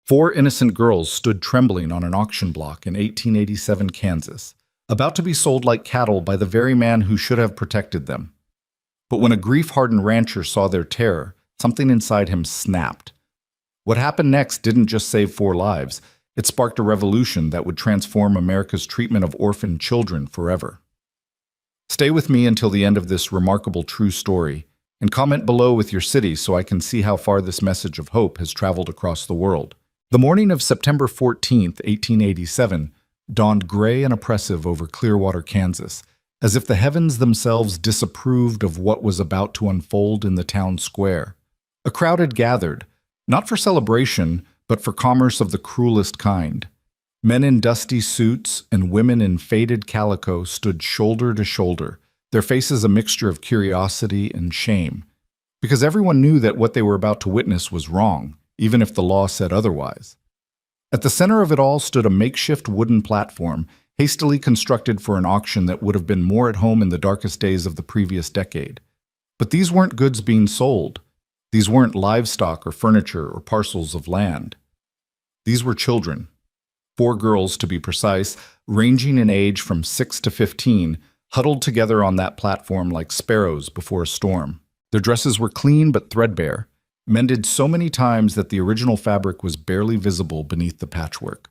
Four innocent girls stood trembling on an auction block in 1887 Kansas, about to be sold like cattle by the very man who should have protected them. But when a grief-hardened rancher saw their terror, something inside him snapped. What happened next didn't just save four lives, it sparked a revolution that would transform America's treatment of orphaned children forever. Stay with me until the end of this remarkable true story, and comment below with your city so I can see how far this message of hope has traveled across the world. The morning of September 14th, 1887, dawned gray and oppressive over Clearwater, Kansas, as if the heavens themselves disapproved of what was about to unfold in the town square. A crowd had gathered, not for celebration, but for commerce of the cruelest kind. Men in dusty suits and women in faded calico stood shoulder to shoulder, their faces a mixture of curiosity and shame, because everyone knew that what they were about to witness was wrong, even if the law said otherwise. At the center of it all stood a makeshift wooden platform, hastily constructed for an auction that would have been more at home in the darkest days of the previous decade. But these weren't goods being sold. These weren't livestock or furniture or parcels of land. These were children. 4 girls, to be precise, ranging in age from 6 to 15, huddled together on that platform like sparrows before a storm. Their dresses were clean but threadbare, mended so many times that the original fabric was barely visible beneath the patchwork.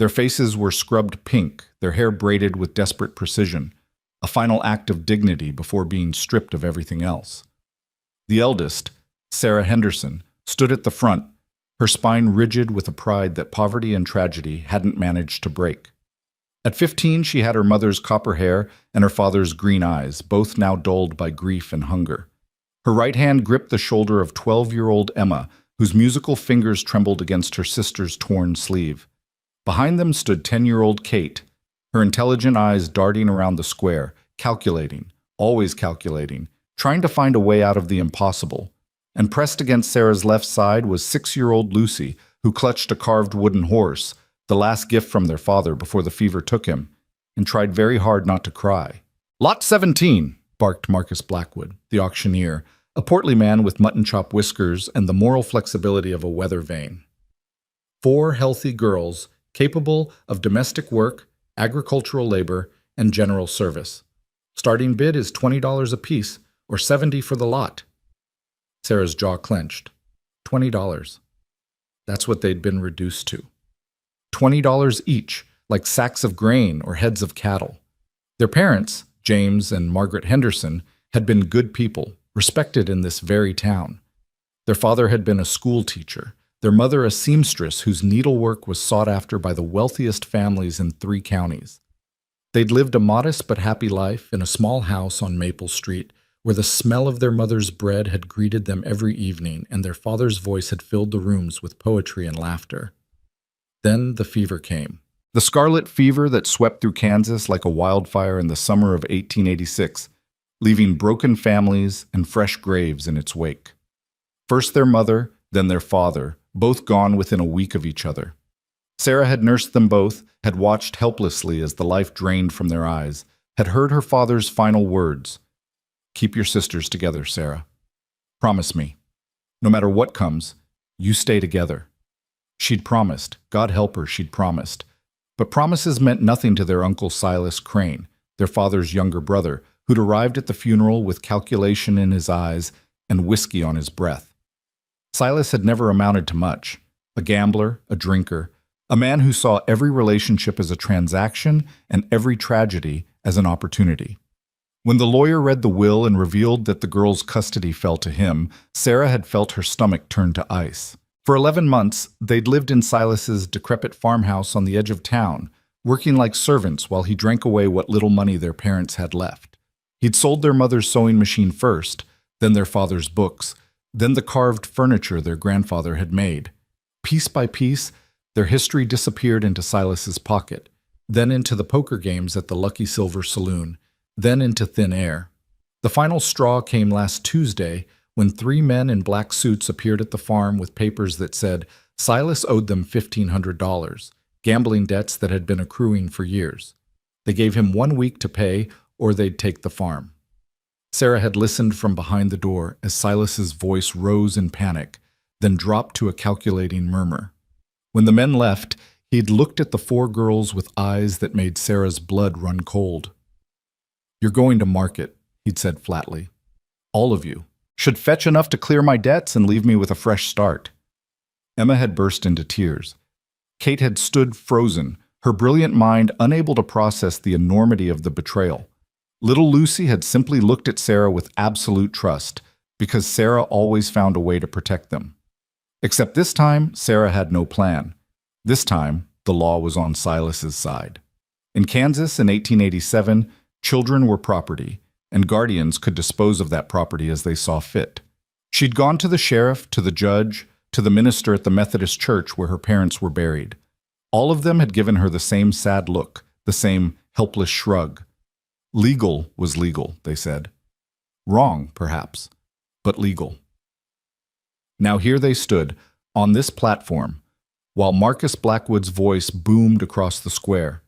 Their faces were scrubbed pink, their hair braided with desperate precision, a final act of dignity before being stripped of everything else. The eldest, Sarah Henderson, stood at the front, her spine rigid with a pride that poverty and tragedy hadn't managed to break. At 15, she had her mother's copper hair and her father's green eyes, both now dulled by grief and hunger. Her right hand gripped the shoulder of 12-year-old Emma, whose musical fingers trembled against her sister's torn sleeve. Behind them stood 10-year-old Kate, her intelligent eyes darting around the square, calculating, always calculating, trying to find a way out of the impossible. And pressed against Sarah's left side was 6-year-old Lucy, who clutched a carved wooden horse, the last gift from their father before the fever took him, and tried very hard not to cry. "Lot 17, barked Marcus Blackwood, the auctioneer, a portly man with mutton-chop whiskers and the moral flexibility of a weather vane. 4 healthy girls, capable of domestic work, agricultural labor, and general service. Starting bid is $20 apiece, or $70 for the lot." Sarah's jaw clenched. $20. That's what they'd been reduced to. $20 each, like sacks of grain or heads of cattle. Their parents, James and Margaret Henderson, had been good people, respected in this very town. Their father had been a school teacher, their mother a seamstress whose needlework was sought after by the wealthiest families in 3 counties. They'd lived a modest but happy life in a small house on Maple Street, where the smell of their mother's bread had greeted them every evening and their father's voice had filled the rooms with poetry and laughter. Then the fever came. The scarlet fever that swept through Kansas like a wildfire in the summer of 1886, leaving broken families and fresh graves in its wake. First their mother, then their father, both gone within a week of each other. Sarah had nursed them both, had watched helplessly as the life drained from their eyes, had heard her father's final words. "Keep your sisters together, Sarah. Promise me. No matter what comes, you stay together." She'd promised. God help her, she'd promised. But promises meant nothing to their Uncle Silas Crane, their father's younger brother, who'd arrived at the funeral with calculation in his eyes and whiskey on his breath. Silas had never amounted to much. A gambler, a drinker, a man who saw every relationship as a transaction and every tragedy as an opportunity. When the lawyer read the will and revealed that the girl's custody fell to him, Sarah had felt her stomach turn to ice. For 11 months, they'd lived in Silas's decrepit farmhouse on the edge of town, working like servants while he drank away what little money their parents had left. He'd sold their mother's sewing machine first, then their father's books, then the carved furniture their grandfather had made. Piece by piece, their history disappeared into Silas's pocket, then into the poker games at the Lucky Silver Saloon, then into thin air. The final straw came last Tuesday when 3 men in black suits appeared at the farm with papers that said Silas owed them $1,500, gambling debts that had been accruing for years. They gave him 1 week to pay or they'd take the farm. Sarah had listened from behind the door as Silas's voice rose in panic, then dropped to a calculating murmur. When the men left, he'd looked at the four girls with eyes that made Sarah's blood run cold. "You're going to market," he'd said flatly. "All of you. Should fetch enough to clear my debts and leave me with a fresh start." Emma had burst into tears. Kate had stood frozen, her brilliant mind unable to process the enormity of the betrayal. Little Lucy had simply looked at Sarah with absolute trust, because Sarah always found a way to protect them. Except this time, Sarah had no plan. This time, the law was on Silas's side. In Kansas in 1887, children were property, and guardians could dispose of that property as they saw fit. She'd gone to the sheriff, to the judge, to the minister at the Methodist church where her parents were buried. All of them had given her the same sad look, the same helpless shrug. Legal was legal, they said. Wrong, perhaps, but legal. Now here they stood, on this platform, while Marcus Blackwood's voice boomed across the square.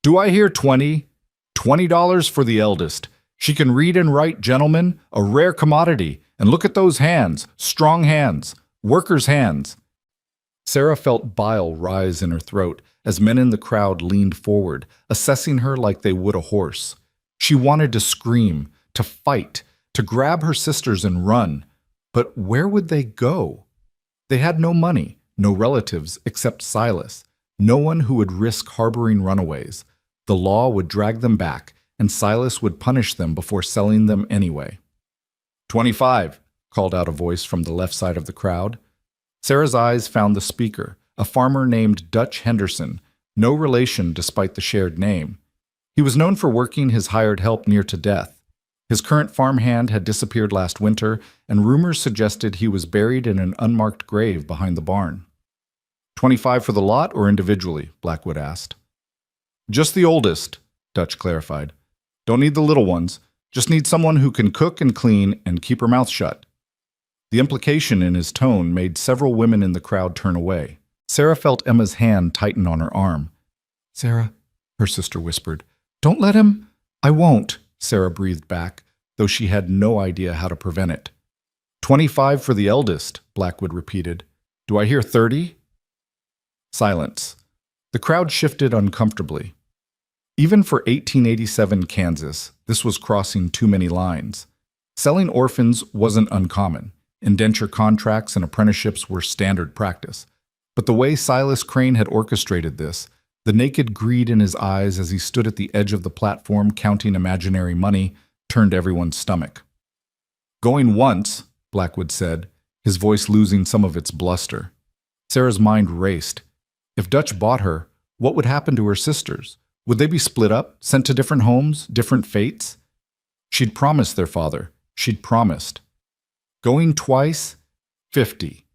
"Do I hear 20? $20 for the eldest. She can read and write, gentlemen, a rare commodity. And look at those hands, strong hands, workers' hands." Sarah felt bile rise in her throat as men in the crowd leaned forward, assessing her like they would a horse. She wanted to scream, to fight, to grab her sisters and run. But where would they go? They had no money, no relatives except Silas, no one who would risk harboring runaways. The law would drag them back, and Silas would punish them before selling them anyway. 25, called out a voice from the left side of the crowd. Sarah's eyes found the speaker, a farmer named Dutch Henderson, no relation despite the shared name. He was known for working his hired help near to death. His current farmhand had disappeared last winter, and rumors suggested he was buried in an unmarked grave behind the barn. 25 for the lot or individually? Blackwood asked. Just the oldest, Dutch clarified. Don't need the little ones. Just need someone who can cook and clean and keep her mouth shut. The implication in his tone made several women in the crowd turn away. Sarah felt Emma's hand tighten on her arm. "Sarah," her sister whispered. "Don't let him—" "I won't," Sarah breathed back, though she had no idea how to prevent it. 25 for the eldest, Blackwood repeated. Do I hear 30? Silence. The crowd shifted uncomfortably. Even for 1887 Kansas, this was crossing too many lines. Selling orphans wasn't uncommon. Indenture contracts and apprenticeships were standard practice. But the way Silas Crane had orchestrated this, the naked greed in his eyes as he stood at the edge of the platform counting imaginary money, turned everyone's stomach. Going once, Blackwood said, his voice losing some of its bluster. Sarah's mind raced. If Dutch bought her, what would happen to her sisters? Would they be split up, sent to different homes, different fates? She'd promised their father. She'd promised. Going twice? 50.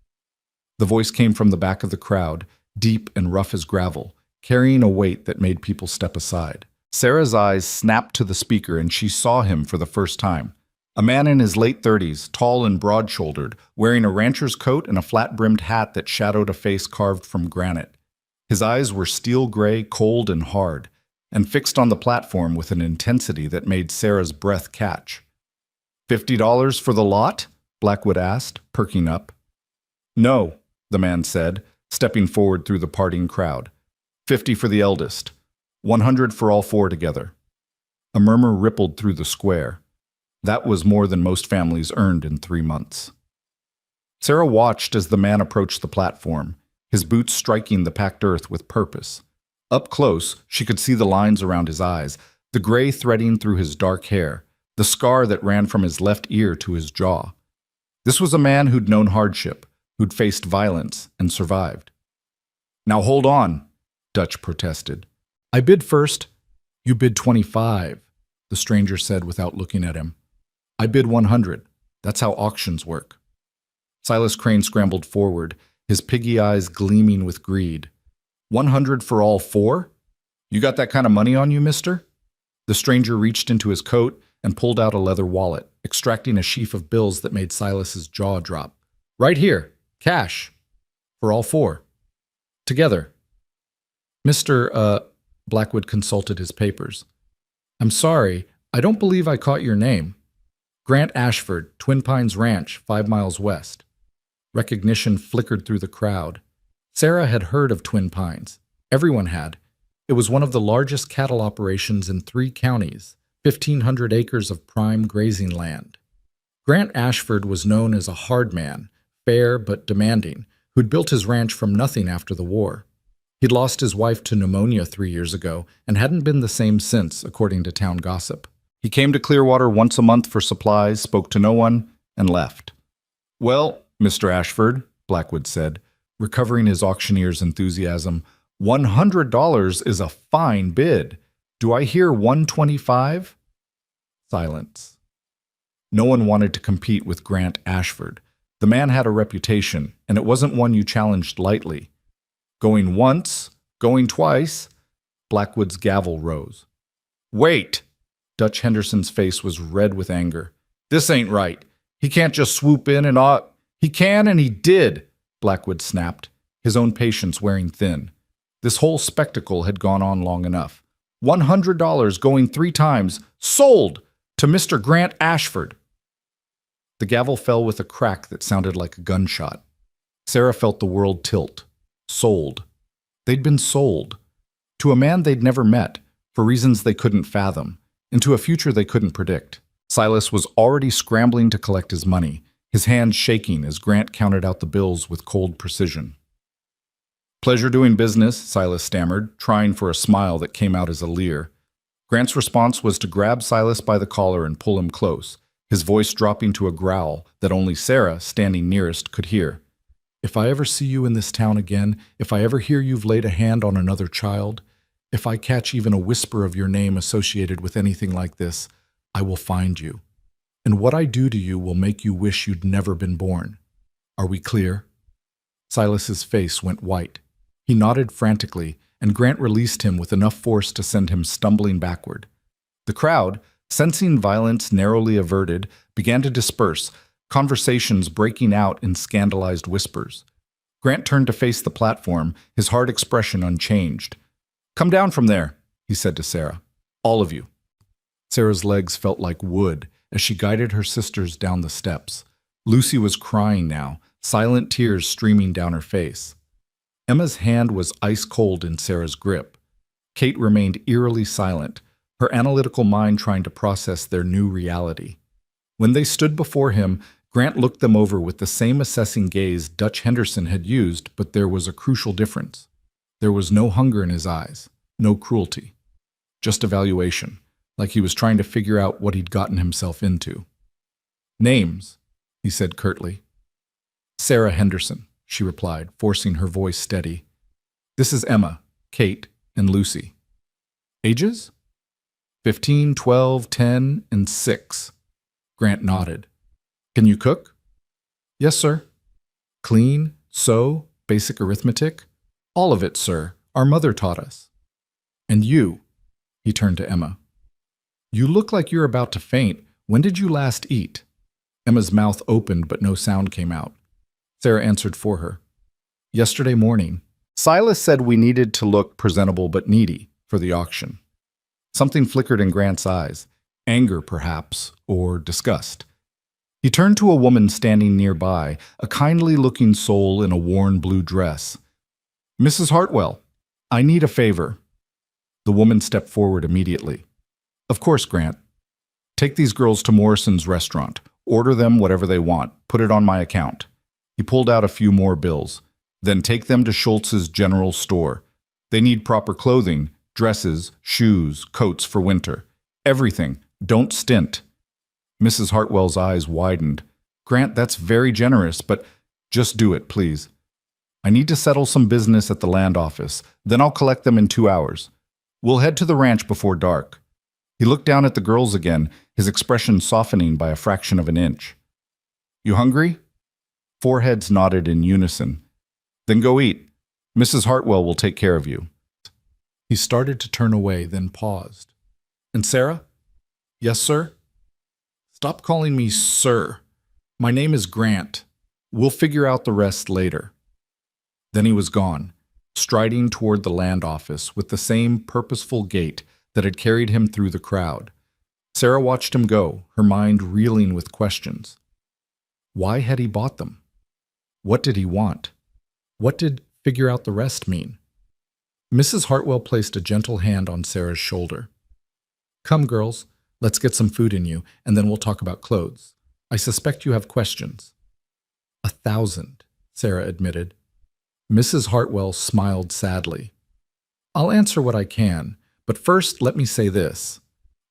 The voice came from the back of the crowd, deep and rough as gravel, carrying a weight that made people step aside. Sarah's eyes snapped to the speaker and she saw him for the first time. A man in his late 30s, tall and broad-shouldered, wearing a rancher's coat and a flat-brimmed hat that shadowed a face carved from granite. His eyes were steel gray, cold and hard, and fixed on the platform with an intensity that made Sarah's breath catch. $50 for the lot? Blackwood asked, perking up. No, the man said, stepping forward through the parting crowd. 50 for the eldest. 100 for all four together. A murmur rippled through the square. That was more than most families earned in 3 months. Sarah watched as the man approached the platform, his boots striking the packed earth with purpose. Up close, she could see the lines around his eyes, the gray threading through his dark hair, the scar that ran from his left ear to his jaw. This was a man who'd known hardship, who'd faced violence and survived. Now hold on, Dutch protested. I bid first. You bid 25, the stranger said without looking at him. I bid 100. That's how auctions work. Silas Crane scrambled forward, his piggy eyes gleaming with greed. 100 for all four? You got that kind of money on you, mister? The stranger reached into his coat and pulled out a leather wallet, extracting a sheaf of bills that made Silas's jaw drop. Right here, cash. For all four. Together. Mr. Blackwood consulted his papers. I'm sorry, I don't believe I caught your name. Grant Ashford, Twin Pines Ranch, 5 miles west. Recognition flickered through the crowd. Sarah had heard of Twin Pines. Everyone had. It was one of the largest cattle operations in 3 counties, 1,500 acres of prime grazing land. Grant Ashford was known as a hard man, fair but demanding, who'd built his ranch from nothing after the war. He'd lost his wife to pneumonia 3 years ago and hadn't been the same since, according to town gossip. He came to Clearwater once a month for supplies, spoke to no one, and left. "Well, Mr. Ashford," Blackwood said, recovering his auctioneer's enthusiasm, $100 is a fine bid. Do I hear 125? Silence. No one wanted to compete with Grant Ashford. The man had a reputation, and it wasn't one you challenged lightly. Going once, going twice, Blackwood's gavel rose. "Wait!" Dutch Henderson's face was red with anger. "This ain't right. He can't just swoop in and He can, and he did," Blackwood snapped, his own patience wearing thin. This whole spectacle had gone on long enough. $100 going 3 times, sold to Mr. Grant Ashford. The gavel fell with a crack that sounded like a gunshot. Sarah felt the world tilt. Sold. They'd been sold. To a man they'd never met, for reasons they couldn't fathom, into a future they couldn't predict. Silas was already scrambling to collect his money, his hands shaking as Grant counted out the bills with cold precision. "Pleasure doing business," Silas stammered, trying for a smile that came out as a leer. Grant's response was to grab Silas by the collar and pull him close, his voice dropping to a growl that only Sarah, standing nearest, could hear. "If I ever see you in this town again, if I ever hear you've laid a hand on another child, if I catch even a whisper of your name associated with anything like this, I will find you. And what I do to you will make you wish you'd never been born. Are we clear?" Silas's face went white. He nodded frantically, and Grant released him with enough force to send him stumbling backward. The crowd, sensing violence narrowly averted, began to disperse, conversations breaking out in scandalized whispers. Grant turned to face the platform, his hard expression unchanged. "Come down from there," he said to Sarah. "All of you." Sarah's legs felt like wood as she guided her sisters down the steps. Lucy was crying now, silent tears streaming down her face. Emma's hand was ice-cold in Sarah's grip. Kate remained eerily silent, her analytical mind trying to process their new reality. When they stood before him, Grant looked them over with the same assessing gaze Dutch Henderson had used, but there was a crucial difference. There was no hunger in his eyes, no cruelty, just evaluation, like he was trying to figure out what he'd gotten himself into. "Names," he said curtly. "Sarah Henderson," she replied, forcing her voice steady. "This is Emma, Kate, and Lucy." "Ages?" 15, 12, 10, and 6. Grant nodded. "Can you cook?" "Yes, sir." "Clean, sew, basic arithmetic?" "All of it, sir. Our mother taught us." "And you?" He turned to Emma. "You look like you're about to faint. When did you last eat?" Emma's mouth opened, but no sound came out. Sarah answered for her. "Yesterday morning." Silas said we needed to look presentable but needy for the auction. Something flickered in Grant's eyes, anger perhaps, or disgust. He turned to a woman standing nearby, a kindly-looking soul in a worn blue dress. "Mrs. Hartwell, I need a favor." The woman stepped forward immediately. "Of course, Grant. Take these girls to Morrison's restaurant. Order them whatever they want. Put it on my account." He pulled out a few more bills. "Then take them to Schultz's general store. They need proper clothing, dresses, shoes, coats for winter. Everything. Don't stint." Mrs. Hartwell's eyes widened. "Grant, that's very generous, but just do it, please. I need to settle some business at the land office. Then I'll collect them in 2 hours. We'll head to the ranch before dark." He looked down at the girls again, his expression softening by a fraction of an inch. "You hungry?" 4 heads nodded in unison. "Then go eat. Mrs. Hartwell will take care of you." He started to turn away, then paused. "And Sarah?" "Yes, sir?" "Stop calling me sir. My name is Grant. We'll figure out the rest later." Then he was gone, striding toward the land office with the same purposeful gait that had carried him through the crowd. Sarah watched him go, her mind reeling with questions. Why had he bought them? What did he want? What did figure out the rest mean? Mrs. Hartwell placed a gentle hand on Sarah's shoulder. Come, girls, let's get some food in you, and then we'll talk about clothes. I suspect you have questions. 1,000, Sarah admitted. Mrs. Hartwell smiled sadly. I'll answer what I can, but first let me say this.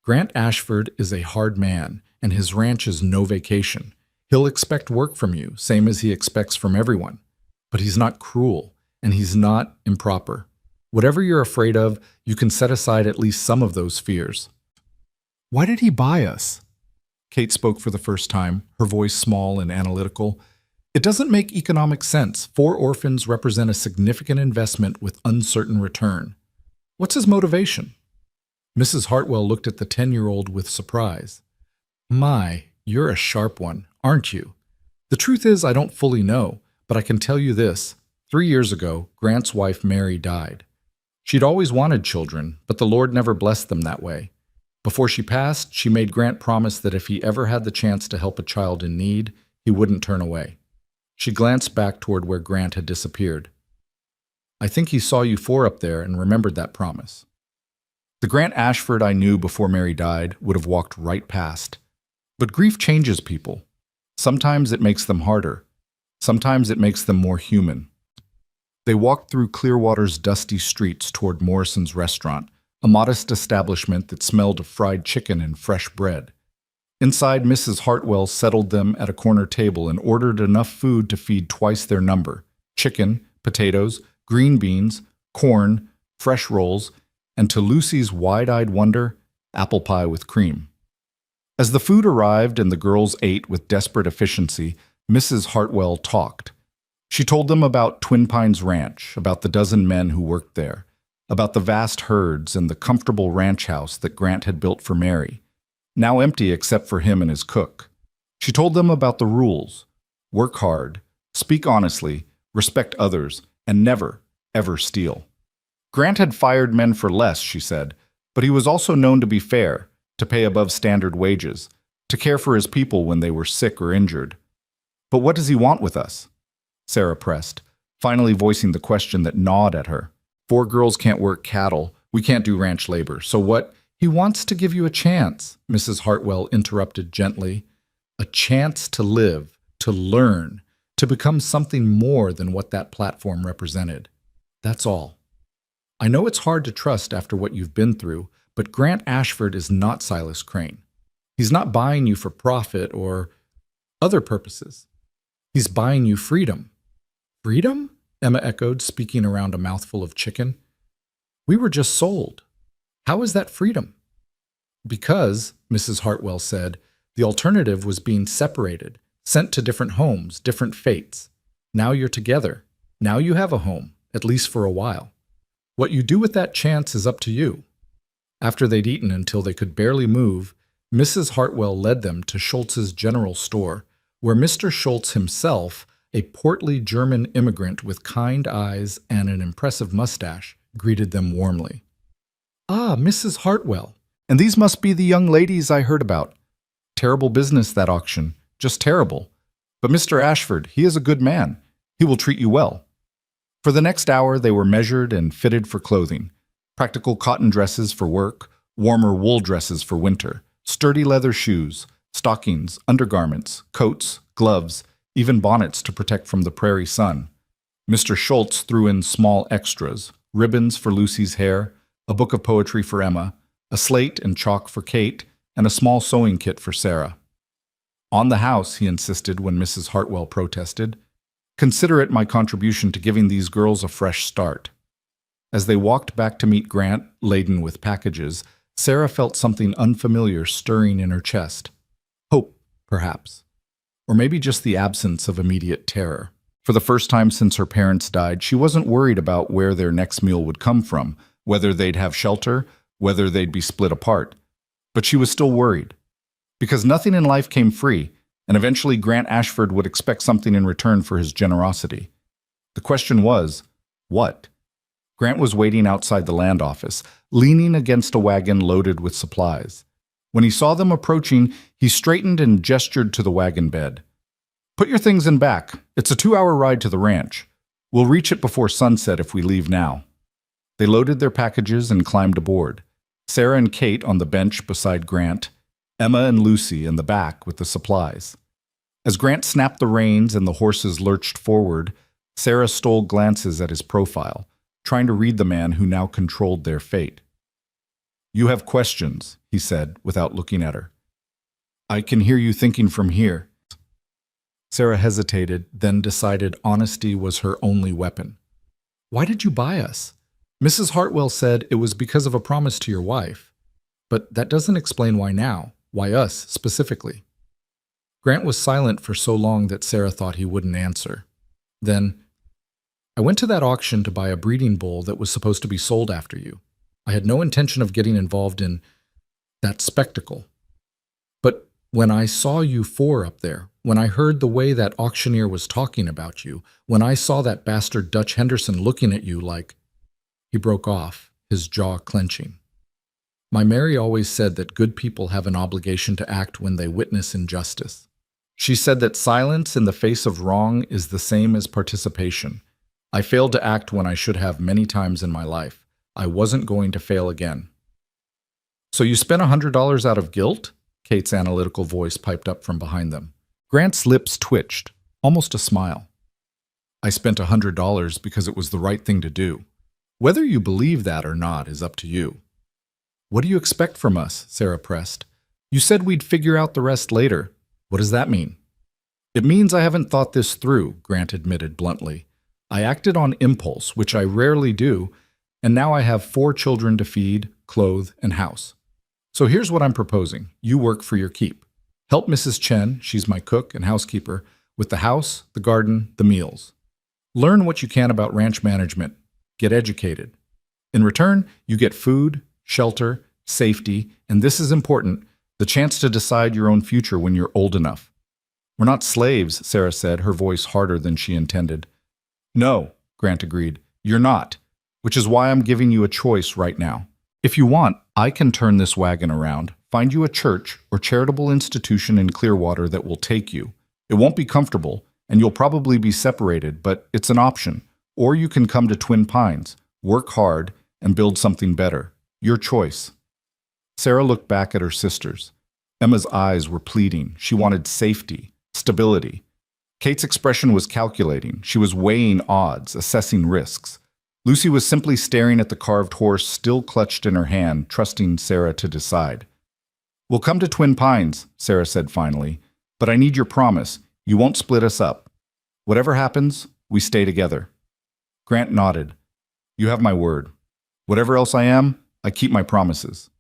Grant Ashford is a hard man, and his ranch is no vacation. He'll expect work from you, same as he expects from everyone. But he's not cruel, and he's not improper. Whatever you're afraid of, you can set aside at least some of those fears. Why did he buy us? Kate spoke for the first time, her voice small and analytical. It doesn't make economic sense. 4 orphans represent a significant investment with uncertain return. What's his motivation? Mrs. Hartwell looked at the 10-year-old with surprise. My, you're a sharp one, aren't you? The truth is I don't fully know, but I can tell you this. 3 years ago, Grant's wife Mary died. She'd always wanted children, but the Lord never blessed them that way. Before she passed, she made Grant promise that if he ever had the chance to help a child in need, he wouldn't turn away. She glanced back toward where Grant had disappeared. I think he saw you 4 up there and remembered that promise. The Grant Ashford I knew before Mary died would have walked right past. But grief changes people. Sometimes it makes them harder. Sometimes it makes them more human. They walked through Clearwater's dusty streets toward Morrison's restaurant, a modest establishment that smelled of fried chicken and fresh bread. Inside, Mrs. Hartwell settled them at a corner table and ordered enough food to feed twice their number: chicken, potatoes, green beans, corn, fresh rolls, and to Lucy's wide-eyed wonder, apple pie with cream. As the food arrived and the girls ate with desperate efficiency, Mrs. Hartwell talked. She told them about Twin Pines Ranch, about the dozen men who worked there, about the vast herds and the comfortable ranch house that Grant had built for Mary, now empty except for him and his cook. She told them about the rules: work hard, speak honestly, respect others, and never, ever steal. Grant had fired men for less, she said, but he was also known to be fair, to pay above standard wages, to care for his people when they were sick or injured. But what does he want with us? Sarah pressed, finally voicing the question that gnawed at her. 4 girls can't work cattle. We can't do ranch labor. So what? He wants to give you a chance, Mrs. Hartwell interrupted gently. A chance to live, to learn, to become something more than what that platform represented. That's all. I know it's hard to trust after what you've been through, but Grant Ashford is not Silas Crane. He's not buying you for profit or other purposes. He's buying you freedom. Freedom? Emma echoed, speaking around a mouthful of chicken. We were just sold. How is that freedom? Because, Mrs. Hartwell said, the alternative was being separated, sent to different homes, different fates. Now you're together. Now you have a home, at least for a while. What you do with that chance is up to you. After they'd eaten until they could barely move, Mrs. Hartwell led them to Schultz's General Store, where Mr. Schultz himself, a portly German immigrant with kind eyes and an impressive mustache, greeted them warmly. Ah, Mrs. Hartwell, and these must be the young ladies I heard about. Terrible business, that auction, just terrible. But Mr. Ashford, he is a good man. He will treat you well. For the next hour they were measured and fitted for clothing. Practical cotton dresses for work, warmer wool dresses for winter, sturdy leather shoes, stockings, undergarments, coats, gloves, even bonnets to protect from the prairie sun. Mr. Schultz threw in small extras: ribbons for Lucy's hair, a book of poetry for Emma, a slate and chalk for Kate, and a small sewing kit for Sarah. On the house, he insisted when Mrs. Hartwell protested. Consider it my contribution to giving these girls a fresh start. As they walked back to meet Grant, laden with packages, Sarah felt something unfamiliar stirring in her chest. Hope, perhaps. Or maybe just the absence of immediate terror. For the first time since her parents died, she wasn't worried about where their next meal would come from, whether they'd have shelter, whether they'd be split apart. But she was still worried. Because nothing in life came free, and eventually Grant Ashford would expect something in return for his generosity. The question was, what? Grant was waiting outside the land office, leaning against a wagon loaded with supplies. When he saw them approaching, he straightened and gestured to the wagon bed. Put your things in back. It's a 2-hour ride to the ranch. We'll reach it before sunset if we leave now. They loaded their packages and climbed aboard. Sarah and Kate on the bench beside Grant, Emma and Lucy in the back with the supplies. As Grant snapped the reins and the horses lurched forward, Sarah stole glances at his profile, trying to read the man who now controlled their fate. "You have questions," he said, without looking at her. "I can hear you thinking from here." Sarah hesitated, then decided honesty was her only weapon. "Why did you buy us?" "Mrs. Hartwell said it was because of a promise to your wife. But that doesn't explain why now, why us specifically." Grant was silent for so long that Sarah thought he wouldn't answer. Then, "I went to that auction to buy a breeding bull that was supposed to be sold after you. I had no intention of getting involved in that spectacle. But when I saw you four up there, when I heard the way that auctioneer was talking about you, when I saw that bastard Dutch Henderson looking at you like—" He broke off, his jaw clenching. "My Mary always said that good people have an obligation to act when they witness injustice. She said that silence in the face of wrong is the same as participation. I failed to act when I should have many times in my life. I wasn't going to fail again." "So you spent $100 out of guilt?" Kate's analytical voice piped up from behind them. Grant's lips twitched, almost a smile. "I spent $100 because it was the right thing to do. Whether you believe that or not is up to you." "What do you expect from us?" Sarah pressed. "You said we'd figure out the rest later. What does that mean?" "It means I haven't thought this through," Grant admitted bluntly. "I acted on impulse, which I rarely do, and now I have 4 children to feed, clothe, and house. So here's what I'm proposing. You work for your keep. Help Mrs. Chen, she's my cook and housekeeper, with the house, the garden, the meals. Learn what you can about ranch management. Get educated. In return, you get food, shelter, safety, and this is important, the chance to decide your own future when you're old enough." "We're not slaves," Sarah said, her voice harder than she intended. "No," Grant agreed, "you're not, which is why I'm giving you a choice right now. If you want, I can turn this wagon around, find you a church or charitable institution in Clearwater that will take you. It won't be comfortable, and you'll probably be separated, but it's an option. Or you can come to Twin Pines, work hard, and build something better. Your choice." Sarah looked back at her sisters. Emma's eyes were pleading. She wanted safety, stability. Kate's expression was calculating. She was weighing odds, assessing risks. Lucy was simply staring at the carved horse still clutched in her hand, trusting Sarah to decide. "We'll come to Twin Pines," Sarah said finally, "but I need your promise. You won't split us up. Whatever happens, we stay together." Grant nodded. "You have my word. Whatever else I am, I keep my promises."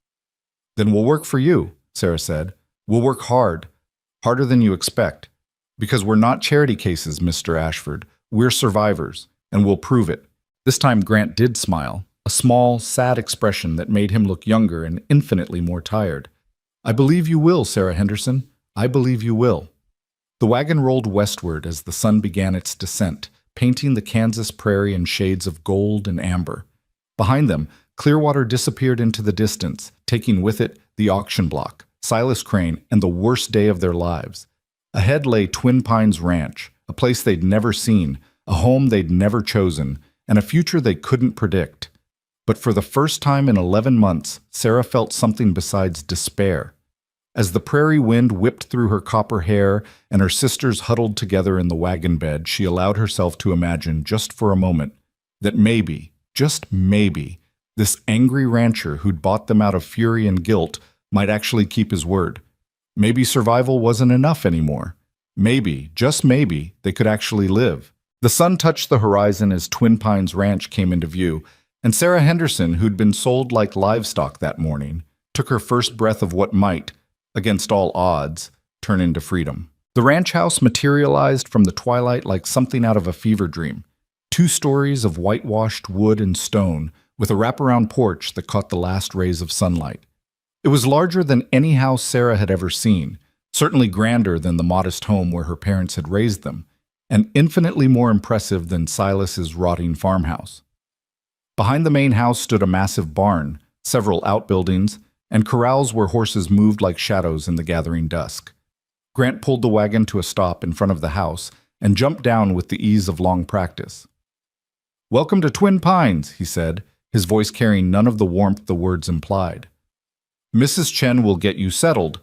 "Then we'll work for you," Sarah said. "We'll work hard, harder than you expect. Because we're not charity cases, Mr. Ashford. We're survivors, and we'll prove it." This time Grant did smile, a small, sad expression that made him look younger and infinitely more tired. "I believe you will, Sarah Henderson. I believe you will." The wagon rolled westward as the sun began its descent, painting the Kansas prairie in shades of gold and amber. Behind them, Clearwater disappeared into the distance, taking with it the auction block, Silas Crane, and the worst day of their lives. Ahead lay Twin Pines Ranch, a place they'd never seen, a home they'd never chosen, and a future they couldn't predict. But for the first time in 11 months, Sarah felt something besides despair. As the prairie wind whipped through her copper hair and her sisters huddled together in the wagon bed, she allowed herself to imagine, just for a moment, that maybe, just maybe, this angry rancher who'd bought them out of fury and guilt might actually keep his word. Maybe survival wasn't enough anymore. Maybe, just maybe, they could actually live. The sun touched the horizon as Twin Pines Ranch came into view, and Sarah Henderson, who'd been sold like livestock that morning, took her first breath of what might, against all odds, turn into freedom. The ranch house materialized from the twilight like something out of a fever dream. 2 stories of whitewashed wood and stone, with a wraparound porch that caught the last rays of sunlight. It was larger than any house Sarah had ever seen, certainly grander than the modest home where her parents had raised them, and infinitely more impressive than Silas's rotting farmhouse. Behind the main house stood a massive barn, several outbuildings, and corrals where horses moved like shadows in the gathering dusk. Grant pulled the wagon to a stop in front of the house and jumped down with the ease of long practice. "Welcome to Twin Pines," he said, his voice carrying none of the warmth the words implied. "Mrs. Chen will get you settled.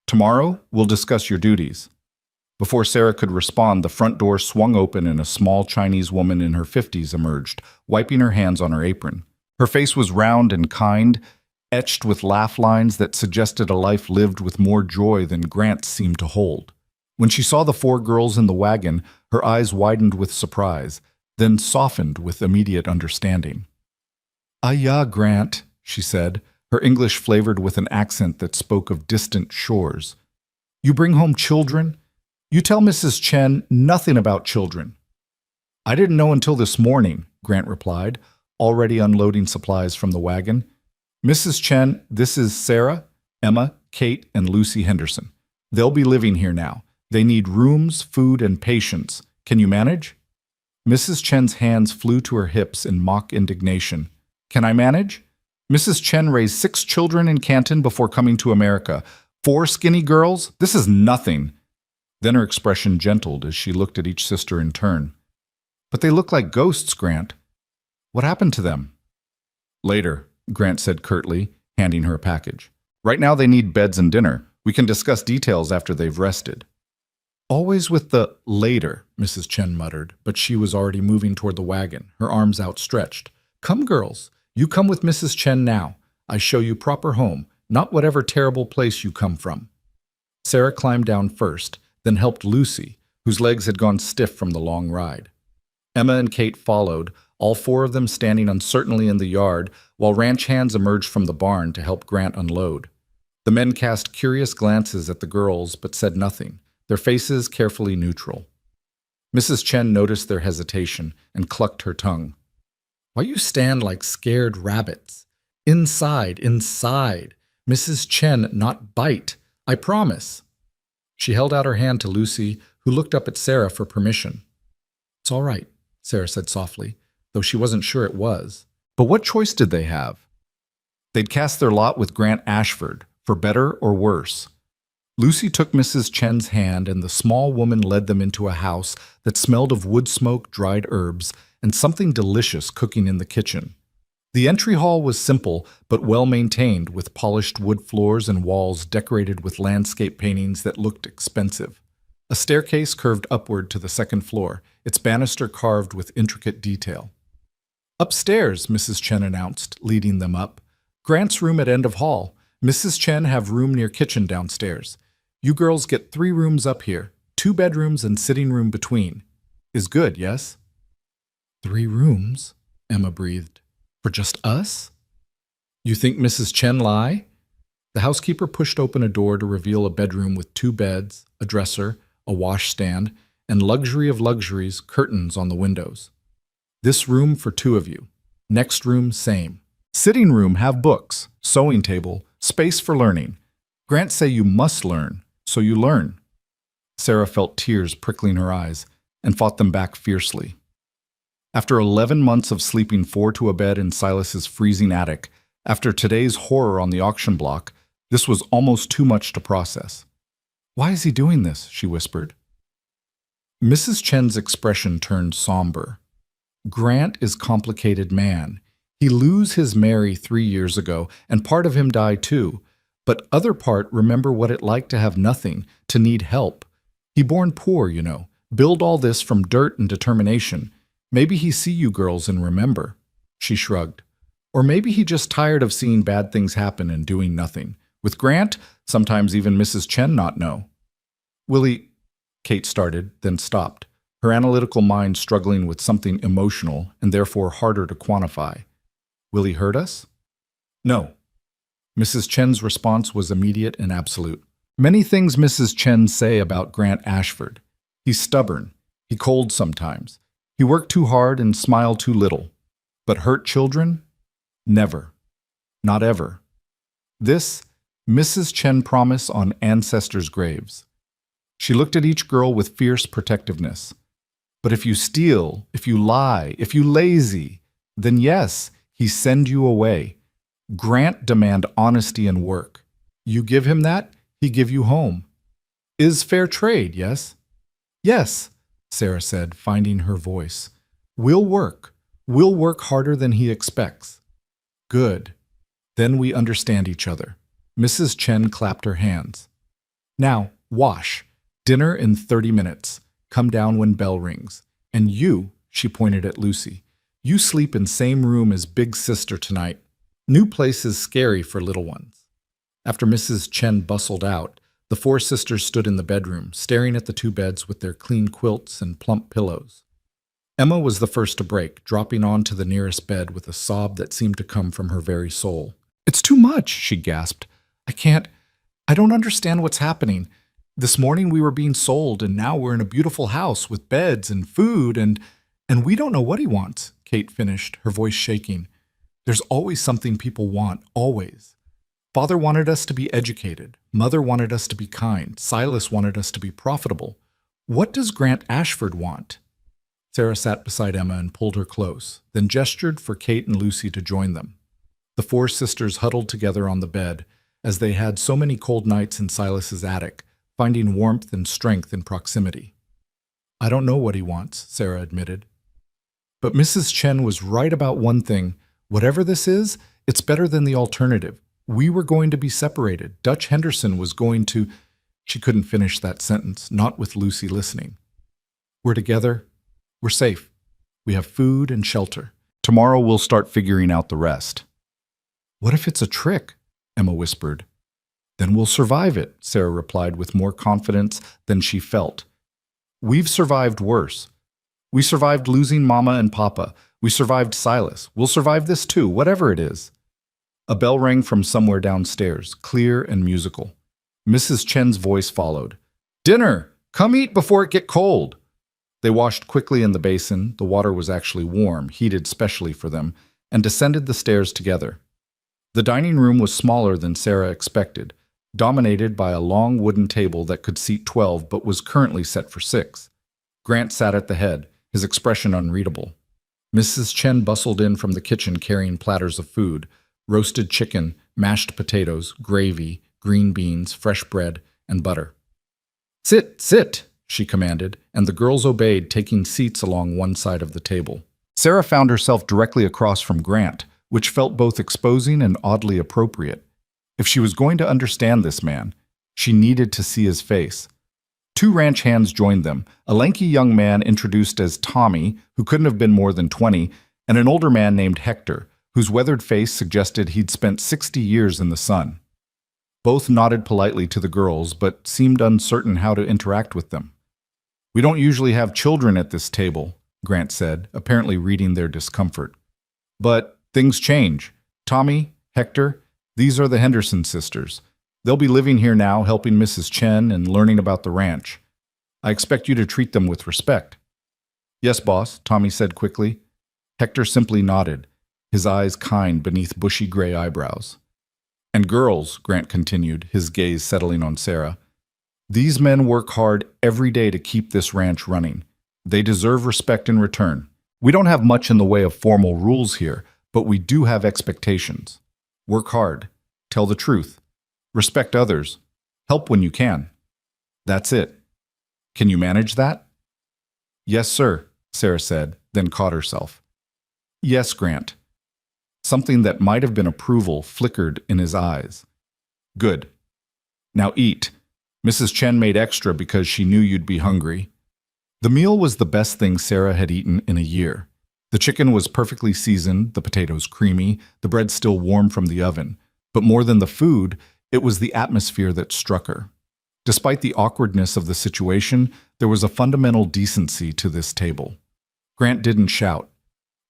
Tomorrow, we'll discuss your duties." Before Sarah could respond, the front door swung open and a small Chinese woman in her 50s emerged, wiping her hands on her apron. Her face was round and kind, etched with laugh lines that suggested a life lived with more joy than Grant seemed to hold. When she saw the four girls in the wagon, her eyes widened with surprise, then softened with immediate understanding. "Ah, yeah, Grant," she said, her English flavored with an accent that spoke of distant shores. "You bring home children? You tell Mrs. Chen nothing about children." "I didn't know until this morning," Grant replied, already unloading supplies from the wagon. "Mrs. Chen, this is Sarah, Emma, Kate, and Lucy Henderson. They'll be living here now. They need rooms, food, and patience. Can you manage?" Mrs. Chen's hands flew to her hips in mock indignation. "Can I manage? Mrs. Chen raised 6 children in Canton before coming to America. 4 skinny girls? This is nothing." Then her expression gentled as she looked at each sister in turn. "But they look like ghosts, Grant. What happened to them?" "Later," Grant said curtly, handing her a package. "Right now they need beds and dinner. We can discuss details after they've rested." "Always with the later," Mrs. Chen muttered, but she was already moving toward the wagon, her arms outstretched. "Come, girls. You come with Mrs. Chen now. I show you proper home, not whatever terrible place you come from." Sarah climbed down first, then helped Lucy, whose legs had gone stiff from the long ride. Emma and Kate followed, all 4 of them standing uncertainly in the yard, while ranch hands emerged from the barn to help Grant unload. The men cast curious glances at the girls, but said nothing, their faces carefully neutral. Mrs. Chen noticed their hesitation and clucked her tongue. "Why you stand like scared rabbits? Inside, inside. Mrs. Chen not bite, I promise." She held out her hand to Lucy, who looked up at Sarah for permission. "It's all right," Sarah said softly, though she wasn't sure it was. But what choice did they have? They'd cast their lot with Grant Ashford, for better or worse. Lucy took Mrs. Chen's hand, and the small woman led them into a house that smelled of wood smoke, dried herbs, and something delicious cooking in the kitchen. The entry hall was simple but well maintained, with polished wood floors and walls decorated with landscape paintings that looked expensive. A staircase curved upward to the second floor, its banister carved with intricate detail. "Upstairs," Mrs. Chen announced, leading them up. "Grant's room at end of hall. Mrs. Chen have room near kitchen downstairs. You girls get 3 rooms up here, 2 bedrooms and sitting room between. Is good, yes?" "3 rooms," Emma breathed. "For just us? You think Mrs. Chen lie?" The housekeeper pushed open a door to reveal a bedroom with 2 beds, a dresser, a washstand, and luxury of luxuries, curtains on the windows. "This room for 2 of you. Next room, same. Sitting room have books, sewing table, space for learning. Grant say you must learn, so you learn." Sarah felt tears prickling her eyes and fought them back fiercely. After 11 months of sleeping 4 to a bed in Silas's freezing attic, after today's horror on the auction block, this was almost too much to process. "Why is he doing this?" she whispered. Mrs. Chen's expression turned somber. "Grant is complicated man. He lose his Mary 3 years ago, and part of him die too. But other part remember what it like to have nothing, to need help. He born poor, you know, build all this from dirt and determination. Maybe he see you girls and remember." She shrugged. "Or maybe he just tired of seeing bad things happen and doing nothing. With Grant, sometimes even Mrs. Chen not know." "Will he—" Kate started, then stopped, her analytical mind struggling with something emotional and therefore harder to quantify. "Will he hurt us?" "No." Mrs. Chen's response was immediate and absolute. "Many things Mrs. Chen say about Grant Ashford. He's stubborn. He cold sometimes. He work too hard and smile too little. But hurt children? Never. Not ever. This, Mrs. Chen promise on ancestors' graves." She looked at each girl with fierce protectiveness. "But if you steal, if you lie, if you lazy, then yes, he send you away. Grant demand honesty and work. You give him that, he give you home. Is fair trade, yes?" "Yes," Sarah said, finding her voice. "We'll work. We'll work harder than he expects. Good. Then we understand each other. Mrs. Chen clapped her hands. Now, wash. Dinner in 30 minutes. Come down when bell rings. And you, she pointed at Lucy, you sleep in same room as big sister tonight. New place is scary for little ones. After Mrs. Chen bustled out, the four sisters stood in the bedroom, staring at the two beds with their clean quilts and plump pillows. Emma was the first to break, dropping onto the nearest bed with a sob that seemed to come from her very soul. It's too much, she gasped. I don't understand what's happening. This morning we were being sold, and now we're in a beautiful house with beds and food, and we don't know what he wants, Kate finished, her voice shaking. There's always something people want, always. Father wanted us to be educated. Mother wanted us to be kind. Silas wanted us to be profitable. What does Grant Ashford want? Sarah sat beside Emma and pulled her close, then gestured for Kate and Lucy to join them. The four sisters huddled together on the bed, as they had so many cold nights in Silas's attic, finding warmth and strength in proximity. I don't know what he wants, Sarah admitted. But Mrs. Chen was right about one thing. Whatever this is, it's better than the alternative. We were going to be separated. Dutch Henderson was going to... She couldn't finish that sentence, not with Lucy listening. We're together. We're safe. We have food and shelter. Tomorrow we'll start figuring out the rest. What if it's a trick? Emma whispered. Then we'll survive it, Sarah replied with more confidence than she felt. We've survived worse. We survived losing Mama and Papa. We survived Silas. We'll survive this too, whatever it is. A bell rang from somewhere downstairs, clear and musical. Mrs. Chen's voice followed. Dinner! Come eat before it get cold! They washed quickly in the basin, the water was actually warm, heated specially for them, and descended the stairs together. The dining room was smaller than Sarah expected, dominated by a long wooden table that could seat 12 but was currently set for 6. Grant sat at the head, his expression unreadable. Mrs. Chen bustled in from the kitchen carrying platters of food, roasted chicken, mashed potatoes, gravy, green beans, fresh bread, and butter. Sit, sit, she commanded, and the girls obeyed, taking seats along one side of the table. Sarah found herself directly across from Grant, which felt both exposing and oddly appropriate. If she was going to understand this man, she needed to see his face. 2 ranch hands joined them, a lanky young man introduced as Tommy, who couldn't have been more than 20, and an older man named Hector, whose weathered face suggested he'd spent 60 years in the sun. Both nodded politely to the girls, but seemed uncertain how to interact with them. We don't usually have children at this table, Grant said, apparently reading their discomfort. But things change. Tommy, Hector, these are the Henderson sisters. They'll be living here now, helping Mrs. Chen and learning about the ranch. I expect you to treat them with respect. Yes, boss, Tommy said quickly. Hector simply nodded, his eyes kind beneath bushy gray eyebrows. And girls, Grant continued, his gaze settling on Sarah, these men work hard every day to keep this ranch running. They deserve respect in return. We don't have much in the way of formal rules here, but we do have expectations. Work hard. Tell the truth. Respect others. Help when you can. That's it. Can you manage that? Yes, sir, Sarah said, then caught herself. Yes, Grant. Something that might have been approval flickered in his eyes. Good. Now eat. Mrs. Chen made extra because she knew you'd be hungry. The meal was the best thing Sarah had eaten in a year. The chicken was perfectly seasoned, the potatoes creamy, the bread still warm from the oven. But more than the food, it was the atmosphere that struck her. Despite the awkwardness of the situation, there was a fundamental decency to this table. Grant didn't shout.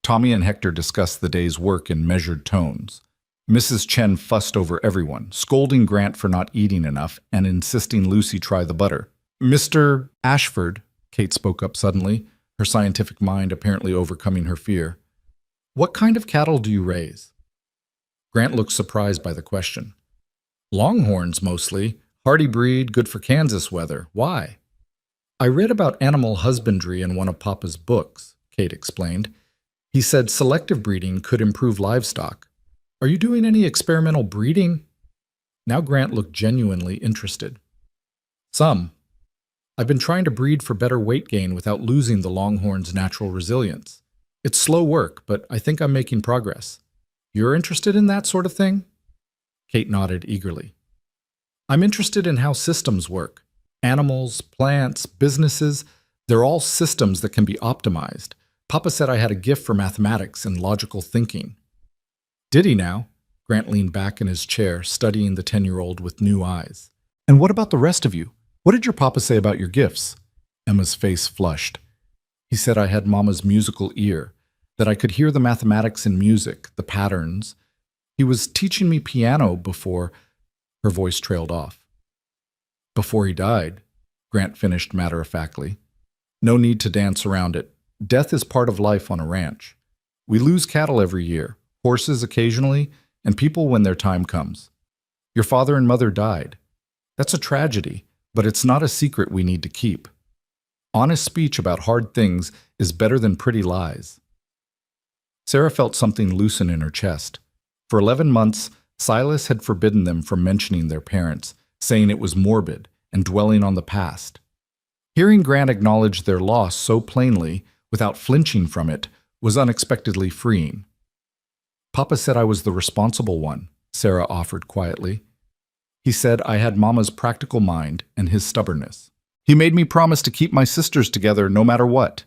Tommy and Hector discussed the day's work in measured tones. Mrs. Chen fussed over everyone, scolding Grant for not eating enough and insisting Lucy try the butter. Mr. Ashford, Kate spoke up suddenly, her scientific mind apparently overcoming her fear. What kind of cattle do you raise? Grant looked surprised by the question. Longhorns, mostly. Hardy breed, good for Kansas weather. Why? I read about animal husbandry in one of Papa's books, Kate explained. He said selective breeding could improve livestock. Are you doing any experimental breeding? Now Grant looked genuinely interested. Some. I've been trying to breed for better weight gain without losing the longhorn's natural resilience. It's slow work, but I think I'm making progress. You're interested in that sort of thing? Kate nodded eagerly. I'm interested in how systems work. Animals, plants, businesses, they're all systems that can be optimized. Papa said I had a gift for mathematics and logical thinking. Did he now? Grant leaned back in his chair, studying the 10-year-old with new eyes. And what about the rest of you? What did your papa say about your gifts? Emma's face flushed. He said I had Mama's musical ear, that I could hear the mathematics in music, the patterns. He was teaching me piano before. Her voice trailed off. Before he died, Grant finished matter-of-factly. No need to dance around it. Death is part of life on a ranch. We lose cattle every year, horses occasionally, and people when their time comes. Your father and mother died. That's a tragedy, but it's not a secret we need to keep. Honest speech about hard things is better than pretty lies. Sarah felt something loosen in her chest. For 11 months, Silas had forbidden them from mentioning their parents, saying it was morbid and dwelling on the past. Hearing Grant acknowledge their loss so plainly, without flinching from it, was unexpectedly freeing. Papa said I was the responsible one, Sarah offered quietly. He said I had Mama's practical mind and his stubbornness. He made me promise to keep my sisters together no matter what.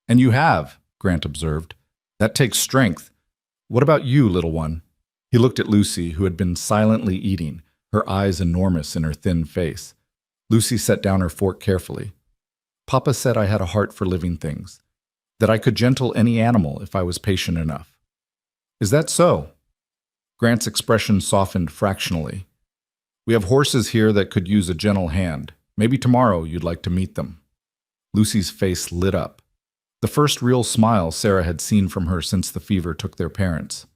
And you have, Grant observed. That takes strength. What about you, little one? He looked at Lucy, who had been silently eating, her eyes enormous in her thin face. Lucy set down her fork carefully. Papa said I had a heart for living things, that I could gentle any animal if I was patient enough. Is that so? Grant's expression softened fractionally. We have horses here that could use a gentle hand. Maybe tomorrow you'd like to meet them. Lucy's face lit up. The first real smile Sarah had seen from her since the fever took their parents.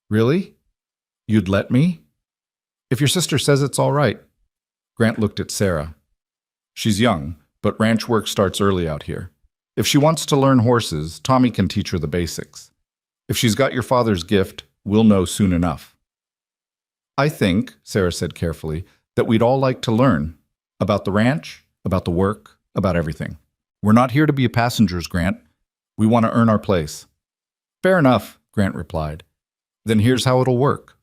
Really? You'd let me? If your sister says it's all right. Grant looked at Sarah. She's young, but ranch work starts early out here. If she wants to learn horses, Tommy can teach her the basics. If she's got your father's gift, we'll know soon enough. I think, Sarah said carefully, that we'd all like to learn. About the ranch, about the work, about everything. We're not here to be passengers, Grant. We want to earn our place. Fair enough, Grant replied. Then here's how it'll work.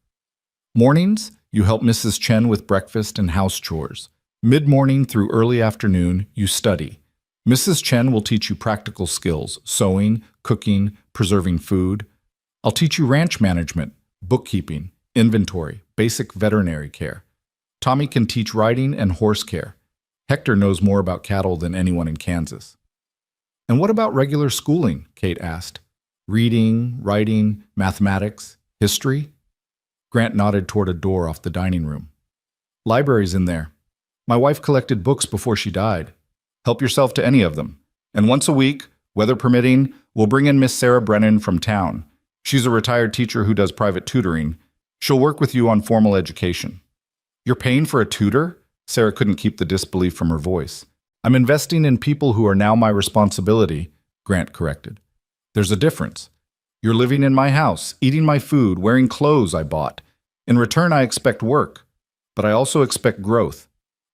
Mornings, you help Mrs. Chen with breakfast and house chores. Mid-morning through early afternoon, you study. Mrs. Chen will teach you practical skills, sewing, cooking, preserving food. I'll teach you ranch management, bookkeeping, inventory, basic veterinary care. Tommy can teach riding and horse care. Hector knows more about cattle than anyone in Kansas. And what about regular schooling? Kate asked. Reading, writing, mathematics, history? Grant nodded toward a door off the dining room. Library's in there. My wife collected books before she died. Help yourself to any of them. And once a week, weather permitting, we'll bring in Miss Sarah Brennan from town. She's a retired teacher who does private tutoring. She'll work with you on formal education. You're paying for a tutor? Sarah couldn't keep the disbelief from her voice. I'm investing in people who are now my responsibility, Grant corrected. There's a difference. You're living in my house, eating my food, wearing clothes I bought. In return, I expect work. But I also expect growth.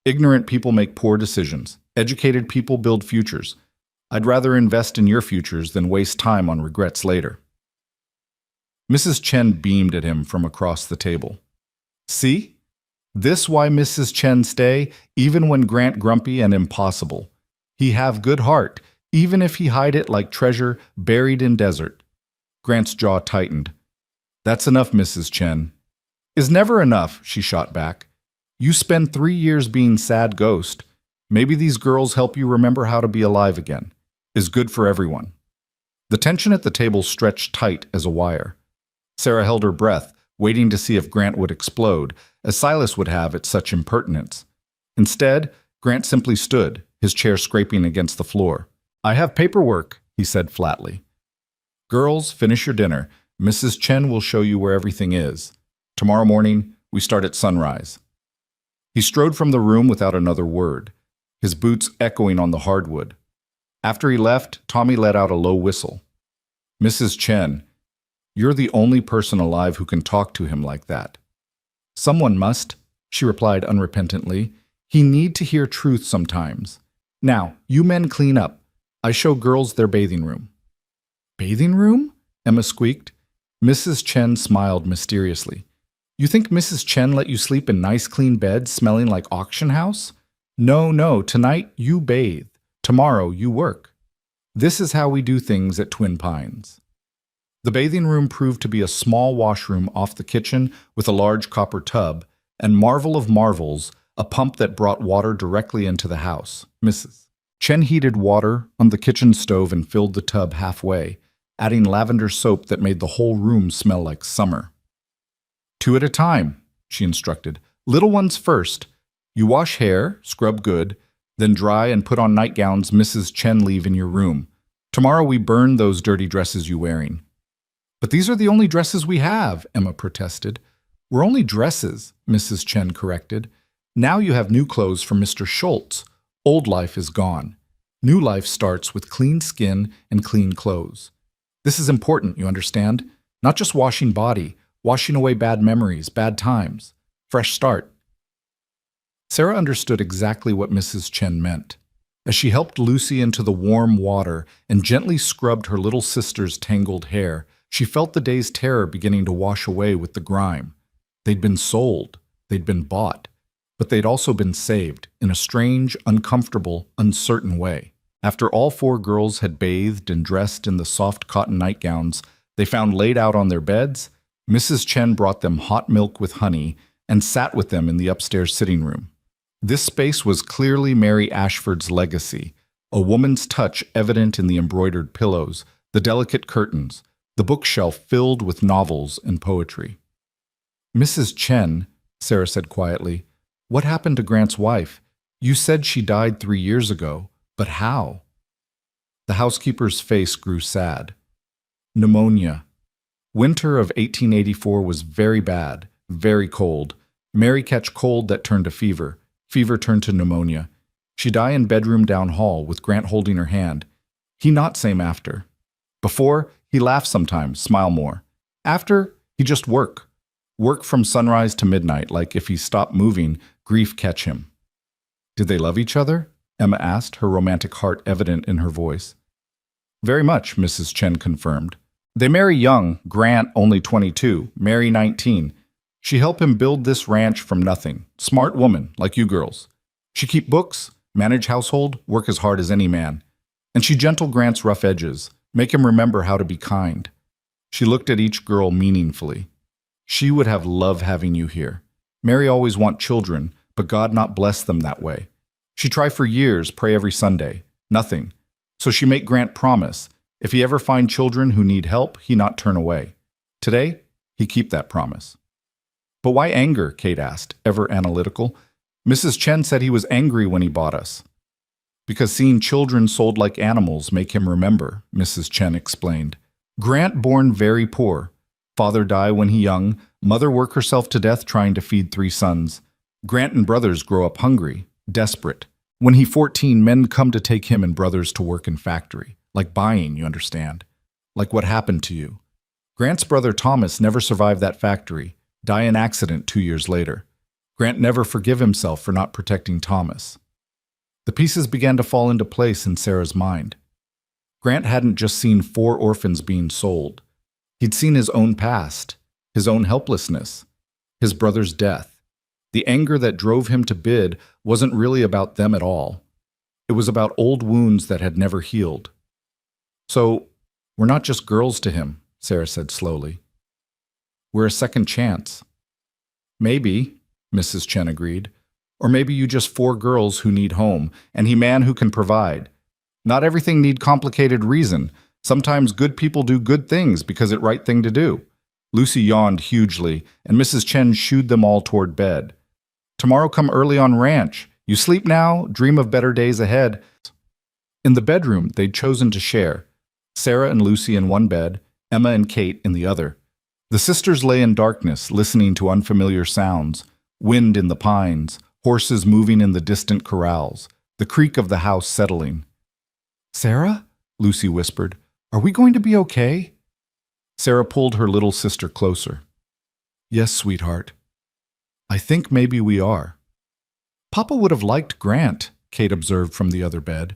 Ignorant people make poor decisions. Educated people build futures. I'd rather invest in your futures than waste time on regrets later. Mrs. Chen beamed at him from across the table. See? This why Mrs. Chen stay, even when Grant grumpy and impossible. He have good heart, even if he hide it like treasure buried in desert. Grant's jaw tightened. That's enough, Mrs. Chen. Is never enough, she shot back. You spend 3 years being sad ghost. Maybe these girls help you remember how to be alive again. Is good for everyone. The tension at the table stretched tight as a wire. Sarah held her breath, waiting to see if Grant would explode, as Silas would have at such impertinence. Instead, Grant simply stood, his chair scraping against the floor. I have paperwork, he said flatly. Girls, finish your dinner. Mrs. Chen will show you where everything is. Tomorrow morning, we start at sunrise. He strode from the room without another word, his boots echoing on the hardwood. After he left, Tommy let out a low whistle. Mrs. Chen, you're the only person alive who can talk to him like that. Someone must, she replied unrepentantly. He need to hear truth sometimes. Now, you men clean up. I show girls their bathing room. Bathing room? Emma squeaked. Mrs. Chen smiled mysteriously. You think Mrs. Chen let you sleep in nice clean beds smelling like auction house? No, no, tonight you bathe. Tomorrow you work. This is how we do things at Twin Pines. The bathing room proved to be a small washroom off the kitchen with a large copper tub, and marvel of marvels, a pump that brought water directly into the house. Mrs. Chen heated water on the kitchen stove and filled the tub halfway, adding lavender soap that made the whole room smell like summer. 2 at a time, she instructed. Little ones first. You wash hair, scrub good, then dry and put on nightgowns Mrs. Chen leave in your room. Tomorrow we burn those dirty dresses you wearing. But these are the only dresses we have, Emma protested. We're only dresses, Mrs. Chen corrected. Now you have new clothes from Mr. Schultz. Old life is gone. New life starts with clean skin and clean clothes. This is important, you understand? Not just washing body, washing away bad memories, bad times. Fresh start. Sarah understood exactly what Mrs. Chen meant. As she helped Lucy into the warm water and gently scrubbed her little sister's tangled hair, she felt the day's terror beginning to wash away with the grime. They'd been sold, they'd been bought, but they'd also been saved in a strange, uncomfortable, uncertain way. After all 4 girls had bathed and dressed in the soft cotton nightgowns they found laid out on their beds, Mrs. Chen brought them hot milk with honey and sat with them in the upstairs sitting room. This space was clearly Mary Ashford's legacy, a woman's touch evident in the embroidered pillows, the delicate curtains, the bookshelf filled with novels and poetry. Mrs. Chen, Sarah said quietly, what happened to Grant's wife? You said she died 3 years ago, but how? The housekeeper's face grew sad. Pneumonia. Winter of 1884 was very bad, very cold. Mary catch cold that turned to fever. Fever turned to pneumonia. She die in bedroom down hall with Grant holding her hand. He not same after. Before, he laugh sometimes, smile more. After, he just work. Work from sunrise to midnight, like if he stopped moving, grief catch him. Did they love each other? Emma asked, her romantic heart evident in her voice. Very much, Mrs. Chen confirmed. They marry young, Grant only 22, Mary 19. She helped him build this ranch from nothing. Smart woman, like you girls. She keep books, manage household, work as hard as any man. And she gentle Grant's rough edges, make him remember how to be kind. She looked at each girl meaningfully. She would have loved having you here. Mary always want children, but God not bless them that way. She try for years, pray every Sunday. Nothing. So she make Grant promise, if he ever find children who need help, he not turn away. Today, he keep that promise. But why anger? Kate asked, ever analytical. Mrs. Chen said he was angry when he bought us. Because seeing children sold like animals make him remember, Mrs. Chen explained. Grant born very poor. Father die when he young, mother work herself to death trying to feed 3 sons. Grant and brothers grow up hungry, desperate. When he 14, men come to take him and brothers to work in factory. Like buying, you understand. Like what happened to you. Grant's brother Thomas never survived that factory. Die in accident 2 years later. Grant never forgive himself for not protecting Thomas. The pieces began to fall into place in Sarah's mind. Grant hadn't just seen 4 orphans being sold. He'd seen his own past, his own helplessness, his brother's death. The anger that drove him to bid wasn't really about them at all. It was about old wounds that had never healed. So, we're not just girls to him, Sarah said slowly. We're a second chance. Maybe, Mrs. Chen agreed. Or maybe you just 4 girls who need home, and he man who can provide. Not everything need complicated reason. Sometimes good people do good things because it right thing to do. Lucy yawned hugely, and Mrs. Chen shooed them all toward bed. Tomorrow come early on ranch. You sleep now, dream of better days ahead. In the bedroom they'd chosen to share. Sarah and Lucy in one bed, Emma and Kate in the other. The sisters lay in darkness, listening to unfamiliar sounds. Wind in the pines, horses moving in the distant corrals, the creak of the house settling. Sarah? Lucy whispered. Are we going to be okay? Sarah pulled her little sister closer. Yes, sweetheart. I think maybe we are. Papa would have liked Grant, Kate observed from the other bed.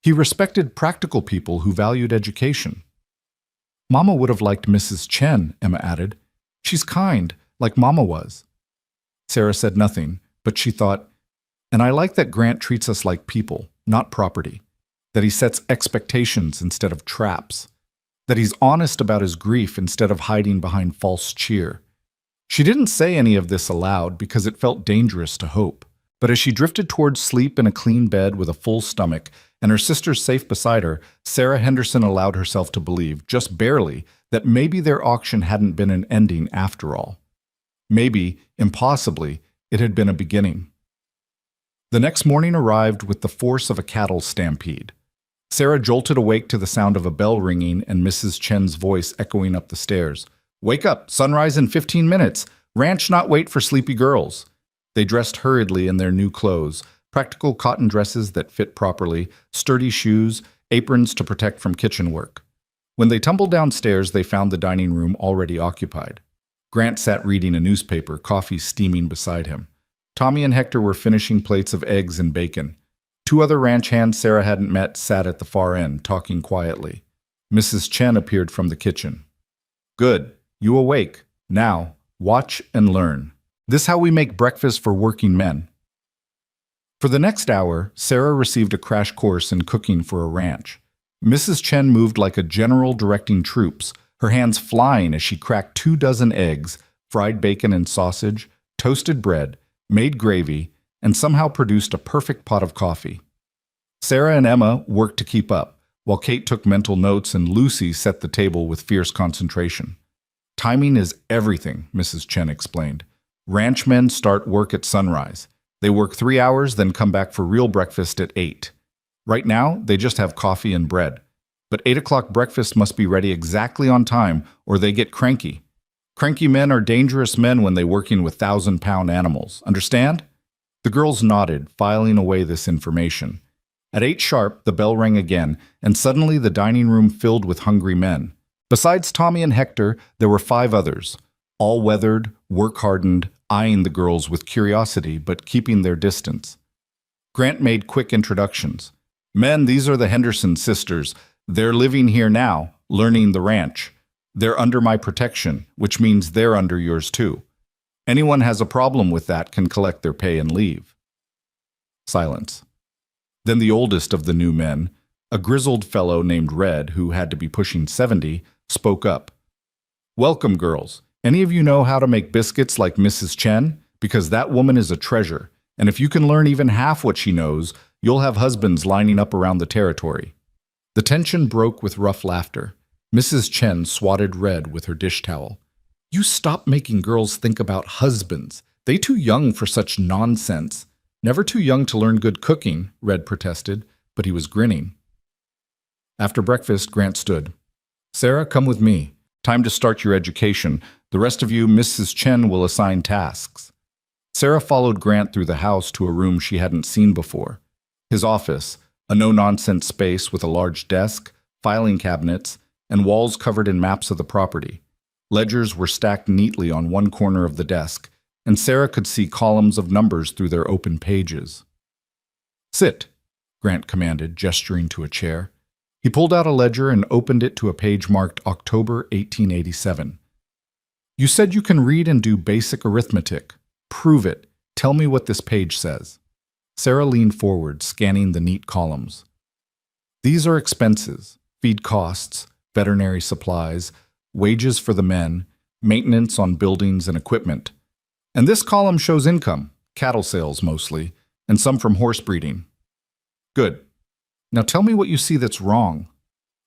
He respected practical people who valued education. Mama would have liked Mrs. Chen, Emma added. She's kind, like Mama was. Sarah said nothing, but she thought, and I like that Grant treats us like people, not property. That he sets expectations instead of traps. That he's honest about his grief instead of hiding behind false cheer. She didn't say any of this aloud because it felt dangerous to hope. But as she drifted towards sleep in a clean bed with a full stomach and her sister safe beside her, Sarah Henderson allowed herself to believe, just barely, that maybe their auction hadn't been an ending after all. Maybe, impossibly, it had been a beginning. The next morning arrived with the force of a cattle stampede. Sarah jolted awake to the sound of a bell ringing and Mrs. Chen's voice echoing up the stairs. "Wake up! Sunrise in 15 minutes! Ranch not wait for sleepy girls!" They dressed hurriedly in their new clothes, practical cotton dresses that fit properly, sturdy shoes, aprons to protect from kitchen work. When they tumbled downstairs, they found the dining room already occupied. Grant sat reading a newspaper, coffee steaming beside him. Tommy and Hector were finishing plates of eggs and bacon. Two other ranch hands Sarah hadn't met sat at the far end, talking quietly. Mrs. Chen appeared from the kitchen. "Good. You awake. Now, watch and learn. This how we make breakfast for working men." For the next hour, Sarah received a crash course in cooking for a ranch. Mrs. Chen moved like a general directing troops, her hands flying as she cracked 24 eggs, fried bacon and sausage, toasted bread, made gravy, and somehow produced a perfect pot of coffee. Sarah and Emma worked to keep up, while Kate took mental notes and Lucy set the table with fierce concentration. "Timing is everything," Mrs. Chen explained. "Ranchmen start work at sunrise. They work 3 hours, then come back for real breakfast at 8. Right now, they just have coffee and bread. But 8 o'clock breakfast must be ready exactly on time, or they get cranky. Cranky men are dangerous men when they're working with 1,000-pound animals. Understand?" The girls nodded, filing away this information. At 8 sharp, the bell rang again, and suddenly the dining room filled with hungry men. Besides Tommy and Hector, there were 5 others, all weathered, work-hardened, eyeing the girls with curiosity but keeping their distance. Grant made quick introductions. "Men, these are the Henderson sisters. They're living here now, learning the ranch. They're under my protection, which means they're under yours too. Anyone has a problem with that can collect their pay and leave." Silence. Then the oldest of the new men, a grizzled fellow named Red, who had to be pushing 70, spoke up. "Welcome, girls. Any of you know how to make biscuits like Mrs. Chen? Because that woman is a treasure, and if you can learn even half what she knows, you'll have husbands lining up around the territory." The tension broke with rough laughter. Mrs. Chen swatted Red with her dish towel. "You stop making girls think about husbands. They too young for such nonsense." "Never too young to learn good cooking," Red protested, but he was grinning. After breakfast, Grant stood. "Sarah, come with me. Time to start your education. The rest of you, Mrs. Chen will assign tasks." Sarah followed Grant through the house to a room she hadn't seen before. His office, a no-nonsense space with a large desk, filing cabinets, and walls covered in maps of the property. Ledgers were stacked neatly on one corner of the desk, and Sarah could see columns of numbers through their open pages. "Sit," Grant commanded, gesturing to a chair. He pulled out a ledger and opened it to a page marked October 1887. "You said you can read and do basic arithmetic. Prove it. Tell me what this page says." Sarah leaned forward, scanning the neat columns. "These are expenses, feed costs, veterinary supplies, wages for the men, maintenance on buildings and equipment. And this column shows income, cattle sales mostly, and some from horse breeding." "Good. Now tell me what you see that's wrong."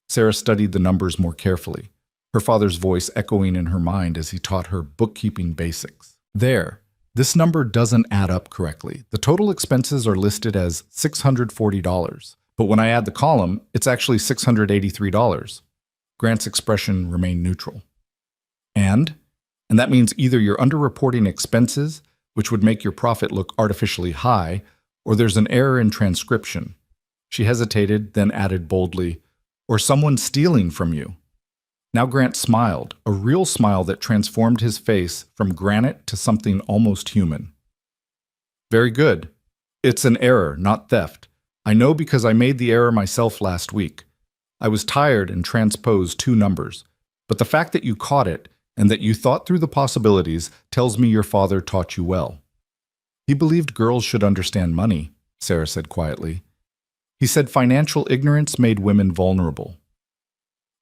Sarah studied the numbers more carefully, her father's voice echoing in her mind as he taught her bookkeeping basics. "There. This number doesn't add up correctly. The total expenses are listed as $640, but when I add the column, it's actually $683. Grant's expression remained neutral. And that means either you're underreporting expenses, which would make your profit look artificially high, or there's an error in transcription. She hesitated, then added boldly, "Or someone stealing from you." Now Grant smiled, a real smile that transformed his face from granite to something almost human. "Very good. It's an error, not theft. I know because I made the error myself last week. I was tired and transposed 2 numbers. But the fact that you caught it and that you thought through the possibilities tells me your father taught you well. He believed girls should understand money, Sarah said quietly. He said financial ignorance made women vulnerable.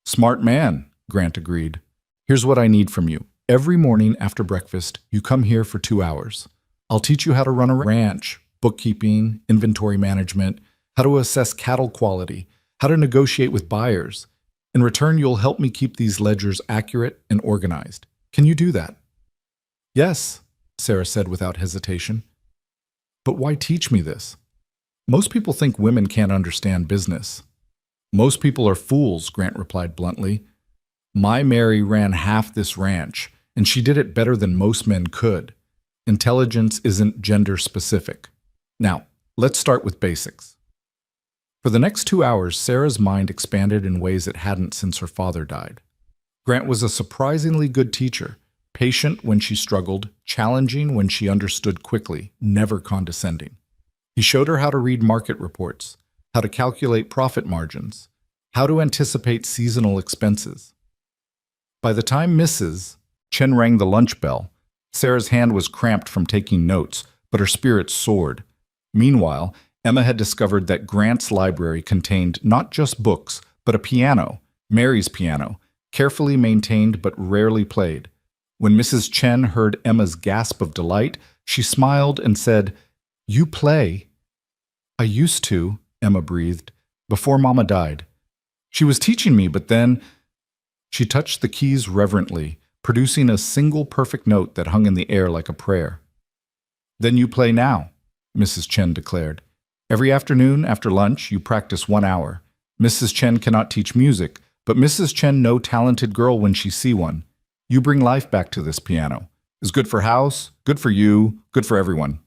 Smart man, Grant agreed. Here's what I need from you. Every morning after breakfast, you come here for 2 hours. I'll teach you how to run a ranch, bookkeeping, inventory management, how to assess cattle quality, how to negotiate with buyers. In return, you'll help me keep these ledgers accurate and organized. Can you do that? Yes, Sarah said without hesitation. But why teach me this? Most people think women can't understand business. Most people are fools, Grant replied bluntly. My Mary ran half this ranch, and she did it better than most men could. Intelligence isn't gender specific. Now, let's start with basics. For the next 2 hours, Sarah's mind expanded in ways it hadn't since her father died. Grant was a surprisingly good teacher, patient when she struggled, challenging when she understood quickly, never condescending. He showed her how to read market reports, how to calculate profit margins, how to anticipate seasonal expenses. By the time Mrs. Chen rang the lunch bell, Sarah's hand was cramped from taking notes, but her spirits soared. Meanwhile, Emma had discovered that Grant's library contained not just books, but a piano, Mary's piano, carefully maintained but rarely played. When Mrs. Chen heard Emma's gasp of delight, she smiled and said, "You play?" "I used to," Emma breathed, "before Mama died. She was teaching me, but then—" She touched the keys reverently, producing a single perfect note that hung in the air like a prayer. "Then you play now," Mrs. Chen declared. "Every afternoon after lunch, you practice 1 hour. Mrs. Chen cannot teach music, but Mrs. Chen know talented girl when she see one. You bring life back to this piano. It's good for house, good for you, good for everyone."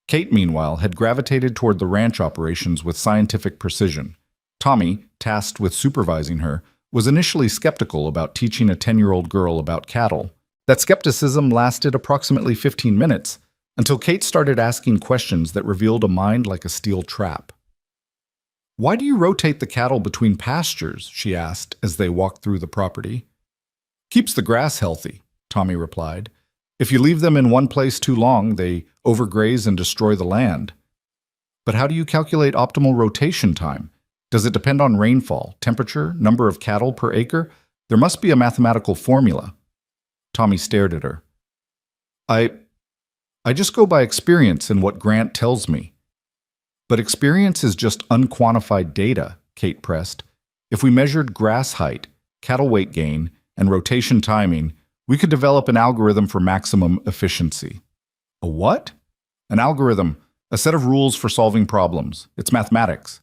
Kate, meanwhile, had gravitated toward the ranch operations with scientific precision. Tommy, tasked with supervising her, was initially skeptical about teaching a 10-year-old girl about cattle. That skepticism lasted approximately 15 minutes, until Kate started asking questions that revealed a mind like a steel trap. "Why do you rotate the cattle between pastures?" she asked as they walked through the property. "Keeps the grass healthy," Tommy replied. "If you leave them in one place too long, they overgraze and destroy the land." "But how do you calculate optimal rotation time? Does it depend on rainfall, temperature, number of cattle per acre? There must be a mathematical formula." Tommy stared at her. I just go by experience and what Grant tells me." "But experience is just unquantified data," Kate pressed. "If we measured grass height, cattle weight gain, and rotation timing, we could develop an algorithm for maximum efficiency." "A what?" "An algorithm, a set of rules for solving problems. It's mathematics."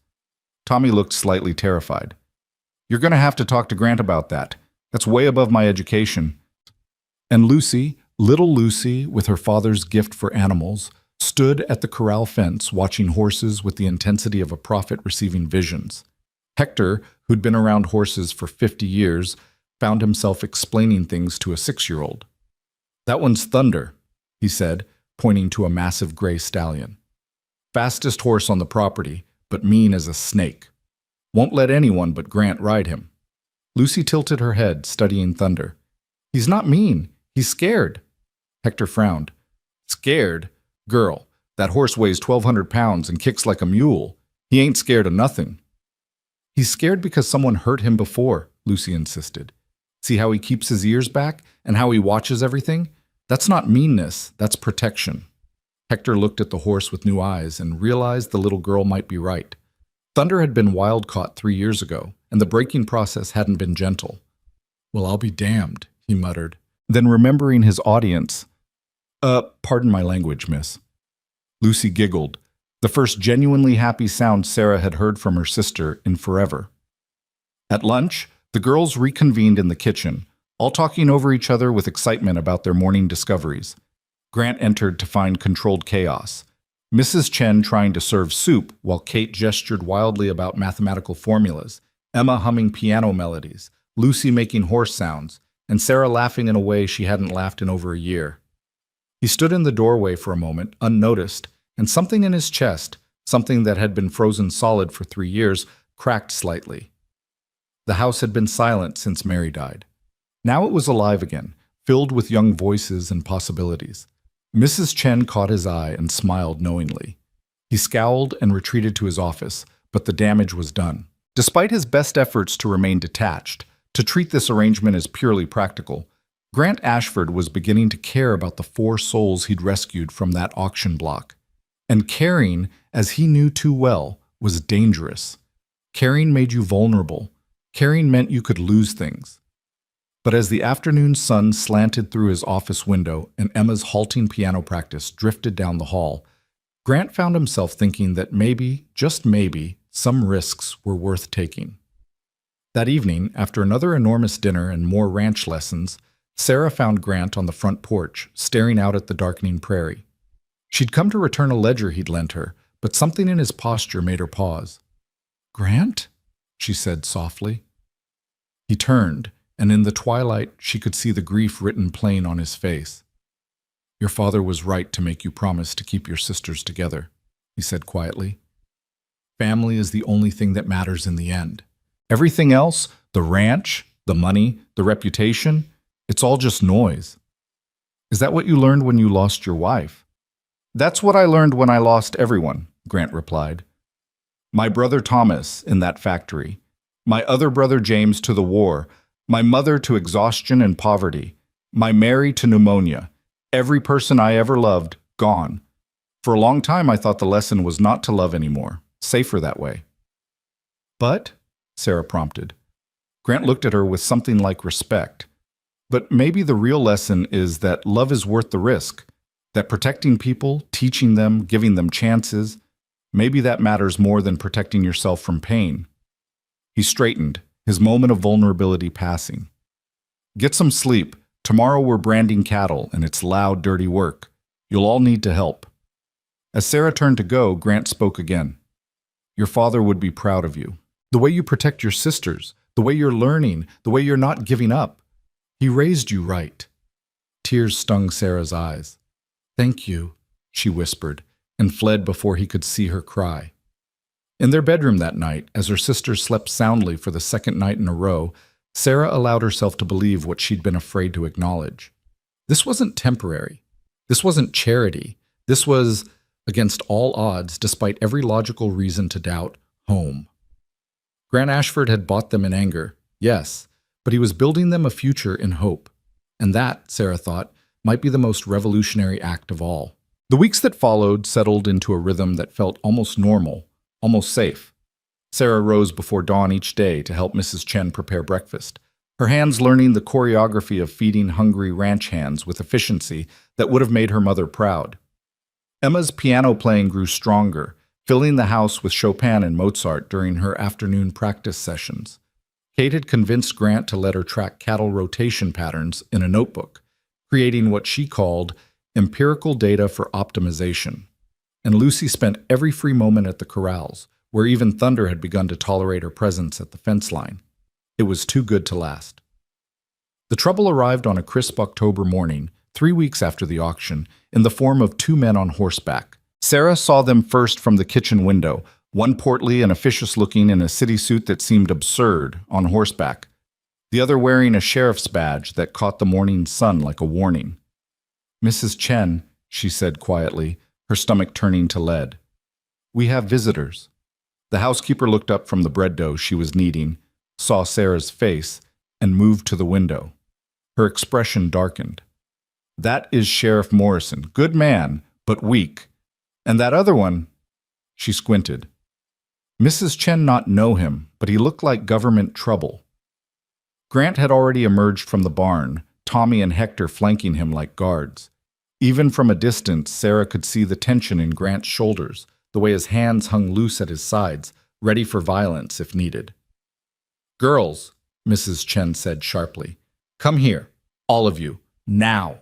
Tommy looked slightly terrified. "You're going to have to talk to Grant about that. That's way above my education." And Lucy, little Lucy, with her father's gift for animals, stood at the corral fence watching horses with the intensity of a prophet receiving visions. Hector, who'd been around horses for 50 years, found himself explaining things to a 6-year-old. "That one's Thunder," he said, pointing to a massive gray stallion. "Fastest horse on the property, but mean as a snake. Won't let anyone but Grant ride him." Lucy tilted her head, studying Thunder. "He's not mean. He's scared." Hector frowned. "Scared? Girl, that horse weighs 1,200 pounds and kicks like a mule. He ain't scared of nothing." "He's scared because someone hurt him before," Lucy insisted. "See how he keeps his ears back and how he watches everything? That's not meanness, that's protection." Hector looked at the horse with new eyes and realized the little girl might be right. Thunder had been wild-caught 3 years ago, and the breaking process hadn't been gentle. "Well, I'll be damned," he muttered. Then remembering his audience, pardon my language, miss." Lucy giggled, the first genuinely happy sound Sarah had heard from her sister in forever. At lunch, the girls reconvened in the kitchen, all talking over each other with excitement about their morning discoveries. Grant entered to find controlled chaos. Mrs. Chen trying to serve soup while Kate gestured wildly about mathematical formulas, Emma humming piano melodies, Lucy making horse sounds, and Sarah laughing in a way she hadn't laughed in over a year. He stood in the doorway for a moment, unnoticed, and something in his chest, something that had been frozen solid for 3 years, cracked slightly. The house had been silent since Mary died. Now it was alive again, filled with young voices and possibilities. Mrs. Chen caught his eye and smiled knowingly. He scowled and retreated to his office, but the damage was done. Despite his best efforts to remain detached, to treat this arrangement as purely practical, Grant Ashford was beginning to care about the 4 souls he'd rescued from that auction block. And caring, as he knew too well, was dangerous. Caring made you vulnerable. Caring meant you could lose things. But as the afternoon sun slanted through his office window and Emma's halting piano practice drifted down the hall, Grant found himself thinking that maybe, just maybe, some risks were worth taking. That evening, after another enormous dinner and more ranch lessons, Sarah found Grant on the front porch, staring out at the darkening prairie. She'd come to return a ledger he'd lent her, but something in his posture made her pause. "Grant?" she said softly. He turned, and in the twilight she could see the grief written plain on his face. "Your father was right to make you promise to keep your sisters together," he said quietly. "Family is the only thing that matters in the end. Everything else, the ranch, the money, the reputation, it's all just noise." "Is that what you learned when you lost your wife?" "That's what I learned when I lost everyone," Grant replied. "My brother Thomas in that factory, my other brother James to the war, my mother to exhaustion and poverty, my Mary to pneumonia, every person I ever loved, gone. For a long time I thought the lesson was not to love anymore, safer that way." "But," Sarah prompted. Grant looked at her with something like respect. "But maybe the real lesson is that love is worth the risk, that protecting people, teaching them, giving them chances, maybe that matters more than protecting yourself from pain." He straightened, his moment of vulnerability passing. "Get some sleep. Tomorrow we're branding cattle, and it's loud, dirty work. You'll all need to help." As Sarah turned to go, Grant spoke again. "Your father would be proud of you. The way you protect your sisters, the way you're learning, the way you're not giving up. He raised you right." Tears stung Sarah's eyes. "Thank you," she whispered, and fled before he could see her cry. In their bedroom that night, as her sisters slept soundly for the second night in a row, Sarah allowed herself to believe what she'd been afraid to acknowledge. This wasn't temporary. This wasn't charity. This was, against all odds, despite every logical reason to doubt, home. Grant Ashford had bought them in anger, yes, but he was building them a future in hope. And that, Sarah thought, might be the most revolutionary act of all. The weeks that followed settled into a rhythm that felt almost normal, almost safe. Sarah rose before dawn each day to help Mrs. Chen prepare breakfast, her hands learning the choreography of feeding hungry ranch hands with efficiency that would have made her mother proud. Emma's piano playing grew stronger, filling the house with Chopin and Mozart during her afternoon practice sessions. Kate had convinced Grant to let her track cattle rotation patterns in a notebook, creating what she called empirical data for optimization. And Lucy spent every free moment at the corrals, where even Thunder had begun to tolerate her presence at the fence line. It was too good to last. The trouble arrived on a crisp October morning, 3 weeks after the auction, in the form of 2 men on horseback. Sarah saw them first from the kitchen window, one portly and officious-looking in a city suit that seemed absurd, on horseback, the other wearing a sheriff's badge that caught the morning sun like a warning. "Mrs. Chen," she said quietly, her stomach turning to lead. "We have visitors." The housekeeper looked up from the bread dough she was kneading, saw Sarah's face, and moved to the window. Her expression darkened. "That is Sheriff Morrison. Good man, but weak. And that other one—" She squinted. Mrs. Chen not know him, but he looked like government trouble. Grant had already emerged from the barn, Tommy and Hector flanking him like guards. Even from a distance, Sarah could see the tension in Grant's shoulders, the way his hands hung loose at his sides, ready for violence if needed. "Girls," Mrs. Chen said sharply, "come here, all of you, now."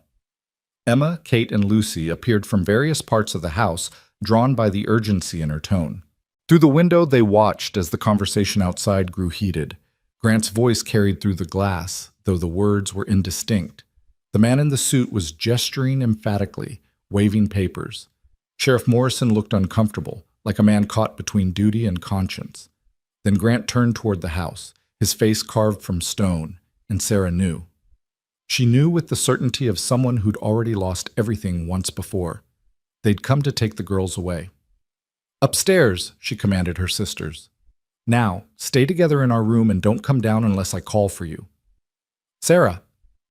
Emma, Kate, and Lucy appeared from various parts of the house, drawn by the urgency in her tone. Through the window they watched as the conversation outside grew heated. Grant's voice carried through the glass, though the words were indistinct. The man in the suit was gesturing emphatically, waving papers. Sheriff Morrison looked uncomfortable, like a man caught between duty and conscience. Then Grant turned toward the house, his face carved from stone, and Sarah knew. She knew with the certainty of someone who'd already lost everything once before. They'd come to take the girls away. "Upstairs," she commanded her sisters. "Now, stay together in our room and don't come down unless I call for you." "Sarah,"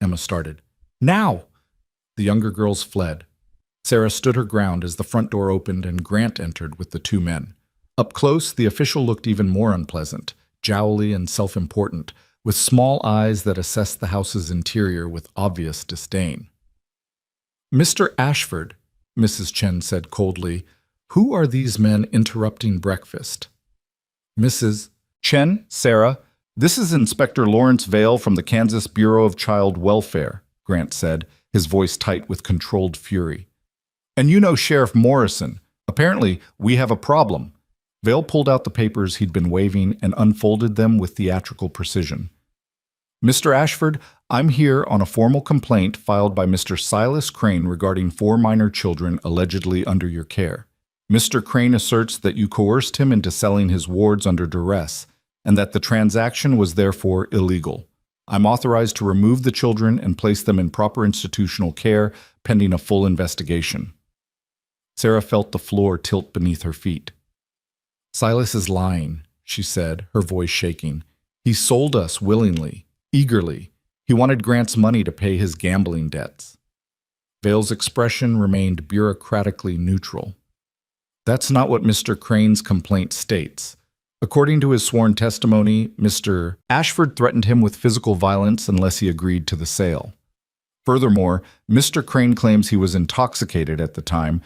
Emma started. "Now!" The younger girls fled. Sarah stood her ground as the front door opened and Grant entered with the two men. Up close, the official looked even more unpleasant, jowly and self-important, with small eyes that assessed the house's interior with obvious disdain. "Mr. Ashford," Mrs. Chen said coldly, "who are these men interrupting breakfast?" "Mrs. Chen, Sarah, this is Inspector Lawrence Vale from the Kansas Bureau of Child Welfare," Grant said, his voice tight with controlled fury. "And you know Sheriff Morrison. Apparently, we have a problem." Vale pulled out the papers he'd been waving and unfolded them with theatrical precision. "Mr. Ashford, I'm here on a formal complaint filed by Mr. Silas Crane regarding 4 minor children allegedly under your care. Mr. Crane asserts that you coerced him into selling his wards under duress, and that the transaction was therefore illegal. I'm authorized to remove the children and place them in proper institutional care pending a full investigation." Sarah felt the floor tilt beneath her feet. "Silas is lying," she said, her voice shaking. "He sold us willingly, eagerly. He wanted Grant's money to pay his gambling debts." Vale's expression remained bureaucratically neutral. "That's not what Mr. Crane's complaint states. According to his sworn testimony, Mr. Ashford threatened him with physical violence unless he agreed to the sale. Furthermore, Mr. Crane claims he was intoxicated at the time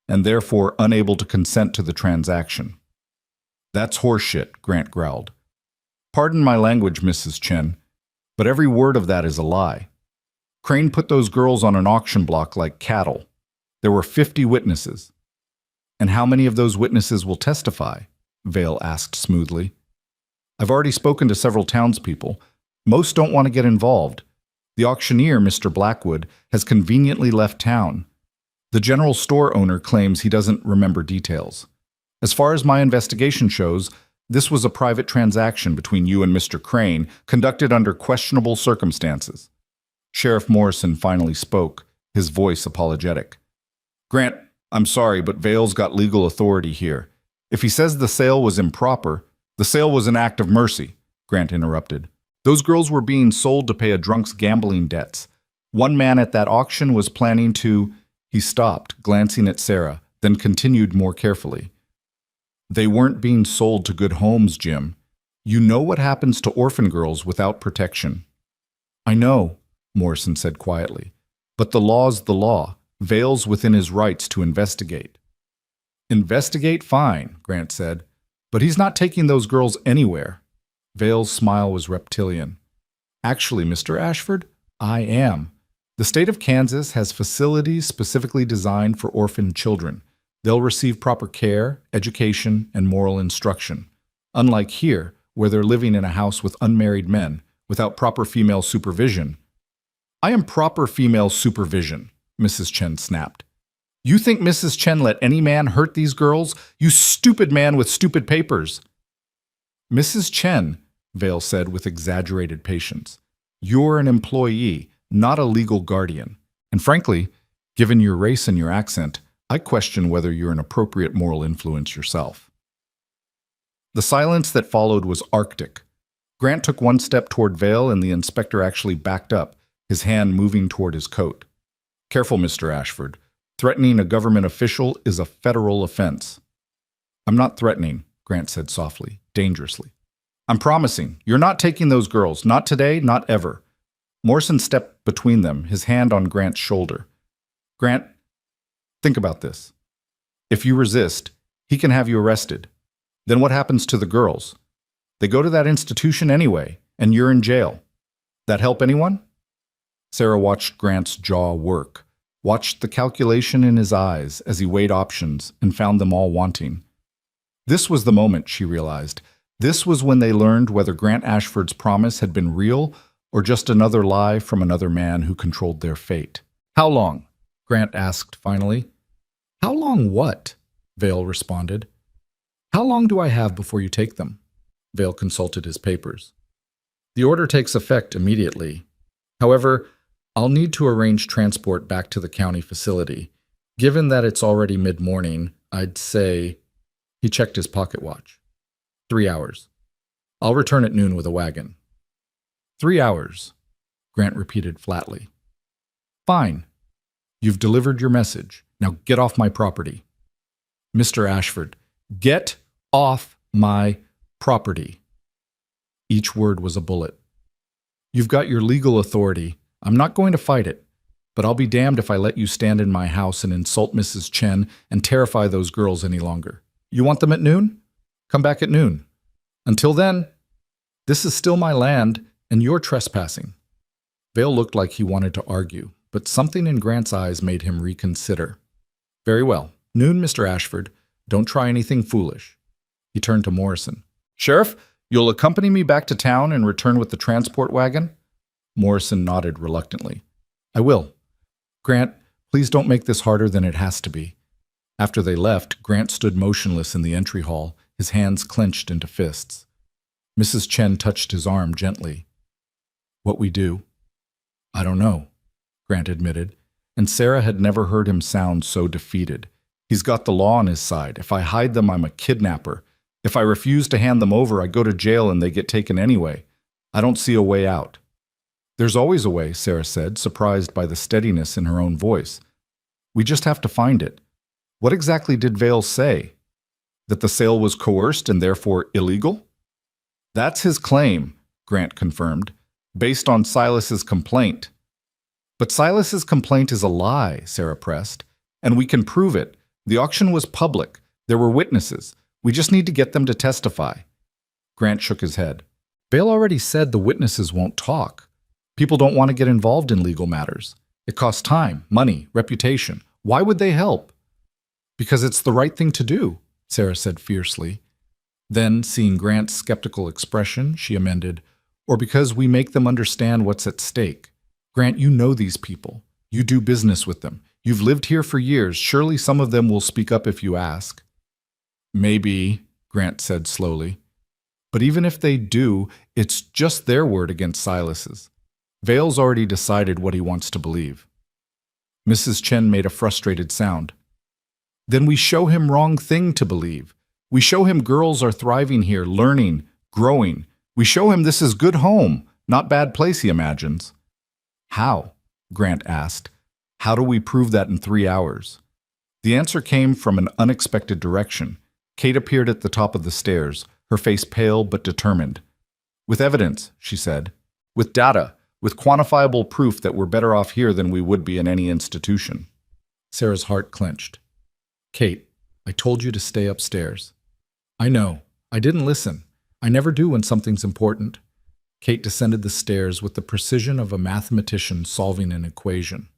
and therefore unable to consent to the transaction." "That's horseshit," Grant growled. "Pardon my language, Mrs. Chen, but every word of that is a lie. Crane put those girls on an auction block like cattle. There were 50 witnesses. "And how many of those witnesses will testify?" Vale asked smoothly. "I've already spoken to several townspeople. Most don't want to get involved. The auctioneer, Mr. Blackwood, has conveniently left town. The general store owner claims he doesn't remember details. As far as my investigation shows, this was a private transaction between you and Mr. Crane, conducted under questionable circumstances." Sheriff Morrison finally spoke, his voice apologetic. "Grant, I'm sorry, but Vale's got legal authority here. If he says the sale was improper, the sale was an act of mercy," Grant interrupted. "Those girls were being sold to pay a drunk's gambling debts. One man at that auction was planning to—" He stopped, glancing at Sarah, then continued more carefully. "They weren't being sold to good homes, Jim. You know what happens to orphan girls without protection." "I know," Morrison said quietly. "But the law's the law. Vale's within his rights to investigate." "Investigate, fine," Grant said. "But he's not taking those girls anywhere." Vale's smile was reptilian. "Actually, Mr. Ashford, I am. The state of Kansas has facilities specifically designed for orphaned children. They'll receive proper care, education, and moral instruction. Unlike here, where they're living in a house with unmarried men, without proper female supervision." "I am proper female supervision," Mrs. Chen snapped. "You think Mrs. Chen let any man hurt these girls? You stupid man with stupid papers." "Mrs. Chen," Vale said with exaggerated patience, "you're an employee, not a legal guardian. And frankly, given your race and your accent, I question whether you're an appropriate moral influence yourself." The silence that followed was arctic. Grant took one step toward Vale and the inspector actually backed up, his hand moving toward his coat. "Careful, Mr. Ashford. Threatening a government official is a federal offense." "I'm not threatening," Grant said softly, dangerously. "I'm promising. You're not taking those girls. Not today, not ever." Morrison stepped between them, his hand on Grant's shoulder. "Grant, think about this. If you resist, he can have you arrested. Then what happens to the girls? They go to that institution anyway, and you're in jail. That help anyone?" Sarah watched Grant's jaw work, watched the calculation in his eyes as he weighed options and found them all wanting. This was the moment, she realized. This was when they learned whether Grant Ashford's promise had been real or just another lie from another man who controlled their fate. "How long?" Grant asked finally. "How long what?" Vale responded. "How long do I have before you take them?" Vale consulted his papers. "The order takes effect immediately. However, I'll need to arrange transport back to the county facility. Given that it's already mid-morning, I'd say—" He checked his pocket watch. 3 hours. I'll return at noon with a wagon. 3 hours, Grant repeated flatly. Fine. You've delivered your message. Now get off my property. Mr. Ashford, get off my property. Each word was a bullet. You've got your legal authority. I'm not going to fight it, but I'll be damned if I let you stand in my house and insult Mrs. Chen and terrify those girls any longer. You want them at noon? Come back at noon. Until then, this is still my land, and you're trespassing. Vale looked like he wanted to argue, but something in Grant's eyes made him reconsider. Very well. Noon, Mr. Ashford. Don't try anything foolish. He turned to Morrison. Sheriff, you'll accompany me back to town and return with the transport wagon? Morrison nodded reluctantly. I will. Grant, please don't make this harder than it has to be. After they left, Grant stood motionless in the entry hall, his hands clenched into fists. Mrs. Chen touched his arm gently. What we do? I don't know, Grant admitted, and Sarah had never heard him sound so defeated. He's got the law on his side. If I hide them, I'm a kidnapper. If I refuse to hand them over, I go to jail and they get taken anyway. I don't see a way out. There's always a way, Sarah said, surprised by the steadiness in her own voice. We just have to find it. What exactly did Vale say? That the sale was coerced and therefore illegal? That's his claim, Grant confirmed, based on Silas's complaint. But Silas's complaint is a lie, Sarah pressed, and we can prove it. The auction was public. There were witnesses. We just need to get them to testify. Grant shook his head. Vale already said the witnesses won't talk. People don't want to get involved in legal matters. It costs time, money, reputation. Why would they help? Because it's the right thing to do, Sarah said fiercely. Then, seeing Grant's skeptical expression, she amended, or because we make them understand what's at stake. Grant, you know these people. You do business with them. You've lived here for years. Surely some of them will speak up if you ask. Maybe, Grant said slowly. But even if they do, it's just their word against Silas's. Vale's already decided what he wants to believe. Mrs. Chen made a frustrated sound. Then we show him wrong thing to believe. We show him girls are thriving here, learning, growing. We show him this is good home, not bad place he imagines. How? Grant asked. How do we prove that in 3 hours? The answer came from an unexpected direction. Kate appeared at the top of the stairs, her face pale but determined. With evidence, she said. With data, with quantifiable proof that we're better off here than we would be in any institution. Sarah's heart clenched. Kate, I told you to stay upstairs. I know. I didn't listen. I never do when something's important. Kate descended the stairs with the precision of a mathematician solving an equation.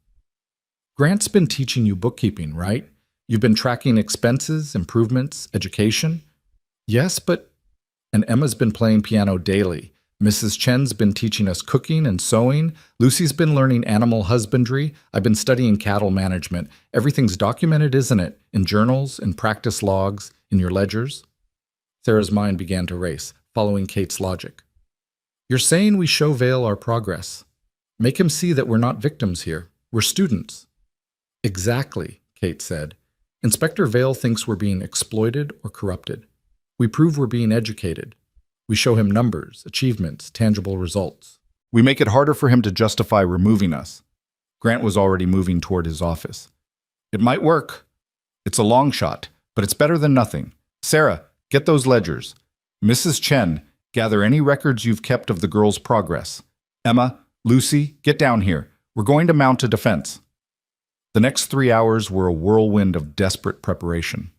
Grant's been teaching you bookkeeping, right? You've been tracking expenses, improvements, education? Yes, but... And Emma's been playing piano daily. Mrs. Chen's been teaching us cooking and sewing. Lucy's been learning animal husbandry. I've been studying cattle management. Everything's documented, isn't it? In journals, in practice logs, in your ledgers? Sarah's mind began to race, following Kate's logic. You're saying we show Vale our progress. Make him see that we're not victims here. We're students. Exactly, Kate said. Inspector Vale thinks we're being exploited or corrupted. We prove we're being educated. We show him numbers, achievements, tangible results. We make it harder for him to justify removing us. Grant was already moving toward his office. It might work. It's a long shot, but it's better than nothing. Sarah, get those ledgers. Mrs. Chen, gather any records you've kept of the girls' progress. Emma, Lucy, get down here. We're going to mount a defense. The next 3 hours were a whirlwind of desperate preparation.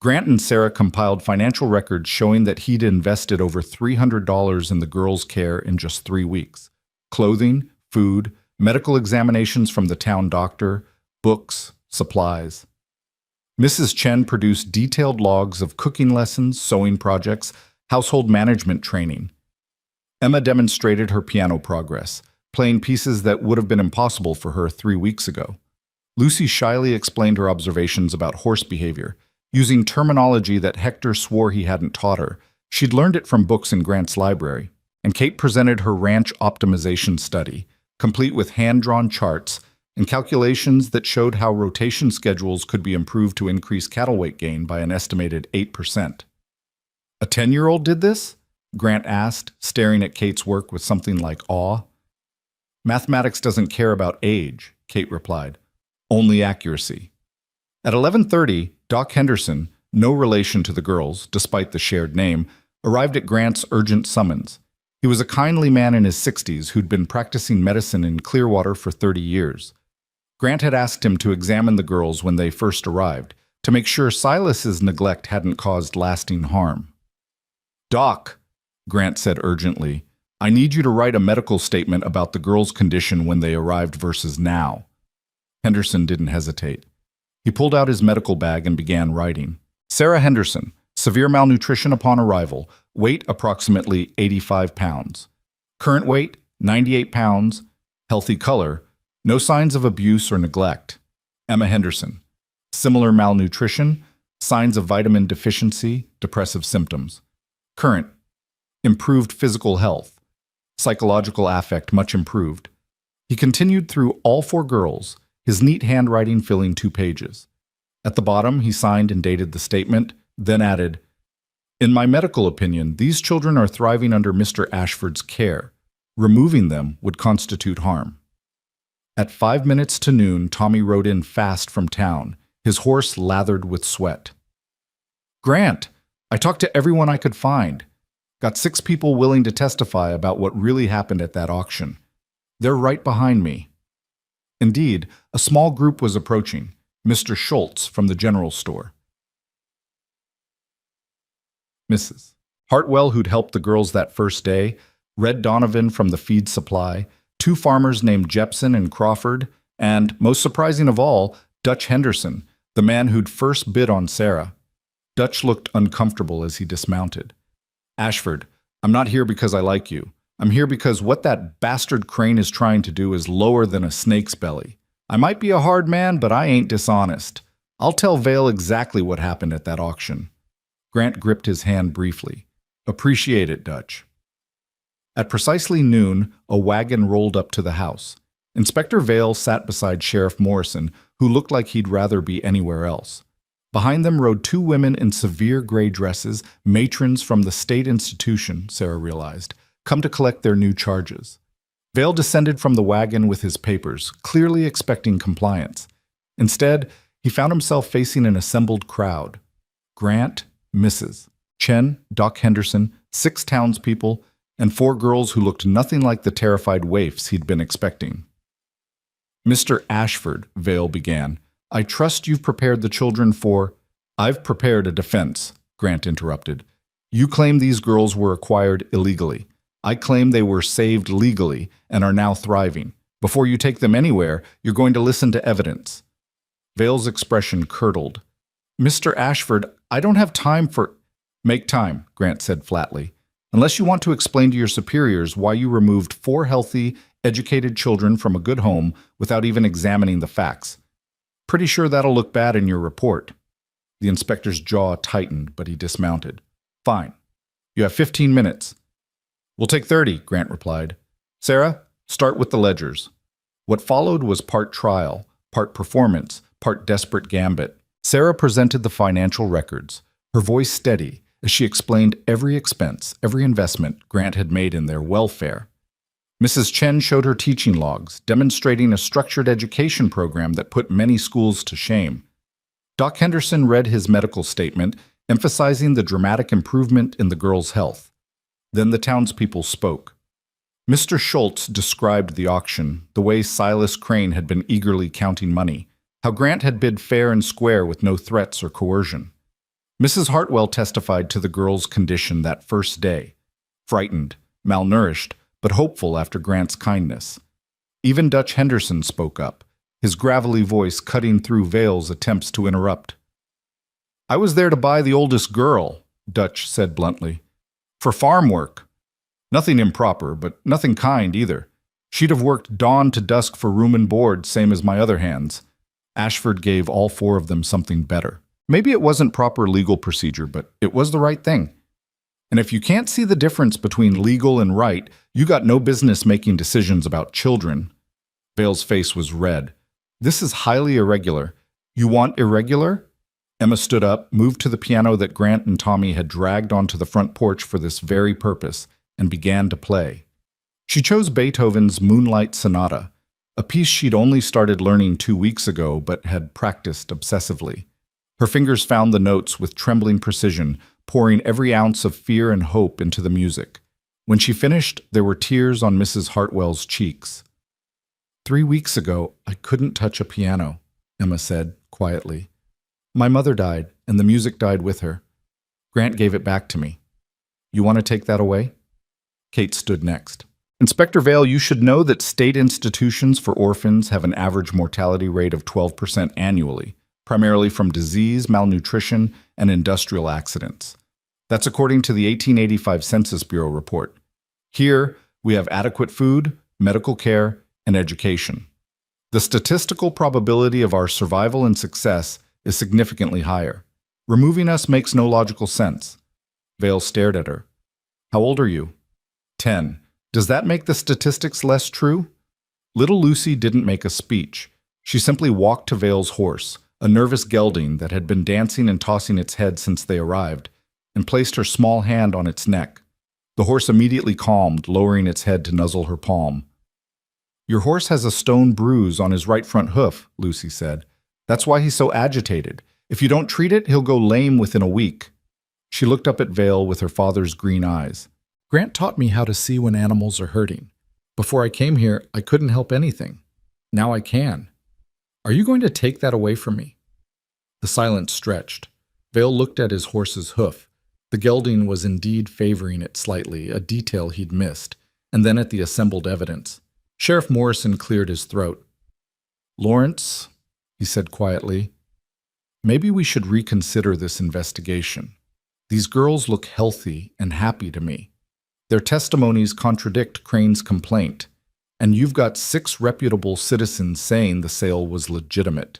Grant and Sarah compiled financial records showing that he'd invested over $300 in the girls' care in just 3 weeks. Clothing, food, medical examinations from the town doctor, books, supplies. Mrs. Chen produced detailed logs of cooking lessons, sewing projects, household management training. Emma demonstrated her piano progress, playing pieces that would have been impossible for her 3 weeks ago. Lucy shyly explained her observations about horse behavior, using terminology that Hector swore he hadn't taught her. She'd learned it from books in Grant's library. And Kate presented her ranch optimization study, complete with hand-drawn charts and calculations that showed how rotation schedules could be improved to increase cattle weight gain by an estimated 8%. A 10-year-old did this? Grant asked, staring at Kate's work with something like awe. Mathematics doesn't care about age, Kate replied. Only accuracy. At 11:30, Doc Henderson, no relation to the girls, despite the shared name, arrived at Grant's urgent summons. He was a kindly man in his 60s who'd been practicing medicine in Clearwater for 30 years. Grant had asked him to examine the girls when they first arrived, to make sure Silas's neglect hadn't caused lasting harm. "Doc," Grant said urgently, "I need you to write a medical statement about the girls' condition when they arrived versus now." Henderson didn't hesitate. He pulled out his medical bag and began writing. Sarah Henderson, severe malnutrition upon arrival, weight approximately 85 pounds. Current weight, 98 pounds, healthy color, no signs of abuse or neglect. Emma Henderson, similar malnutrition, signs of vitamin deficiency, depressive symptoms. Current, improved physical health, psychological affect much improved. He continued through all 4 girls, his neat handwriting filling 2 pages. At the bottom, he signed and dated the statement, then added, "In my medical opinion, these children are thriving under Mr. Ashford's care. Removing them would constitute harm." At 5 minutes to noon, Tommy rode in fast from town, his horse lathered with sweat. "Grant, I talked to everyone I could find. Got 6 people willing to testify about what really happened at that auction. They're right behind me." Indeed, a small group was approaching, Mr. Schultz from the general store. Mrs. Hartwell, who'd helped the girls that first day, Red Donovan from the feed supply, 2 farmers named Jepson and Crawford, and, most surprising of all, Dutch Henderson, the man who'd first bid on Sarah. Dutch looked uncomfortable as he dismounted. "Ashford, I'm not here because I like you. I'm here because what that bastard Crane is trying to do is lower than a snake's belly. I might be a hard man, but I ain't dishonest. I'll tell Vale exactly what happened at that auction." Grant gripped his hand briefly. "Appreciate it, Dutch." At precisely noon, a wagon rolled up to the house. Inspector Vale sat beside Sheriff Morrison, who looked like he'd rather be anywhere else. Behind them rode 2 women in severe gray dresses, matrons from the state institution, Sarah realized, come to collect their new charges. Vale descended from the wagon with his papers, clearly expecting compliance. Instead, he found himself facing an assembled crowd. Grant, Mrs. Chen, Doc Henderson, 6 townspeople, and 4 girls who looked nothing like the terrified waifs he'd been expecting. "Mr. Ashford," Vale began, "I trust you've prepared the children for—" "I've prepared a defense," Grant interrupted. "You claim these girls were acquired illegally. I claim they were saved legally and are now thriving. Before you take them anywhere, you're going to listen to evidence." Vale's expression curdled. "Mr. Ashford, I don't have time for—" "Make time," Grant said flatly. "Unless you want to explain to your superiors why you removed 4 healthy, educated children from a good home without even examining the facts. Pretty sure that'll look bad in your report." The inspector's jaw tightened, but he dismounted. "Fine. You have 15 minutes. "We'll take 30, Grant replied. "Sarah, start with the ledgers." What followed was part trial, part performance, part desperate gambit. Sarah presented the financial records, her voice steady as she explained every expense, every investment Grant had made in their welfare. Mrs. Chen showed her teaching logs, demonstrating a structured education program that put many schools to shame. Doc Henderson read his medical statement, emphasizing the dramatic improvement in the girls' health. Then the townspeople spoke. Mr. Schultz described the auction, the way Silas Crane had been eagerly counting money, how Grant had bid fair and square with no threats or coercion. Mrs. Hartwell testified to the girls' condition that first day, frightened, malnourished, but hopeful after Grant's kindness. Even Dutch Henderson spoke up, his gravelly voice cutting through Vale's attempts to interrupt. "I was there to buy the oldest girl," Dutch said bluntly. "For farm work. Nothing improper, but nothing kind either. She'd have worked dawn to dusk for room and board, same as my other hands." Ashford gave all 4 of them something better. Maybe it wasn't proper legal procedure, but it was the right thing. And if you can't see the difference between legal and right, you got no business making decisions about children. Vale's face was red. This is highly irregular. You want irregular? Emma stood up, moved to the piano that Grant and Tommy had dragged onto the front porch for this very purpose, and began to play. She chose Beethoven's Moonlight Sonata, a piece she'd only started learning 2 weeks ago but had practiced obsessively. Her fingers found the notes with trembling precision, pouring every ounce of fear and hope into the music. When she finished, there were tears on Mrs. Hartwell's cheeks. 3 weeks ago, I couldn't touch a piano, Emma said, quietly. My mother died, and the music died with her. Grant gave it back to me. You want to take that away? Kate stood next. Inspector Vale, you should know that state institutions for orphans have an average mortality rate of 12% annually, primarily from disease, malnutrition, and industrial accidents. That's according to the 1885 Census Bureau report. Here, we have adequate food, medical care, and education. The statistical probability of our survival and success is significantly higher. Removing us makes no logical sense. Vale stared at her. How old are you? 10. Does that make the statistics less true? Little Lucy didn't make a speech. She simply walked to Vale's horse, a nervous gelding that had been dancing and tossing its head since they arrived, and placed her small hand on its neck. The horse immediately calmed, lowering its head to nuzzle her palm. Your horse has a stone bruise on his right front hoof, Lucy said. That's why he's so agitated. If you don't treat it, he'll go lame within a week. She looked up at Vale with her father's green eyes. Grant taught me how to see when animals are hurting. Before I came here, I couldn't help anything. Now I can. Are you going to take that away from me? The silence stretched. Vale looked at his horse's hoof. The gelding was indeed favoring it slightly, a detail he'd missed, and then at the assembled evidence. Sheriff Morrison cleared his throat. Lawrence, he said quietly, maybe we should reconsider this investigation. These girls look healthy and happy to me. Their testimonies contradict Crane's complaint, and you've got 6 reputable citizens saying the sale was legitimate.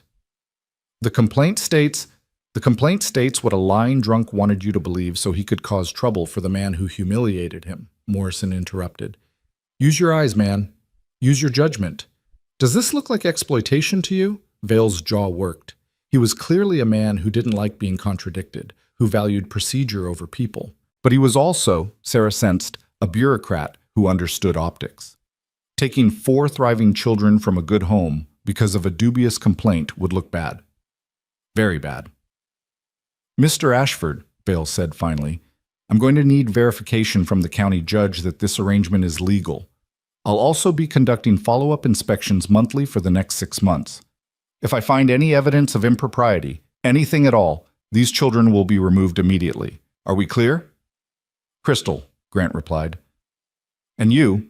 The complaint states what a lying drunk wanted you to believe so he could cause trouble for the man who humiliated him, Morrison interrupted. Use your eyes, man. Use your judgment. Does this look like exploitation to you? Vale's jaw worked. He was clearly a man who didn't like being contradicted, who valued procedure over people. But he was also, Sarah sensed, a bureaucrat who understood optics. Taking 4 thriving children from a good home because of a dubious complaint would look bad. Very bad. Mr. Ashford, Vale said finally, I'm going to need verification from the county judge that this arrangement is legal. I'll also be conducting follow-up inspections monthly for the next 6 months. If I find any evidence of impropriety, anything at all, these children will be removed immediately. Are we clear? Crystal, Grant replied. And you,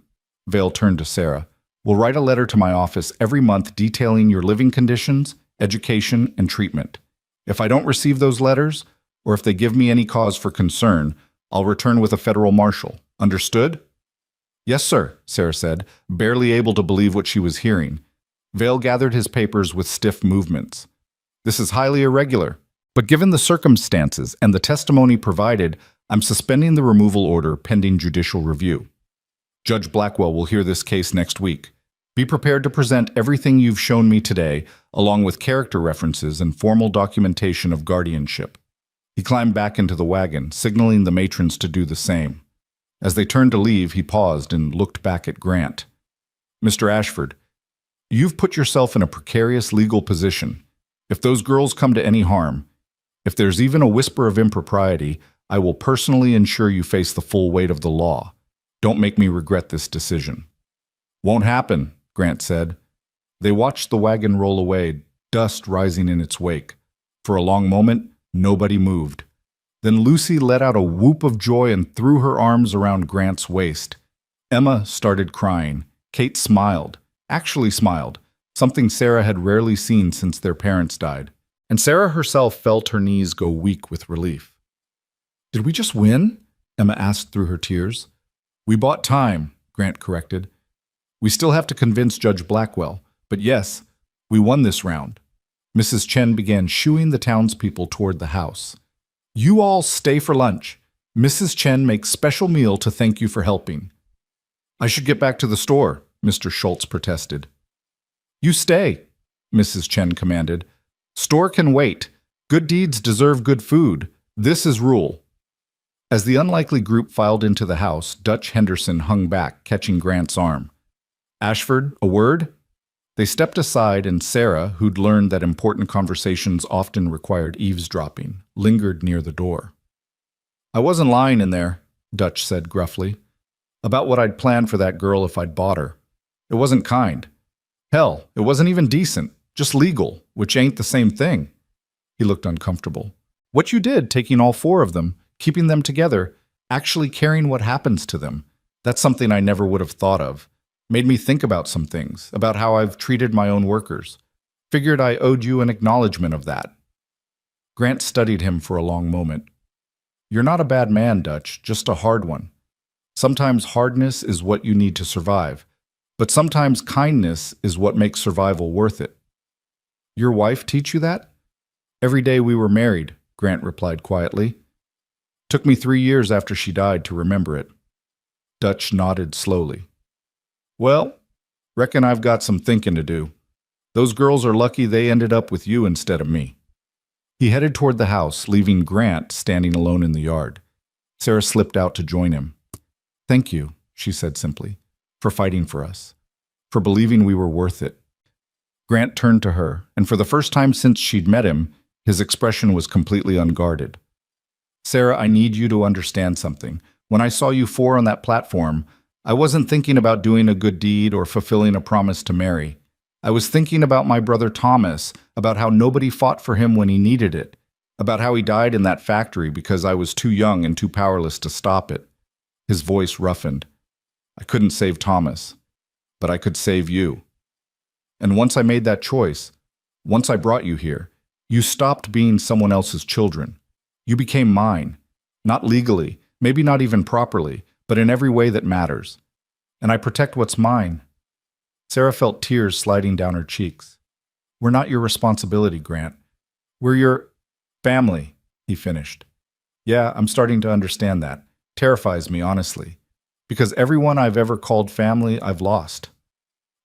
Vale turned to Sarah, will write a letter to my office every month detailing your living conditions, education, and treatment. If I don't receive those letters, or if they give me any cause for concern, I'll return with a federal marshal. Understood? Yes, sir, Sarah said, barely able to believe what she was hearing. Vale gathered his papers with stiff movements. This is highly irregular, but given the circumstances and the testimony provided, I'm suspending the removal order pending judicial review. Judge Blackwell will hear this case next week. Be prepared to present everything you've shown me today, along with character references and formal documentation of guardianship. He climbed back into the wagon, signaling the matrons to do the same. As they turned to leave, he paused and looked back at Grant. Mr. Ashford, you've put yourself in a precarious legal position. If those girls come to any harm, if there's even a whisper of impropriety, I will personally ensure you face the full weight of the law. Don't make me regret this decision. Won't happen, Grant said. They watched the wagon roll away, dust rising in its wake. For a long moment, nobody moved. Then Lucy let out a whoop of joy and threw her arms around Grant's waist. Emma started crying. Kate smiled, actually smiled, something Sarah had rarely seen since their parents died. And Sarah herself felt her knees go weak with relief. Did we just win? Emma asked through her tears. We bought time, Grant corrected. We still have to convince Judge Blackwell, but yes, we won this round. Mrs. Chen began shooing the townspeople toward the house. You all stay for lunch. Mrs. Chen makes special meal to thank you for helping. I should get back to the store, Mr. Schultz protested. You stay, Mrs. Chen commanded. Store can wait. Good deeds deserve good food. This is rule. As the unlikely group filed into the house, Dutch Henderson hung back, catching Grant's arm. Ashford, a word? They stepped aside, and Sarah, who'd learned that important conversations often required eavesdropping, lingered near the door. I wasn't lying in there, Dutch said gruffly, about what I'd planned for that girl if I'd bought her. It wasn't kind. Hell, it wasn't even decent, just legal, which ain't the same thing. He looked uncomfortable. What you did, taking all four of them, keeping them together, actually caring what happens to them, that's something I never would have thought of. Made me think about some things, about how I've treated my own workers. Figured I owed you an acknowledgement of that. Grant studied him for a long moment. You're not a bad man, Dutch, just a hard one. Sometimes hardness is what you need to survive, but sometimes kindness is what makes survival worth it. Your wife teach you that? Every day we were married, Grant replied quietly. Took me 3 years after she died to remember it. Dutch nodded slowly. Well, reckon I've got some thinking to do. Those girls are lucky they ended up with you instead of me. He headed toward the house, leaving Grant standing alone in the yard. Sarah slipped out to join him. Thank you, she said simply, for fighting for us, for believing we were worth it. Grant turned to her, and for the first time since she'd met him, his expression was completely unguarded. Sarah, I need you to understand something. When I saw you four on that platform, I wasn't thinking about doing a good deed or fulfilling a promise to Mary. I was thinking about my brother Thomas, about how nobody fought for him when he needed it, about how he died in that factory because I was too young and too powerless to stop it. His voice roughened. I couldn't save Thomas, but I could save you. And once I made that choice, once I brought you here, you stopped being someone else's children. You became mine, not legally, maybe not even properly, but in every way that matters. And I protect what's mine. Sarah felt tears sliding down her cheeks. We're not your responsibility, Grant. We're your family, he finished. Yeah, I'm starting to understand that. Terrifies me, honestly. Because everyone I've ever called family, I've lost.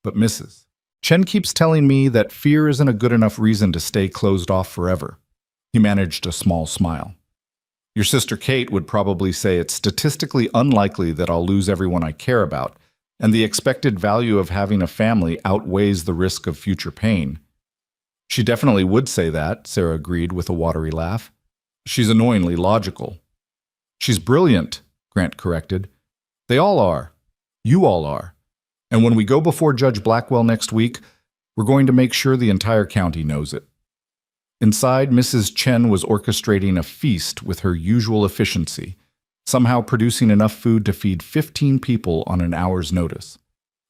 But Mrs. Chen keeps telling me that fear isn't a good enough reason to stay closed off forever. He managed a small smile. Your sister Kate would probably say it's statistically unlikely that I'll lose everyone I care about, and the expected value of having a family outweighs the risk of future pain. She definitely would say that, Sarah agreed with a watery laugh. She's annoyingly logical. She's brilliant, Grant corrected. They all are. You all are. And when we go before Judge Blackwell next week, we're going to make sure the entire county knows it. Inside, Mrs. Chen was orchestrating a feast with her usual efficiency, somehow producing enough food to feed 15 people on an hour's notice.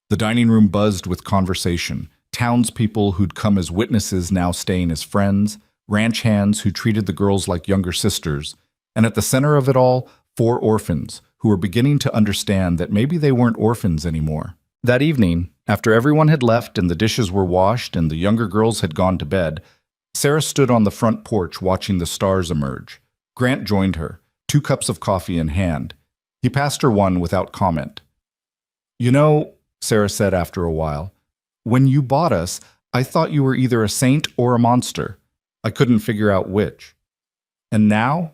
The dining room buzzed with conversation, townspeople who'd come as witnesses now staying as friends, ranch hands who treated the girls like younger sisters, and at the center of it all, 4 orphans who were beginning to understand that maybe they weren't orphans anymore. That evening, after everyone had left and the dishes were washed and the younger girls had gone to bed, Sarah stood on the front porch watching the stars emerge. Grant joined her, 2 cups of coffee in hand. He passed her one without comment. You know, Sarah said after a while, when you bought us, I thought you were either a saint or a monster. I couldn't figure out which. And now?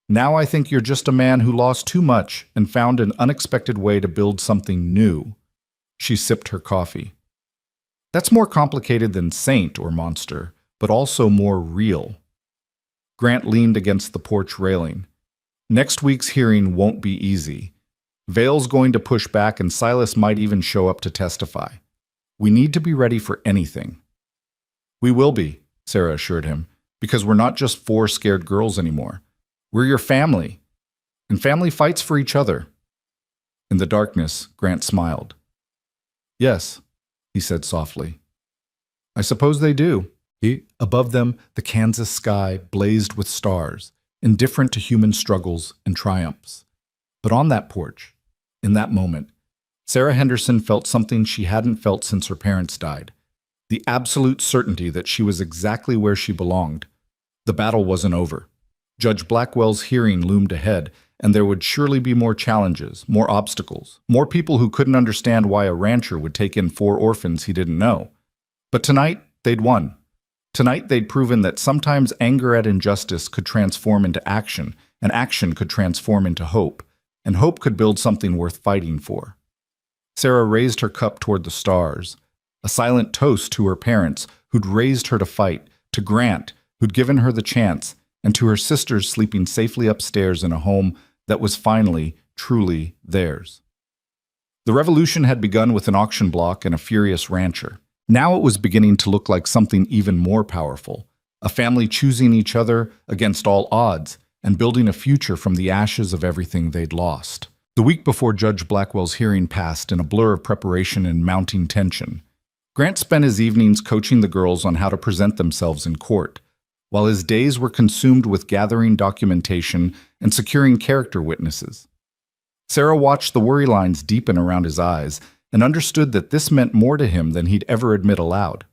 Now I think you're just a man who lost too much and found an unexpected way to build something new. She sipped her coffee. That's more complicated than saint or monster, but also more real. Grant leaned against the porch railing. Next week's hearing won't be easy. Vale's going to push back and Silas might even show up to testify. We need to be ready for anything. We will be, Sarah assured him, because we're not just 4 scared girls anymore. We're your family, and family fights for each other. In the darkness, Grant smiled. Yes, he said softly. I suppose they do. Above them, the Kansas sky blazed with stars, indifferent to human struggles and triumphs. But on that porch, in that moment, Sarah Henderson felt something she hadn't felt since her parents died. The absolute certainty that she was exactly where she belonged. The battle wasn't over. Judge Blackwell's hearing loomed ahead, and there would surely be more challenges, more obstacles, more people who couldn't understand why a rancher would take in 4 orphans he didn't know. But tonight, they'd won. Tonight, they'd proven that sometimes anger at injustice could transform into action, and action could transform into hope, and hope could build something worth fighting for. Sarah raised her cup toward the stars, a silent toast to her parents who'd raised her to fight, to Grant, who'd given her the chance, and to her sisters sleeping safely upstairs in a home that was finally, truly theirs. The revolution had begun with an auction block and a furious rancher. Now it was beginning to look like something even more powerful, a family choosing each other against all odds and building a future from the ashes of everything they'd lost. The week before Judge Blackwell's hearing passed in a blur of preparation and mounting tension. Grant spent his evenings coaching the girls on how to present themselves in court, while his days were consumed with gathering documentation and securing character witnesses. Sarah watched the worry lines deepen around his eyes and understood that this meant more to him than he'd ever admit aloud.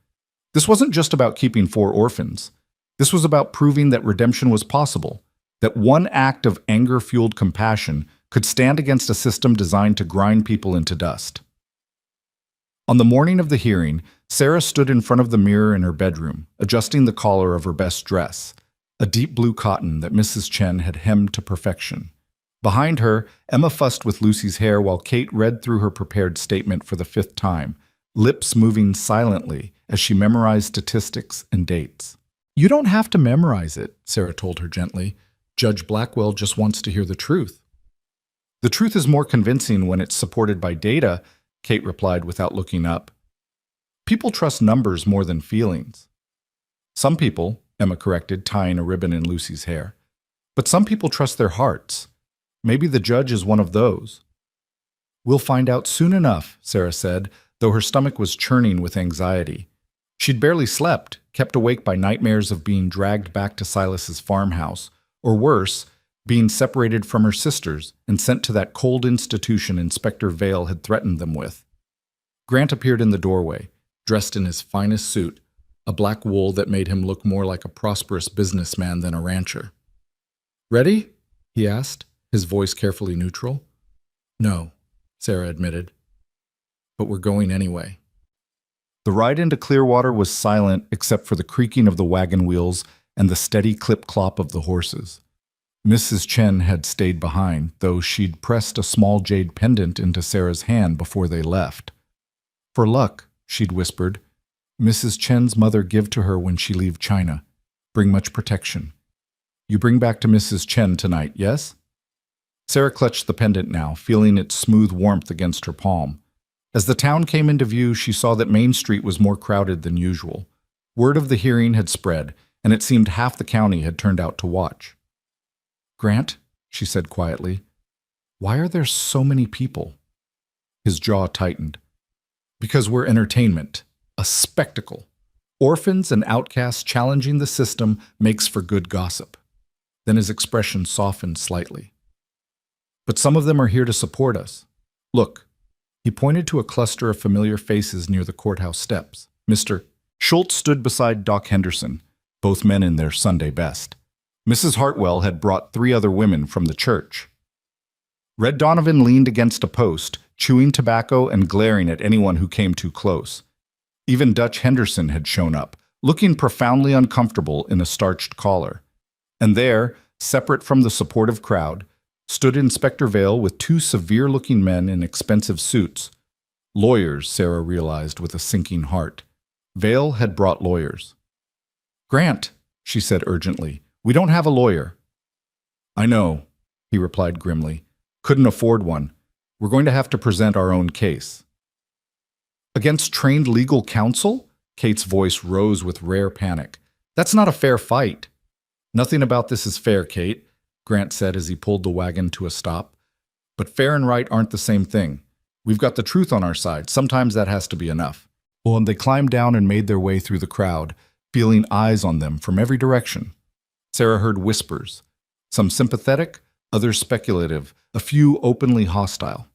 This wasn't just about keeping 4 orphans. This was about proving that redemption was possible, that one act of anger-fueled compassion could stand against a system designed to grind people into dust. On the morning of the hearing, Sarah stood in front of the mirror in her bedroom, adjusting the collar of her best dress, a deep blue cotton that Mrs. Chen had hemmed to perfection. Behind her, Emma fussed with Lucy's hair while Kate read through her prepared statement for the 5th time, lips moving silently as she memorized statistics and dates. "You don't have to memorize it," Sarah told her gently. "Judge Blackwell just wants to hear the truth." "The truth is more convincing when it's supported by data," Kate replied without looking up. "People trust numbers more than feelings." "Some people," Emma corrected, tying a ribbon in Lucy's hair. "But some people trust their hearts. Maybe the judge is one of those." "We'll find out soon enough," Sarah said, though her stomach was churning with anxiety. She'd barely slept, kept awake by nightmares of being dragged back to Silas's farmhouse, or worse, being separated from her sisters and sent to that cold institution Inspector Vale had threatened them with. Grant appeared in the doorway, dressed in his finest suit, a black wool that made him look more like a prosperous businessman than a rancher. "Ready?" he asked, his voice carefully neutral. "No," Sarah admitted. "But we're going anyway." The ride into Clearwater was silent except for the creaking of the wagon wheels and the steady clip-clop of the horses. Mrs. Chen had stayed behind, though she'd pressed a small jade pendant into Sarah's hand before they left. "For luck," she'd whispered. "Mrs. Chen's mother give to her when she leave China. Bring much protection. You bring back to Mrs. Chen tonight, yes?" Sarah clutched the pendant now, feeling its smooth warmth against her palm. As the town came into view, she saw that Main Street was more crowded than usual. Word of the hearing had spread, and it seemed half the county had turned out to watch. "Grant," she said quietly, "why are there so many people?" His jaw tightened. "Because we're entertainment, a spectacle. Orphans and outcasts challenging the system makes for good gossip." Then his expression softened slightly. "But some of them are here to support us. Look." He pointed to a cluster of familiar faces near the courthouse steps. Mr. Schultz stood beside Doc Henderson, both men in their Sunday best. Mrs. Hartwell had brought 3 other women from the church. Red Donovan leaned against a post, chewing tobacco and glaring at anyone who came too close. Even Dutch Henderson had shown up, looking profoundly uncomfortable in a starched collar. And there, separate from the supportive crowd, stood Inspector Vale with 2 severe-looking men in expensive suits. Lawyers, Sarah realized with a sinking heart. Vale had brought lawyers. "Grant," she said urgently, "we don't have a lawyer." "I know," he replied grimly. "Couldn't afford one. We're going to have to present our own case." "Against trained legal counsel?" Kate's voice rose with rare panic. "That's not a fair fight." "Nothing about this is fair, Kate," Grant said as he pulled the wagon to a stop. "But fair and right aren't the same thing. We've got the truth on our side. Sometimes that has to be enough." Well, and they climbed down and made their way through the crowd, feeling eyes on them from every direction. Sarah heard whispers, some sympathetic, others speculative, a few openly hostile.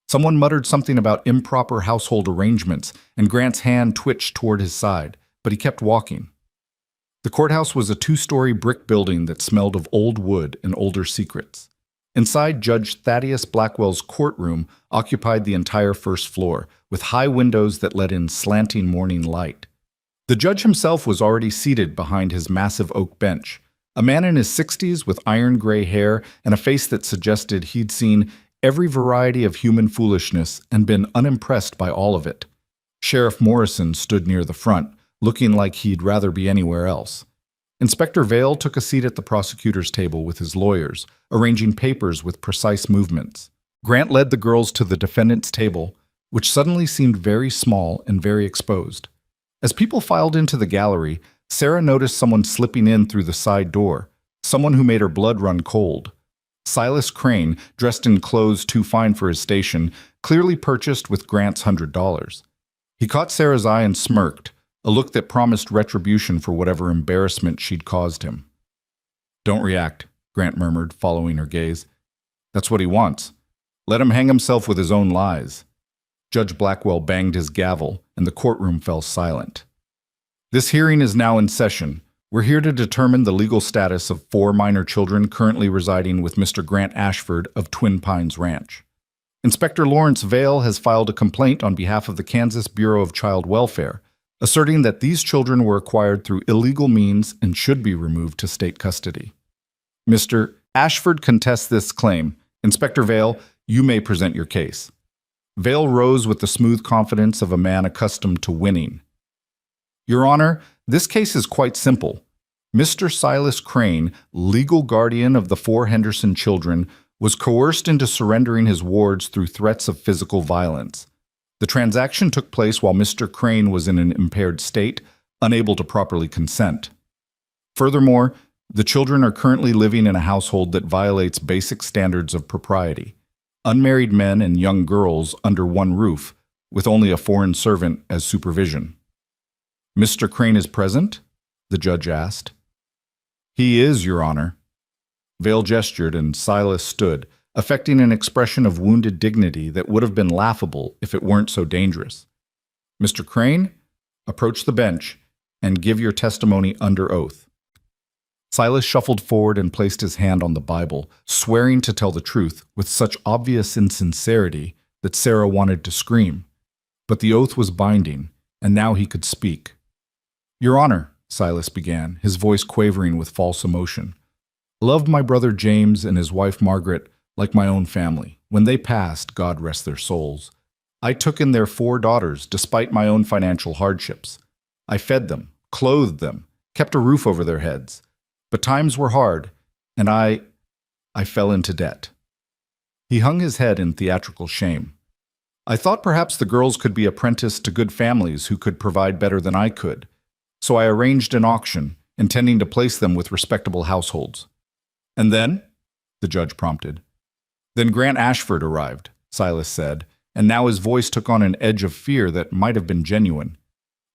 Someone muttered something about improper household arrangements, and Grant's hand twitched toward his side, but he kept walking. The courthouse was a two-story brick building that smelled of old wood and older secrets. Inside, Judge Thaddeus Blackwell's courtroom occupied the entire first floor, with high windows that let in slanting morning light. The judge himself was already seated behind his massive oak bench, a man in his 60s with iron gray hair and a face that suggested he'd seen every variety of human foolishness and been unimpressed by all of it. Sheriff Morrison stood near the front, looking like he'd rather be anywhere else. Inspector Vale took a seat at the prosecutor's table with his lawyers, arranging papers with precise movements. Grant led the girls to the defendant's table, which suddenly seemed very small and very exposed. As people filed into the gallery, Sarah noticed someone slipping in through the side door, someone who made her blood run cold. Silas Crane, dressed in clothes too fine for his station, clearly purchased with Grant's $100. He caught Sarah's eye and smirked, a look that promised retribution for whatever embarrassment she'd caused him. "Don't react," Grant murmured, following her gaze. "That's what he wants. Let him hang himself with his own lies." Judge Blackwell banged his gavel, and the courtroom fell silent. "This hearing is now in session. We're here to determine the legal status of 4 minor children currently residing with Mr. Grant Ashford of Twin Pines Ranch. Inspector Lawrence Vale has filed a complaint on behalf of the Kansas Bureau of Child Welfare, asserting that these children were acquired through illegal means and should be removed to state custody. Mr. Ashford contests this claim. Inspector Vale, you may present your case." Vale rose with the smooth confidence of a man accustomed to winning. "Your Honor, this case is quite simple. Mr. Silas Crane, legal guardian of the 4 Henderson children, was coerced into surrendering his wards through threats of physical violence. The transaction took place while Mr. Crane was in an impaired state, unable to properly consent. Furthermore, the children are currently living in a household that violates basic standards of propriety. Unmarried men and young girls under one roof, with only a foreign servant as supervision." "Mr. Crane is present?" the judge asked. "He is, Your Honor." Vale gestured and Silas stood, affecting an expression of wounded dignity that would have been laughable if it weren't so dangerous. "Mr. Crane, approach the bench and give your testimony under oath." Silas shuffled forward and placed his hand on the Bible, swearing to tell the truth with such obvious insincerity that Sarah wanted to scream. But the oath was binding, and now he could speak. "Your Honor," Silas began, his voice quavering with false emotion, "I loved my brother James and his wife Margaret like my own family. When they passed, God rest their souls, I took in their 4 daughters despite my own financial hardships. I fed them, clothed them, kept a roof over their heads. But times were hard, and I fell into debt." He hung his head in theatrical shame. "I thought perhaps the girls could be apprenticed to good families who could provide better than I could. So I arranged an auction, intending to place them with respectable households." "And then?" the judge prompted. "Then Grant Ashford arrived," Silas said, and now his voice took on an edge of fear that might have been genuine.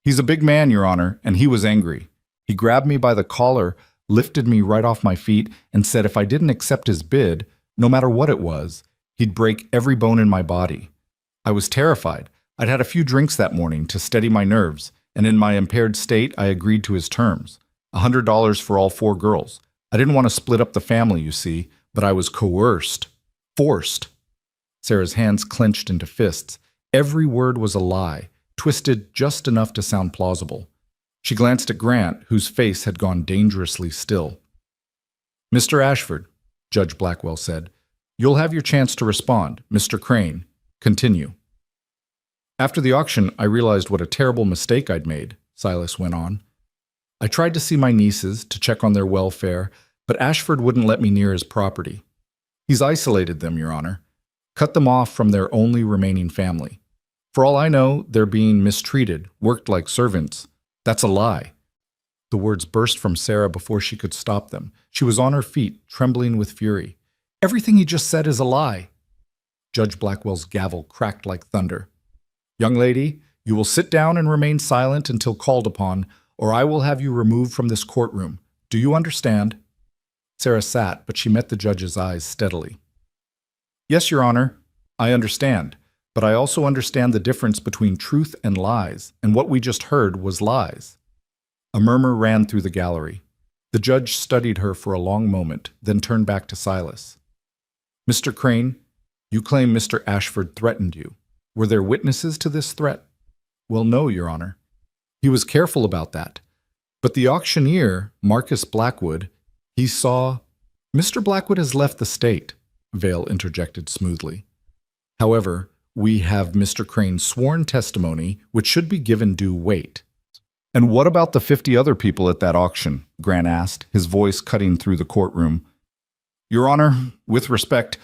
"He's a big man, Your Honor, and he was angry. He grabbed me by the collar, lifted me right off my feet, and said if I didn't accept his bid, no matter what it was, he'd break every bone in my body. I was terrified. I'd had a few drinks that morning to steady my nerves, and in my impaired state, I agreed to his terms. $100 for all 4 girls. I didn't want to split up the family, you see, but I was coerced. Forced." Sarah's hands clenched into fists. Every word was a lie, twisted just enough to sound plausible. She glanced at Grant, whose face had gone dangerously still. "Mr. Ashford," Judge Blackwell said, "you'll have your chance to respond. Mr. Crane, continue." "After the auction, I realized what a terrible mistake I'd made," Silas went on. "I tried to see my nieces, to check on their welfare, but Ashford wouldn't let me near his property. He's isolated them, Your Honor, cut them off from their only remaining family. For all I know, they're being mistreated, worked like servants. That's a lie." The words burst from Sarah before she could stop them. She was on her feet, trembling with fury. "Everything he just said is a lie." Judge Blackwell's gavel cracked like thunder. "Young lady, you will sit down and remain silent until called upon, or I will have you removed from this courtroom. Do you understand?" Sarah sat, but she met the judge's eyes steadily. "Yes, Your Honor, I understand. But I also understand the difference between truth and lies, and what we just heard was lies." A murmur ran through the gallery. The judge studied her for a long moment, then turned back to Silas. Mr. Crane, you claim Mr. Ashford threatened you. Were there witnesses to this threat? Well, no, Your Honor. He was careful about that. But the auctioneer, Marcus Blackwood, he saw— Mr. Blackwood has left the state, Vale interjected smoothly. However, we have Mr. Crane's sworn testimony, which should be given due weight. And what about the 50 other people at that auction? Grant asked, his voice cutting through the courtroom. Your Honor, with respect,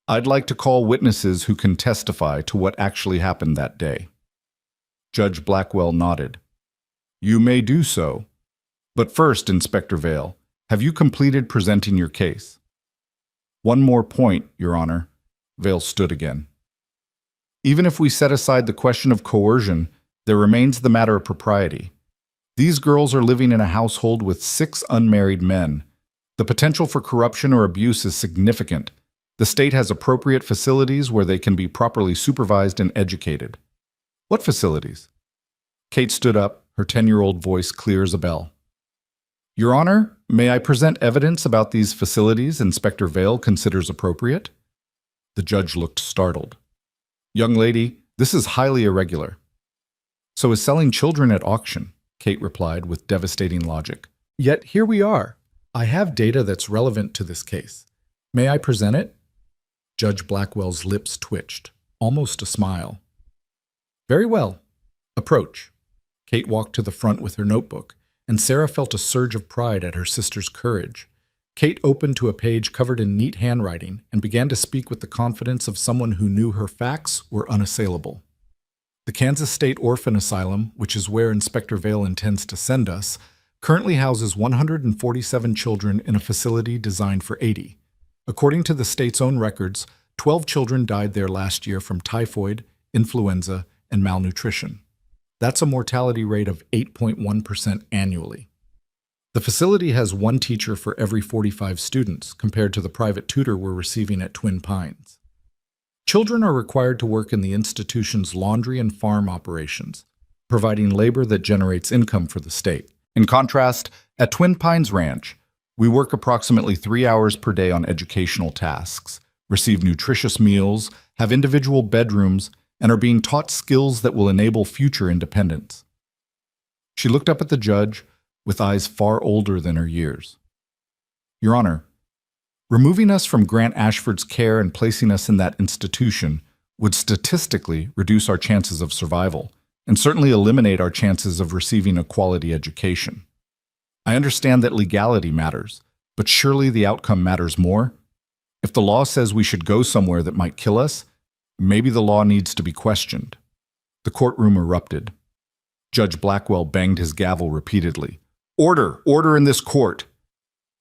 I'd like to call witnesses who can testify to what actually happened that day. Judge Blackwell nodded. You may do so. But first, Inspector Vale, have you completed presenting your case? One more point, Your Honor. Vale stood again. Even if we set aside the question of coercion, there remains the matter of propriety. These girls are living in a household with 6 unmarried men. The potential for corruption or abuse is significant. The state has appropriate facilities where they can be properly supervised and educated. What facilities? Kate stood up, her 10-year-old voice clear as a bell. Your Honor, may I present evidence about these facilities Inspector Vale considers appropriate? The judge looked startled. Young lady, this is highly irregular. So is selling children at auction, Kate replied with devastating logic. Yet here we are. I have data that's relevant to this case. May I present it? Judge Blackwell's lips twitched, almost a smile. Very well. Approach. Kate walked to the front with her notebook, and Sarah felt a surge of pride at her sister's courage. Kate opened to a page covered in neat handwriting and began to speak with the confidence of someone who knew her facts were unassailable. The Kansas State Orphan Asylum, which is where Inspector Vale intends to send us, currently houses 147 children in a facility designed for 80. According to the state's own records, 12 children died there last year from typhoid, influenza, and malnutrition. That's a mortality rate of 8.1% annually. The facility has 1 teacher for every 45 students, compared to the private tutor we're receiving at Twin Pines. Children are required to work in the institution's laundry and farm operations, providing labor that generates income for the state. In contrast, at Twin Pines Ranch, we work approximately 3 hours per day on educational tasks, receive nutritious meals, have individual bedrooms, and are being taught skills that will enable future independence. She looked up at the judge with eyes far older than her years. Your Honor, removing us from Grant Ashford's care and placing us in that institution would statistically reduce our chances of survival and certainly eliminate our chances of receiving a quality education. I understand that legality matters, but surely the outcome matters more. If the law says we should go somewhere that might kill us, maybe the law needs to be questioned. The courtroom erupted. Judge Blackwell banged his gavel repeatedly. Order! Order in this court!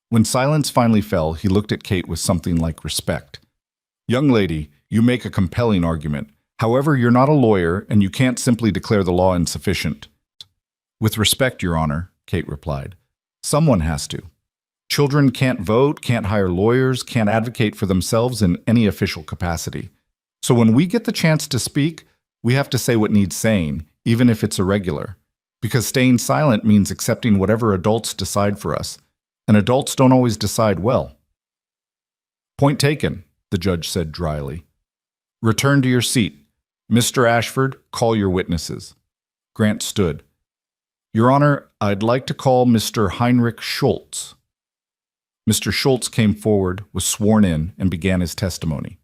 When silence finally fell, he looked at Kate with something like respect. Young lady, you make a compelling argument. However, you're not a lawyer, and you can't simply declare the law insufficient. With respect, Your Honor, Kate replied. Someone has to. Children can't vote, can't hire lawyers, can't advocate for themselves in any official capacity. So when we get the chance to speak, we have to say what needs saying, even if it's irregular. Because staying silent means accepting whatever adults decide for us, and adults don't always decide well. Point taken, the judge said dryly. Return to your seat. Mr. Ashford, call your witnesses. Grant stood. Your Honor, I'd like to call Mr. Heinrich Schultz. Mr. Schultz came forward, was sworn in, and began his testimony.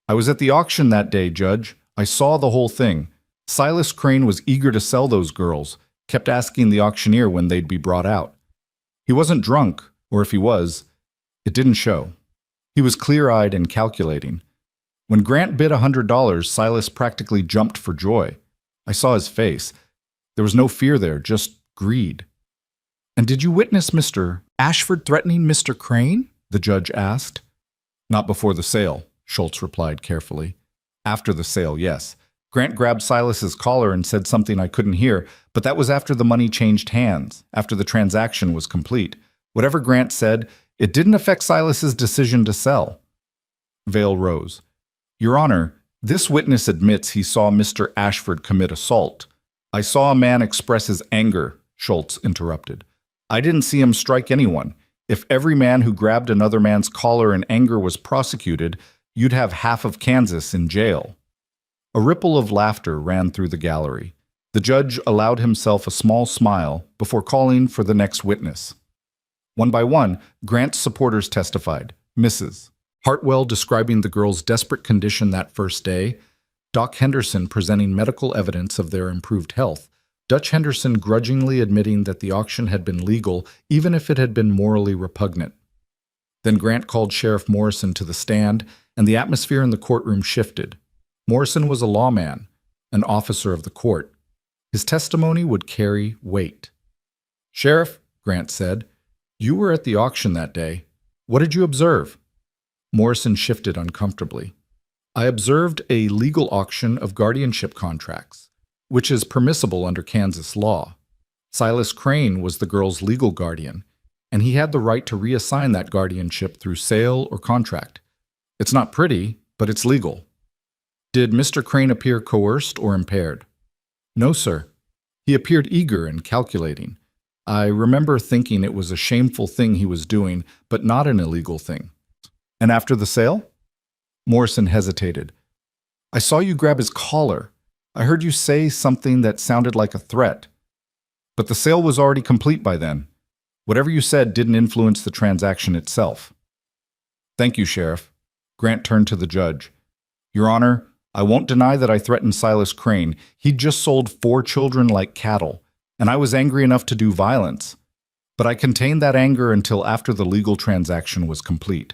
I was at the auction that day, Judge. I saw the whole thing. Silas Crane was eager to sell those girls, kept asking the auctioneer when they'd be brought out. He wasn't drunk, or if he was, it didn't show. He was clear-eyed and calculating. When Grant bid $100, Silas practically jumped for joy. I saw his face. There was no fear there, just greed. And did you witness Mr. Ashford threatening Mr. Crane? The judge asked. Not before the sale, Schultz replied carefully. After the sale, yes. Grant grabbed Silas's collar and said something I couldn't hear, but that was after the money changed hands, after the transaction was complete. Whatever Grant said, it didn't affect Silas's decision to sell. Vale rose. Your Honor, this witness admits he saw Mr. Ashford commit assault. I saw a man express his anger, Schultz interrupted. "I didn't see him strike anyone. If every man who grabbed another man's collar in anger was prosecuted, you'd have half of Kansas in jail." A ripple of laughter ran through the gallery. The judge allowed himself a small smile before calling for the next witness. One by one, Grant's supporters testified. Mrs. Hartwell describing the girls' desperate condition that first day, Doc Henderson presenting medical evidence of their improved health, Dutch Henderson grudgingly admitting that the auction had been legal even if it had been morally repugnant. Then Grant called Sheriff Morrison to the stand, and the atmosphere in the courtroom shifted. Morrison was a lawman, an officer of the court. His testimony would carry weight. "Sheriff," Grant said, "you were at the auction that day. What did you observe?" Morrison shifted uncomfortably. "I observed a legal auction of guardianship contracts, which is permissible under Kansas law. Silas Crane was the girl's legal guardian, and he had the right to reassign that guardianship through sale or contract. It's not pretty, but it's legal." "Did Mr. Crane appear coerced or impaired?" "No, sir. He appeared eager and calculating. I remember thinking it was a shameful thing he was doing, but not an illegal thing." "And after the sale?" Morrison hesitated. "I saw you grab his collar. I heard you say something that sounded like a threat. But the sale was already complete by then. Whatever you said didn't influence the transaction itself." "Thank you, Sheriff." Grant turned to the judge. "Your Honor, I won't deny that I threatened Silas Crane. He'd just sold 4 children like cattle, and I was angry enough to do violence. But I contained that anger until after the legal transaction was complete.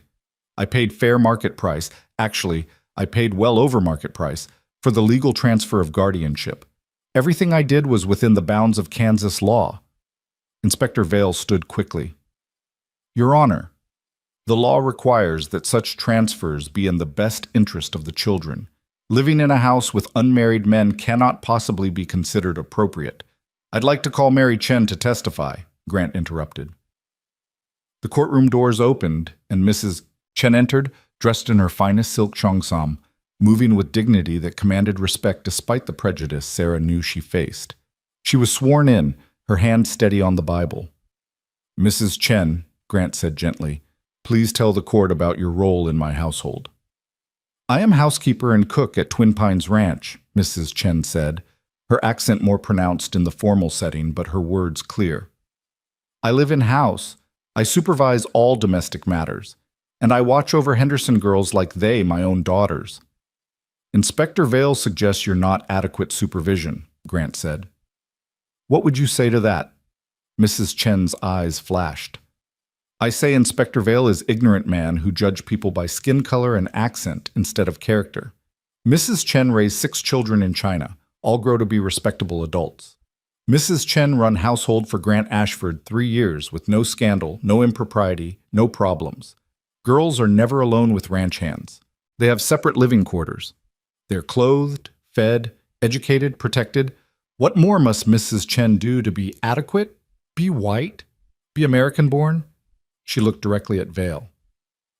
I paid fair market price. Actually, I paid well over market price for the legal transfer of guardianship. Everything I did was within the bounds of Kansas law." Inspector Vale stood quickly. "Your Honor, the law requires that such transfers be in the best interest of the children. Living in a house with unmarried men cannot possibly be considered appropriate." "I'd like to call Mary Chen to testify," Grant interrupted. The courtroom doors opened, and Mrs. Chen entered, dressed in her finest silk cheongsam, moving with dignity that commanded respect despite the prejudice Sarah knew she faced. She was sworn in, her hand steady on the Bible. "Mrs. Chen," Grant said gently, "please tell the court about your role in my household." "I am housekeeper and cook at Twin Pines Ranch," Mrs. Chen said, her accent more pronounced in the formal setting, but her words clear. "I live in-house. I supervise all domestic matters, and I watch over Henderson girls like they my own daughters." "Inspector Vale suggests you're not adequate supervision," Grant said. "What would you say to that?" Mrs. Chen's eyes flashed. "I say Inspector Vale is ignorant man who judge people by skin color and accent instead of character. Mrs. Chen raised 6 children in China, all grow to be respectable adults. Mrs. Chen run household for Grant Ashford 3 years with no scandal, no impropriety, no problems. Girls are never alone with ranch hands. They have separate living quarters. They're clothed, fed, educated, protected. What more must Mrs. Chen do to be adequate? Be white? Be American-born?" She looked directly at Vale.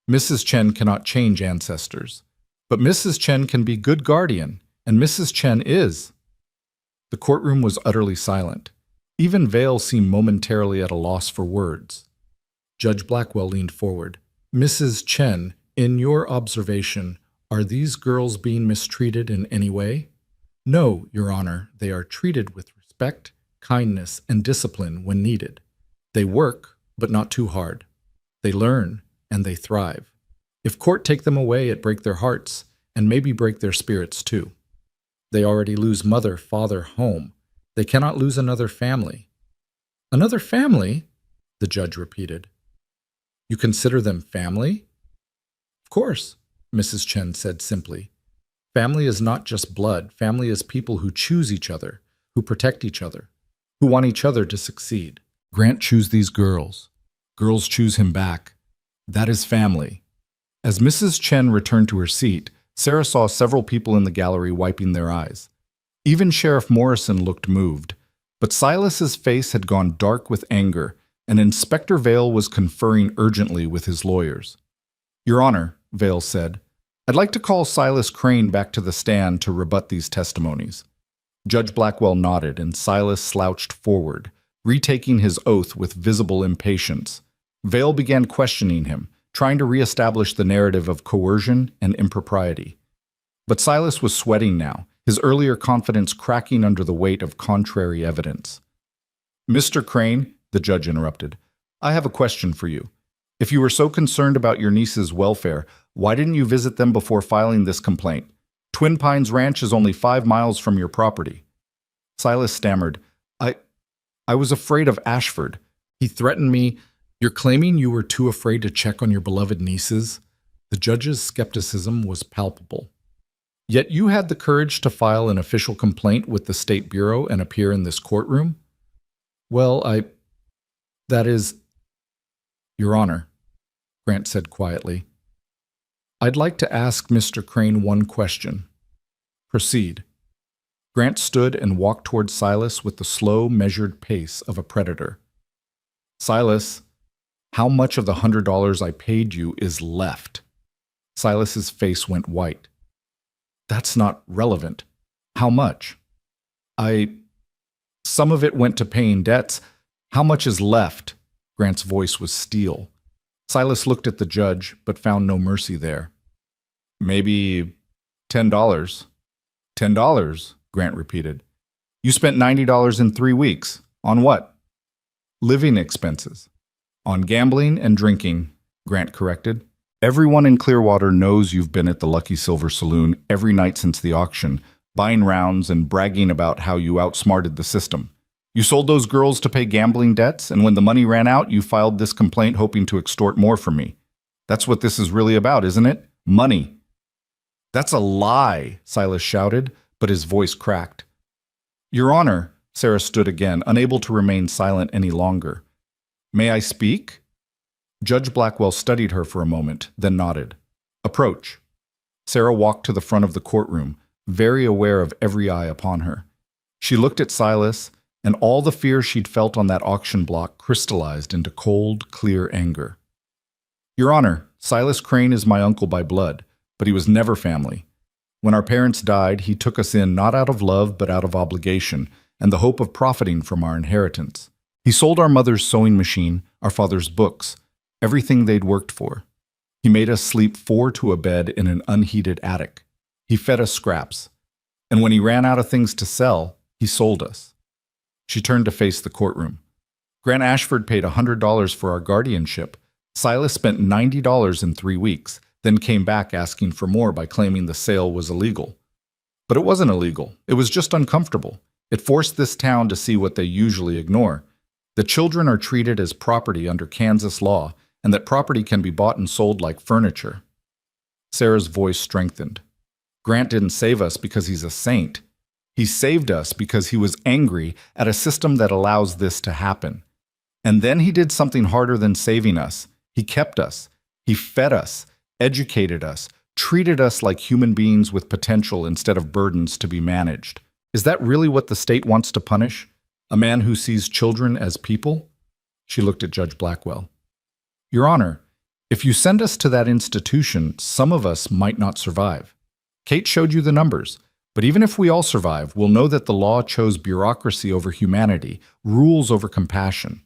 "Mrs. Chen cannot change ancestors. But Mrs. Chen can be good guardian, and Mrs. Chen is." The courtroom was utterly silent. Even Vale seemed momentarily at a loss for words. Judge Blackwell leaned forward. "Mrs. Chen, in your observation, are these girls being mistreated in any way?" "No, Your Honor, they are treated with respect, kindness, and discipline when needed. They work, but not too hard. They learn, and they thrive. If court take them away, it break their hearts, and maybe break their spirits too. They already lose mother, father, home. They cannot lose another family." "Another family?" the judge repeated. "You consider them family?" "Of course," Mrs. Chen said simply. "Family is not just blood. Family is people who choose each other, who protect each other, who want each other to succeed. Grant choose these girls. Girls choose him back. That is family." As Mrs. Chen returned to her seat, Sarah saw several people in the gallery wiping their eyes. Even Sheriff Morrison looked moved, but Silas's face had gone dark with anger, and Inspector Vale was conferring urgently with his lawyers. "Your Honor," Vale said, "I'd like to call Silas Crane back to the stand to rebut these testimonies." Judge Blackwell nodded, and Silas slouched forward, retaking his oath with visible impatience. Vale began questioning him, trying to reestablish the narrative of coercion and impropriety. But Silas was sweating now, his earlier confidence cracking under the weight of contrary evidence. "Mr. Crane," the judge interrupted, "I have a question for you. If you were so concerned about your niece's welfare, why didn't you visit them before filing this complaint? Twin Pines Ranch is only 5 miles from your property." Silas stammered, I was afraid of Ashford. He threatened me. You're claiming you were too afraid to check on your beloved nieces?" The judge's skepticism was palpable. "Yet you had the courage to file an official complaint with the State Bureau and appear in this courtroom?" "Well, that is, Your Honor," Grant said quietly. "I'd like to ask Mr. Crane one question." "Proceed." Grant stood and walked toward Silas with the slow, measured pace of a predator. "Silas, how much of the $100 I paid you is left?" Silas's face went white. "That's not relevant. How much?" Some of it went to paying debts. How much is left?" Grant's voice was steel. Silas looked at the judge, but found no mercy there. "Maybe $10. $10, Grant repeated. "You spent $90 in 3 weeks. On what?" "Living expenses." "On gambling and drinking," Grant corrected. "Everyone in Clearwater knows you've been at the Lucky Silver Saloon every night since the auction, buying rounds and bragging about how you outsmarted the system. You sold those girls to pay gambling debts, and when the money ran out, you filed this complaint hoping to extort more from me. That's what this is really about, isn't it? Money." "That's a lie," Silas shouted, but his voice cracked. "Your Honor," Sarah stood again, unable to remain silent any longer. "May I speak?" Judge Blackwell studied her for a moment, then nodded. "Approach." Sarah walked to the front of the courtroom, very aware of every eye upon her. She looked at Silas, and all the fear she'd felt on that auction block crystallized into cold, clear anger. "Your Honor, Silas Crane is my uncle by blood, but he was never family. When our parents died, he took us in not out of love but out of obligation and the hope of profiting from our inheritance. He sold our mother's sewing machine, our father's books, everything they'd worked for. He made us sleep 4 to a bed in an unheated attic. He fed us scraps. And when he ran out of things to sell, he sold us." She turned to face the courtroom. "Grant Ashford paid $100 for our guardianship. Silas spent $90 in 3 weeks, then came back asking for more by claiming the sale was illegal. But it wasn't illegal. It was just uncomfortable. It forced this town to see what they usually ignore. The children are treated as property under Kansas law, and that property can be bought and sold like furniture." Sarah's voice strengthened. "Grant didn't save us because he's a saint. He saved us because he was angry at a system that allows this to happen. And then he did something harder than saving us. He kept us. He fed us, educated us, treated us like human beings with potential instead of burdens to be managed. Is that really what the state wants to punish? A man who sees children as people?" She looked at Judge Blackwell. "Your Honor, if you send us to that institution, some of us might not survive. Kate showed you the numbers. But even if we all survive, we'll know that the law chose bureaucracy over humanity, rules over compassion.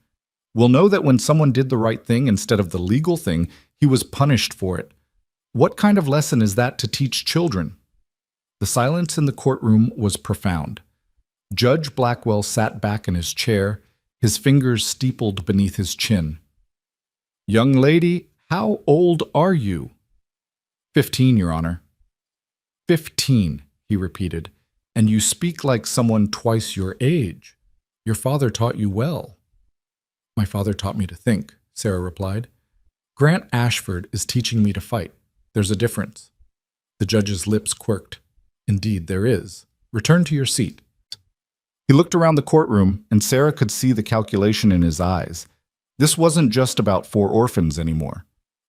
We'll know that when someone did the right thing instead of the legal thing, he was punished for it. What kind of lesson is that to teach children?" The silence in the courtroom was profound. Judge Blackwell sat back in his chair, his fingers steepled beneath his chin. "Young lady, how old are you?" 15, Your Honor." 15, he repeated, "and you speak like someone twice your age. Your father taught you well." "My father taught me to think," Sarah replied. "Grant Ashford is teaching me to fight. There's a difference." The judge's lips quirked. "Indeed, there is. Return to your seat." He looked around the courtroom, and Sarah could see the calculation in his eyes. This wasn't just about 4 orphans anymore.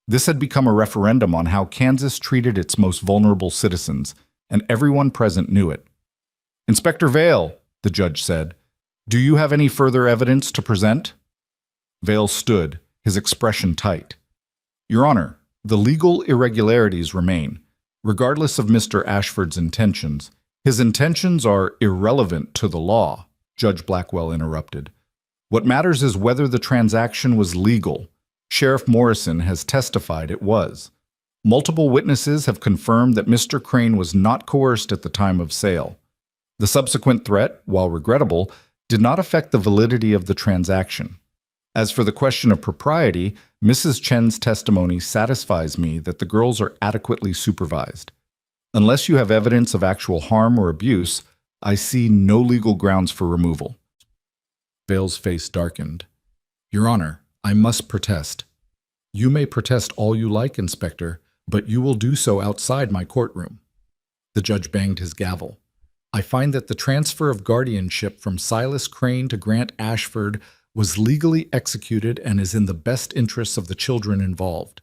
This had become a referendum on how Kansas treated its most vulnerable citizens, and everyone present knew it. "Inspector Vale," the judge said, "do you have any further evidence to present?" Vale stood, his expression tight. "Your Honor, the legal irregularities remain, regardless of Mr. Ashford's intentions. His intentions are irrelevant to the law," Judge Blackwell interrupted. What matters is whether the transaction was legal. Sheriff Morrison has testified it was. Multiple witnesses have confirmed that Mr. Crane was not coerced at the time of sale. The subsequent threat, while regrettable, did not affect the validity of the transaction. As for the question of propriety, Mrs. Chen's testimony satisfies me that the girls are adequately supervised. Unless you have evidence of actual harm or abuse, I see no legal grounds for removal. Vale's face darkened. Your Honor, I must protest. You may protest all you like, Inspector, but you will do so outside my courtroom. The judge banged his gavel. I find that the transfer of guardianship from Silas Crane to Grant Ashford was legally executed and is in the best interests of the children involved.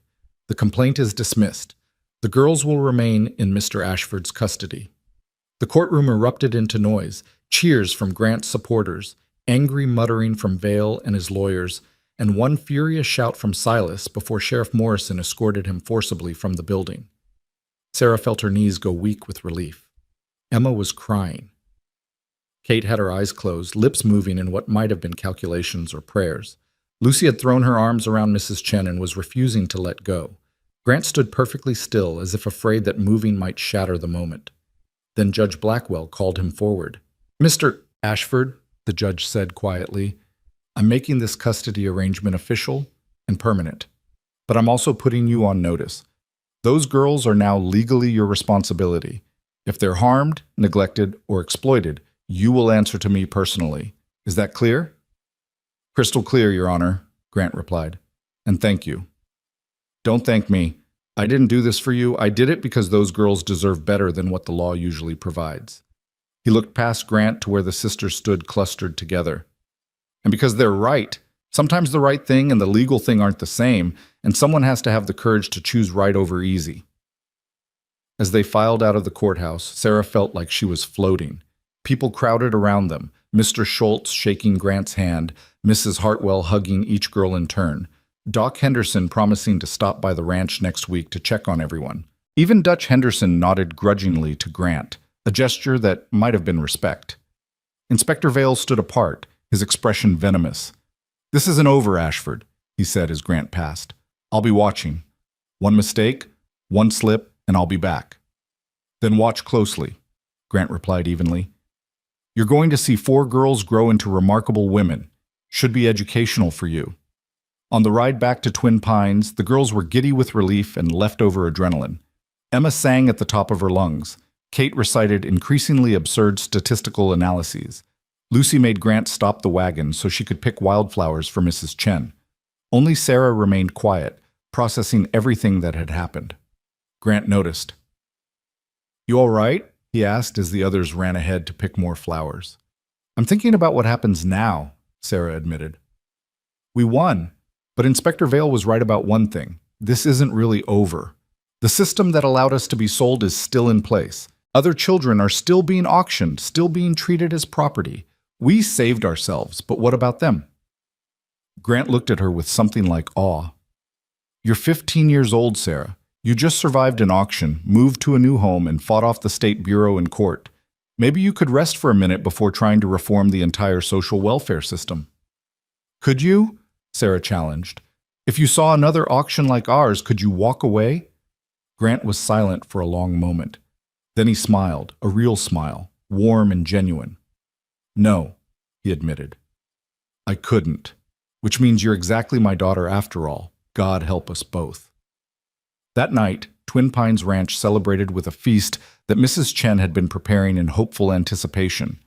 The complaint is dismissed. The girls will remain in Mr. Ashford's custody. The courtroom erupted into noise, cheers from Grant's supporters, angry muttering from Vale and his lawyers, and one furious shout from Silas before Sheriff Morrison escorted him forcibly from the building. Sarah felt her knees go weak with relief. Emma was crying. Kate had her eyes closed, lips moving in what might have been calculations or prayers. Lucy had thrown her arms around Mrs. Chen and was refusing to let go. Grant stood perfectly still, as if afraid that moving might shatter the moment. Then Judge Blackwell called him forward. Mr. Ashford, the judge said quietly, I'm making this custody arrangement official and permanent, but I'm also putting you on notice. Those girls are now legally your responsibility. If they're harmed, neglected, or exploited, you will answer to me personally. Is that clear? Crystal clear, Your Honor, Grant replied. And thank you. Don't thank me. I didn't do this for you. I did it because those girls deserve better than what the law usually provides. He looked past Grant to where the sisters stood clustered together. And because they're right, sometimes the right thing and the legal thing aren't the same, and someone has to have the courage to choose right over easy. As they filed out of the courthouse, Sarah felt like she was floating. People crowded around them, Mr. Schultz shaking Grant's hand, Mrs. Hartwell hugging each girl in turn, Doc Henderson promising to stop by the ranch next week to check on everyone. Even Dutch Henderson nodded grudgingly to Grant, a gesture that might have been respect. Inspector Vale stood apart, his expression venomous. This isn't over, Ashford, he said as Grant passed. I'll be watching. One mistake, one slip, and I'll be back. Then watch closely, Grant replied evenly. You're going to see 4 girls grow into remarkable women. Should be educational for you. On the ride back to Twin Pines, the girls were giddy with relief and leftover adrenaline. Emma sang at the top of her lungs. Kate recited increasingly absurd statistical analyses. Lucy made Grant stop the wagon so she could pick wildflowers for Mrs. Chen. Only Sarah remained quiet, processing everything that had happened. Grant noticed. You all right? He asked as the others ran ahead to pick more flowers. I'm thinking about what happens now, Sarah admitted. We won, but Inspector Vale was right about one thing. This isn't really over. The system that allowed us to be sold is still in place. Other children are still being auctioned, still being treated as property. We saved ourselves, but what about them? Grant looked at her with something like awe. You're 15 years old, Sarah. You just survived an auction, moved to a new home, and fought off the State Bureau in court. Maybe you could rest for a minute before trying to reform the entire social welfare system. Could you? Sarah challenged. If you saw another auction like ours, could you walk away? Grant was silent for a long moment. Then he smiled, a real smile, warm and genuine. No, he admitted. I couldn't, which means you're exactly my daughter after all. God help us both. That night, Twin Pines Ranch celebrated with a feast that Mrs. Chen had been preparing in hopeful anticipation.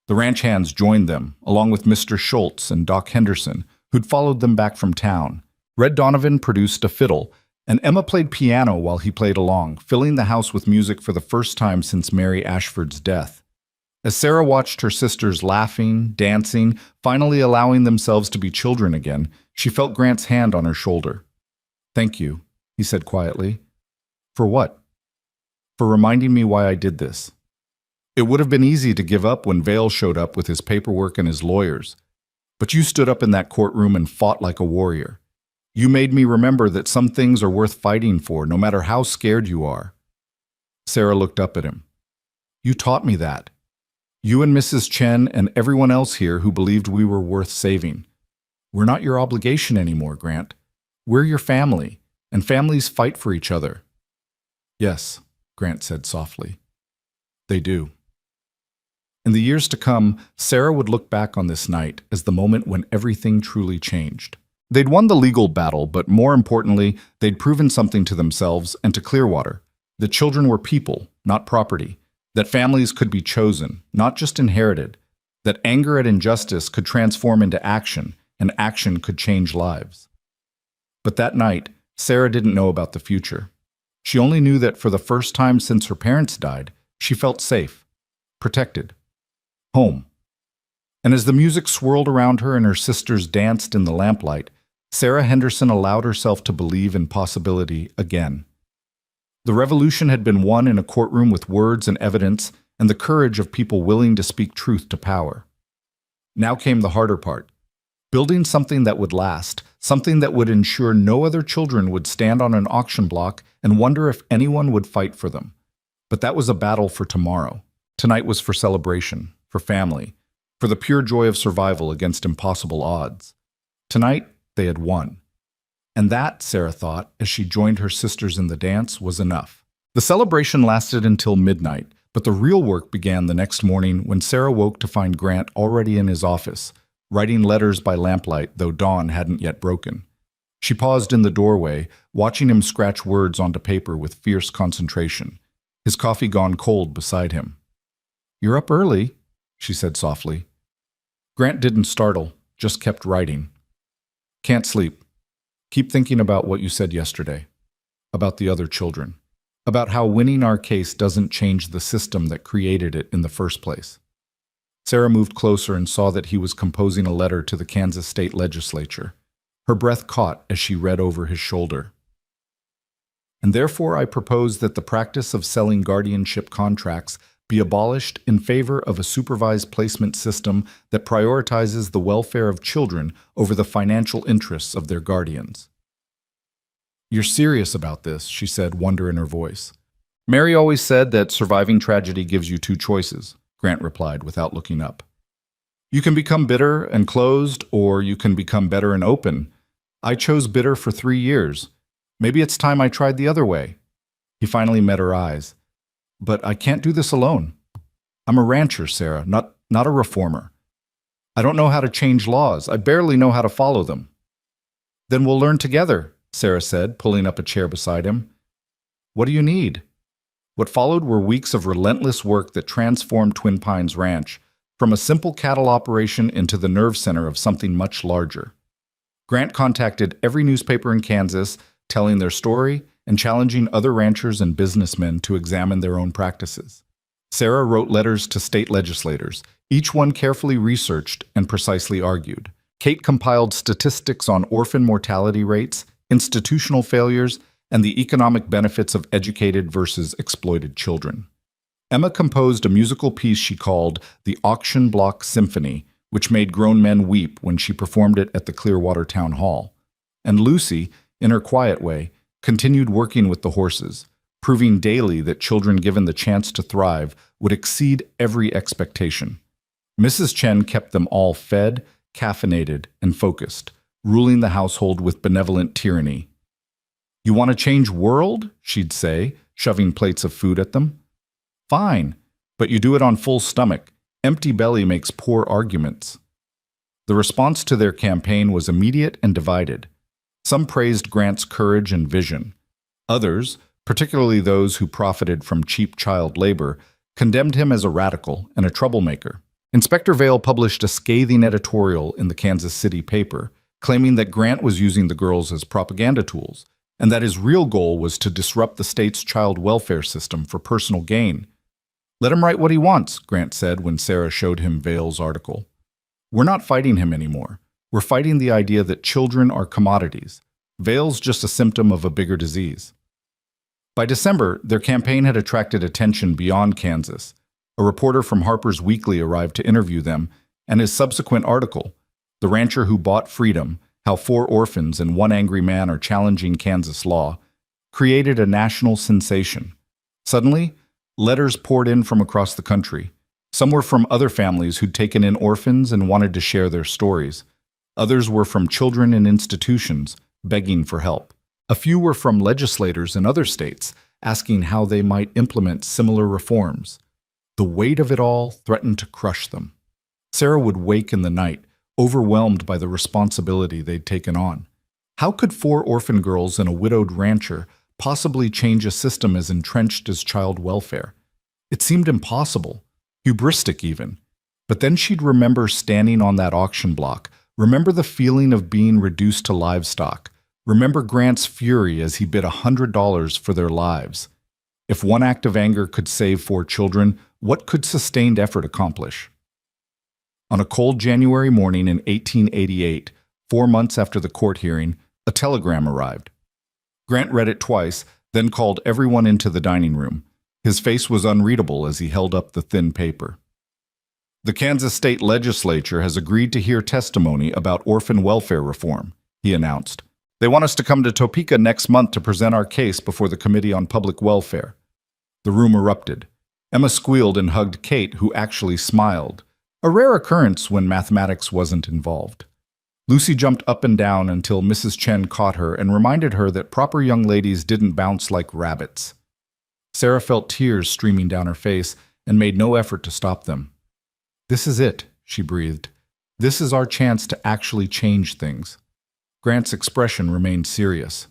The ranch hands joined them, along with Mr. Schultz and Doc Henderson, who'd followed them back from town. Red Donovan produced a fiddle, and Emma played piano while he played along, filling the house with music for the first time since Mary Ashford's death. As Sarah watched her sisters laughing, dancing, finally allowing themselves to be children again, she felt Grant's hand on her shoulder. Thank you, he said quietly. For what? For reminding me why I did this. It would have been easy to give up when Vale showed up with his paperwork and his lawyers. But you stood up in that courtroom and fought like a warrior. You made me remember that some things are worth fighting for, no matter how scared you are. Sarah looked up at him. You taught me that. You and Mrs. Chen and everyone else here who believed we were worth saving. We're not your obligation anymore, Grant. We're your family, and families fight for each other. Yes, Grant said softly. They do. In the years to come, Sarah would look back on this night as the moment when everything truly changed. They'd won the legal battle, but more importantly, they'd proven something to themselves and to Clearwater. That children were people, not property. That families could be chosen, not just inherited. That anger at injustice could transform into action, and action could change lives. But that night, Sarah didn't know about the future. She only knew that for the first time since her parents died, she felt safe, protected, home. And as the music swirled around her and her sisters danced in the lamplight, Sarah Henderson allowed herself to believe in possibility again. The revolution had been won in a courtroom with words and evidence and the courage of people willing to speak truth to power. Now came the harder part. Building something that would last, something that would ensure no other children would stand on an auction block and wonder if anyone would fight for them. But that was a battle for tomorrow. Tonight was for celebration, for family, for the pure joy of survival against impossible odds. Tonight, they had won. And that, Sarah thought, as she joined her sisters in the dance, was enough. The celebration lasted until midnight, but the real work began the next morning when Sarah woke to find Grant already in his office, writing letters by lamplight, though dawn hadn't yet broken. She paused in the doorway, watching him scratch words onto paper with fierce concentration, his coffee gone cold beside him. "You're up early," she said softly. Grant didn't startle, just kept writing. "Can't sleep. Keep thinking about what you said yesterday, about the other children, about how winning our case doesn't change the system that created it in the first place." Sarah moved closer and saw that he was composing a letter to the Kansas State Legislature. Her breath caught as she read over his shoulder. "And therefore I propose that the practice of selling guardianship contracts be abolished in favor of a supervised placement system that prioritizes the welfare of children over the financial interests of their guardians." "You're serious about this," she said, wonder in her voice. "Mary always said that surviving tragedy gives you two choices," Grant replied without looking up. "You can become bitter and closed, or you can become better and open. I chose bitter for 3 years. Maybe it's time I tried the other way." He finally met her eyes. "But I can't do this alone. I'm a rancher, Sarah, not a reformer. I don't know how to change laws. I barely know how to follow them." "Then we'll learn together," Sarah said, pulling up a chair beside him. "What do you need?" What followed were weeks of relentless work that transformed Twin Pines Ranch from a simple cattle operation into the nerve center of something much larger. Grant contacted every newspaper in Kansas, telling their story and challenging other ranchers and businessmen to examine their own practices. Sarah wrote letters to state legislators, each one carefully researched and precisely argued. Kate compiled statistics on orphan mortality rates, institutional failures, and the economic benefits of educated versus exploited children. Emma composed a musical piece she called The Auction Block Symphony, which made grown men weep when she performed it at the Clearwater Town Hall. And Lucy, in her quiet way, continued working with the horses, proving daily that children given the chance to thrive would exceed every expectation. Mrs. Chen kept them all fed, caffeinated, and focused, ruling the household with benevolent tyranny. "You want to change world?" she'd say, shoving plates of food at them. "Fine, but you do it on full stomach. Empty belly makes poor arguments." The response to their campaign was immediate and divided. Some praised Grant's courage and vision. Others, particularly those who profited from cheap child labor, condemned him as a radical and a troublemaker. Inspector Vale published a scathing editorial in the Kansas City paper, claiming that Grant was using the girls as propaganda tools, and that his real goal was to disrupt the state's child welfare system for personal gain. "Let him write what he wants," Grant said when Sarah showed him Vale's article. "We're not fighting him anymore. We're fighting the idea that children are commodities. Vale's just a symptom of a bigger disease." By December, their campaign had attracted attention beyond Kansas. A reporter from Harper's Weekly arrived to interview them, and his subsequent article, The Rancher Who Bought Freedom, How 4 Orphans and 1 Angry Man Are Challenging Kansas Law, created a national sensation. Suddenly, letters poured in from across the country. Some were from other families who'd taken in orphans and wanted to share their stories. Others were from children in institutions, begging for help. A few were from legislators in other states, asking how they might implement similar reforms. The weight of it all threatened to crush them. Sarah would wake in the night, overwhelmed by the responsibility they'd taken on. How could 4 orphan girls and a widowed rancher possibly change a system as entrenched as child welfare? It seemed impossible, hubristic even. But then she'd remember standing on that auction block, remember the feeling of being reduced to livestock, remember Grant's fury as he bid $100 for their lives. If one act of anger could save 4 children, what could sustained effort accomplish? On a cold January morning in 1888, 4 months after the court hearing, a telegram arrived. Grant read it twice, then called everyone into the dining room. His face was unreadable as he held up the thin paper. The Kansas State Legislature has agreed to hear testimony about orphan welfare reform, he announced. They want us to come to Topeka next month to present our case before the Committee on Public Welfare. The room erupted. Emma squealed and hugged Kate, who actually smiled, a rare occurrence when mathematics wasn't involved. Lucy jumped up and down until Mrs. Chen caught her and reminded her that proper young ladies didn't bounce like rabbits. Sarah felt tears streaming down her face and made no effort to stop them. "This is it," she breathed. "This is our chance to actually change things." Grant's expression remained serious.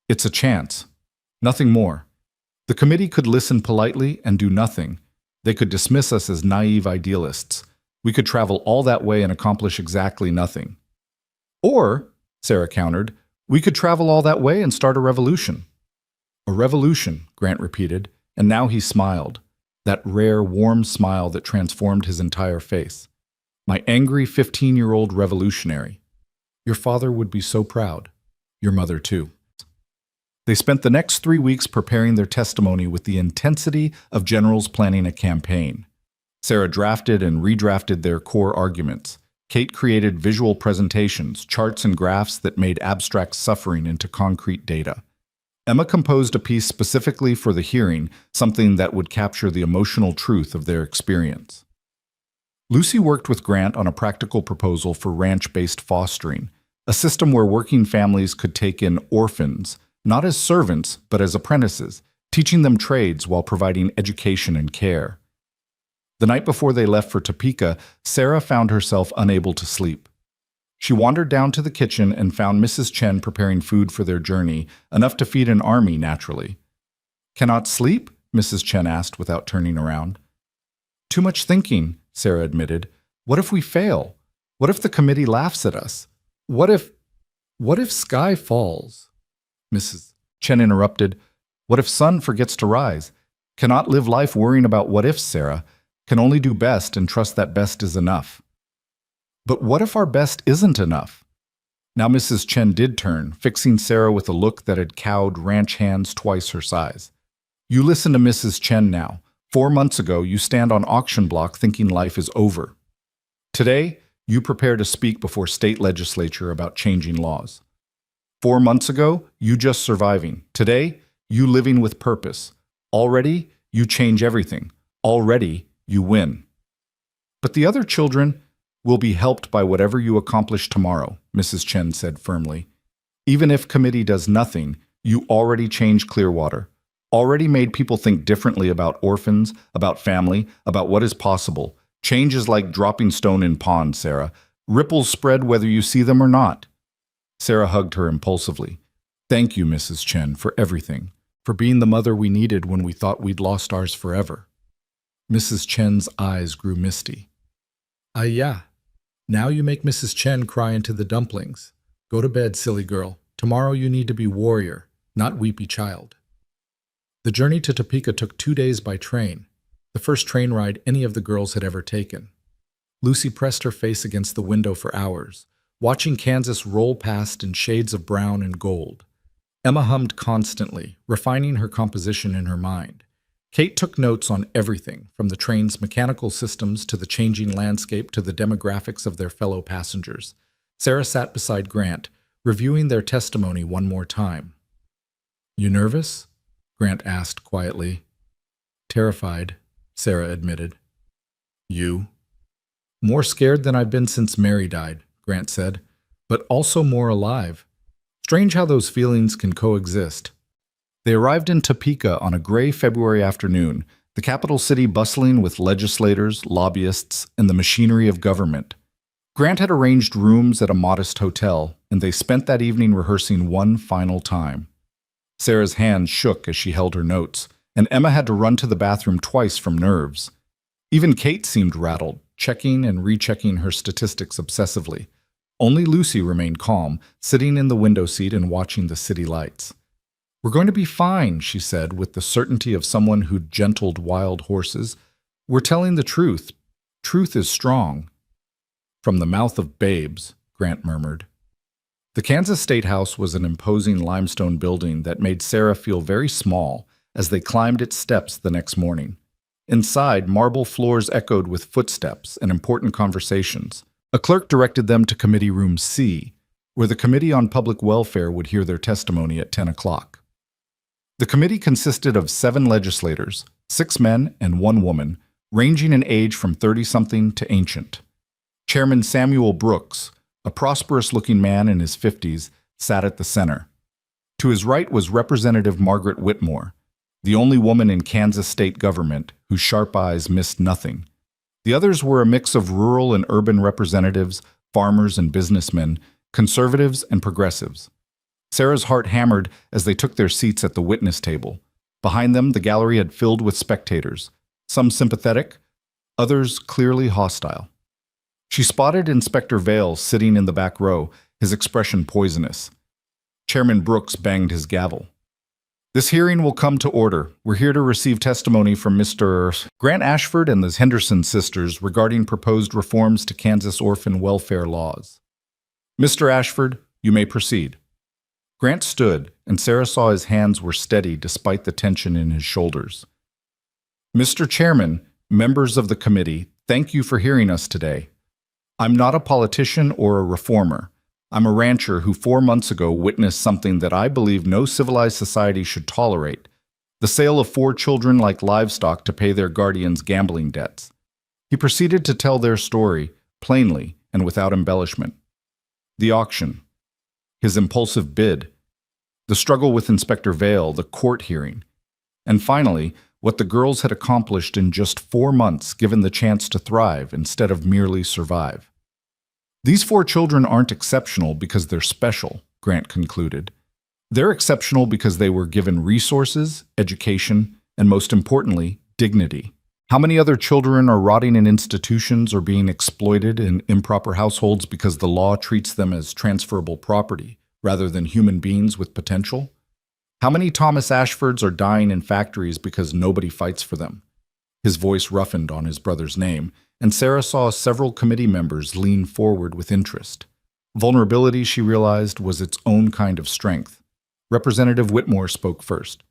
"It's a chance. Nothing more. The committee could listen politely and do nothing. They could dismiss us as naive idealists. We could travel all that way and accomplish exactly nothing. Or," Sarah countered, "we could travel all that way and start a revolution." "A revolution," Grant repeated, and now he smiled, that rare, warm smile that transformed his entire face. "My angry 15-year-old revolutionary. Your father would be so proud. Your mother, too." They spent the next 3 weeks preparing their testimony with the intensity of generals planning a campaign. Sarah drafted and redrafted their core arguments. Kate created visual presentations, charts and graphs that made abstract suffering into concrete data. Emma composed a piece specifically for the hearing, something that would capture the emotional truth of their experience. Lucy worked with Grant on a practical proposal for ranch-based fostering, a system where working families could take in orphans, not as servants, but as apprentices, teaching them trades while providing education and care. The night before they left for Topeka, Sarah found herself unable to sleep. She wandered down to the kitchen and found Mrs. Chen preparing food for their journey, enough to feed an army naturally. "Cannot sleep?" Mrs. Chen asked without turning around. "Too much thinking," Sarah admitted. "What if we fail? What if the committee laughs at us? What if sky falls?" Mrs. Chen interrupted. "What if sun forgets to rise? Cannot live life worrying about what ifs, Sarah. Can only do best and trust that best is enough." "But what if our best isn't enough?" Now Mrs. Chen did turn, fixing Sarah with a look that had cowed ranch hands twice her size. "You listen to Mrs. Chen now. 4 months ago, you stand on auction block thinking life is over. Today, you prepare to speak before state legislature about changing laws. 4 months ago, you just surviving. Today, you living with purpose. Already, you change everything. Already, you win. But the other children will be helped by whatever you accomplish tomorrow," Mrs. Chen said firmly. "Even if committee does nothing, you already changed Clearwater, already made people think differently about orphans, about family, about what is possible. Change is like dropping stone in pond, Sarah. Ripples spread whether you see them or not." Sarah hugged her impulsively. "Thank you, Mrs. Chen, for everything, for being the mother we needed when we thought we'd lost ours forever." Mrs. Chen's eyes grew misty. "Yeah. Now you make Mrs. Chen cry into the dumplings. Go to bed, silly girl. Tomorrow you need to be warrior, not weepy child." The journey to Topeka took 2 days by train, the first train ride any of the girls had ever taken. Lucy pressed her face against the window for hours, watching Kansas roll past in shades of brown and gold. Emma hummed constantly, refining her composition in her mind. Kate took notes on everything, from the train's mechanical systems to the changing landscape to the demographics of their fellow passengers. Sarah sat beside Grant, reviewing their testimony one more time. "You nervous?" Grant asked quietly. "Terrified," Sarah admitted. "You?" "More scared than I've been since Mary died," Grant said. but also more alive. Strange how those feelings can coexist. They arrived in Topeka on a gray February afternoon, the capital city bustling with legislators, lobbyists, and the machinery of government. Grant had arranged rooms at a modest hotel, and they spent that evening rehearsing one final time. Sarah's hands shook as she held her notes, and Emma had to run to the bathroom twice from nerves. Even Kate seemed rattled, checking and rechecking her statistics obsessively. Only Lucy remained calm, sitting in the window seat and watching the city lights. "We're going to be fine," she said, with the certainty of someone who'd gentled wild horses. "We're telling the truth. Truth is strong." "From the mouth of babes," Grant murmured. The Kansas State House was an imposing limestone building that made Sarah feel very small as they climbed its steps the next morning. Inside, marble floors echoed with footsteps and important conversations. A clerk directed them to Committee Room C, where the Committee on Public Welfare would hear their testimony at 10 o'clock. The committee consisted of 7 legislators, 6 men and 1 woman, ranging in age from 30-something to ancient. Chairman Samuel Brooks, a prosperous-looking man in his 50s, sat at the center. To his right was Representative Margaret Whitmore, the only woman in Kansas state government whose sharp eyes missed nothing. The others were a mix of rural and urban representatives, farmers and businessmen, conservatives and progressives. Sarah's heart hammered as they took their seats at the witness table. Behind them, the gallery had filled with spectators, some sympathetic, others clearly hostile. She spotted Inspector Vale sitting in the back row, his expression poisonous. Chairman Brooks banged his gavel. "This hearing will come to order. We're here to receive testimony from Mr. Grant Ashford and the Henderson sisters regarding proposed reforms to Kansas orphan welfare laws. Mr. Ashford, you may proceed." Grant stood, and Sarah saw his hands were steady despite the tension in his shoulders. "Mr. Chairman, members of the committee, thank you for hearing us today. I'm not a politician or a reformer. I'm a rancher who 4 months ago witnessed something that I believe no civilized society should tolerate: the sale of 4 children like livestock to pay their guardians' gambling debts." He proceeded to tell their story, plainly and without embellishment. The auction, his impulsive bid, the struggle with Inspector Vale, the court hearing, and finally, what the girls had accomplished in just 4 months given the chance to thrive instead of merely survive. "These 4 children aren't exceptional because they're special," Grant concluded. "They're exceptional because they were given resources, education, and most importantly, dignity. How many other children are rotting in institutions or being exploited in improper households because the law treats them as transferable property rather than human beings with potential? How many Thomas Ashfords are dying in factories because nobody fights for them?" His voice roughened on his brother's name, and Sarah saw several committee members lean forward with interest. Vulnerability, she realized, was its own kind of strength. Representative Whitmore spoke first.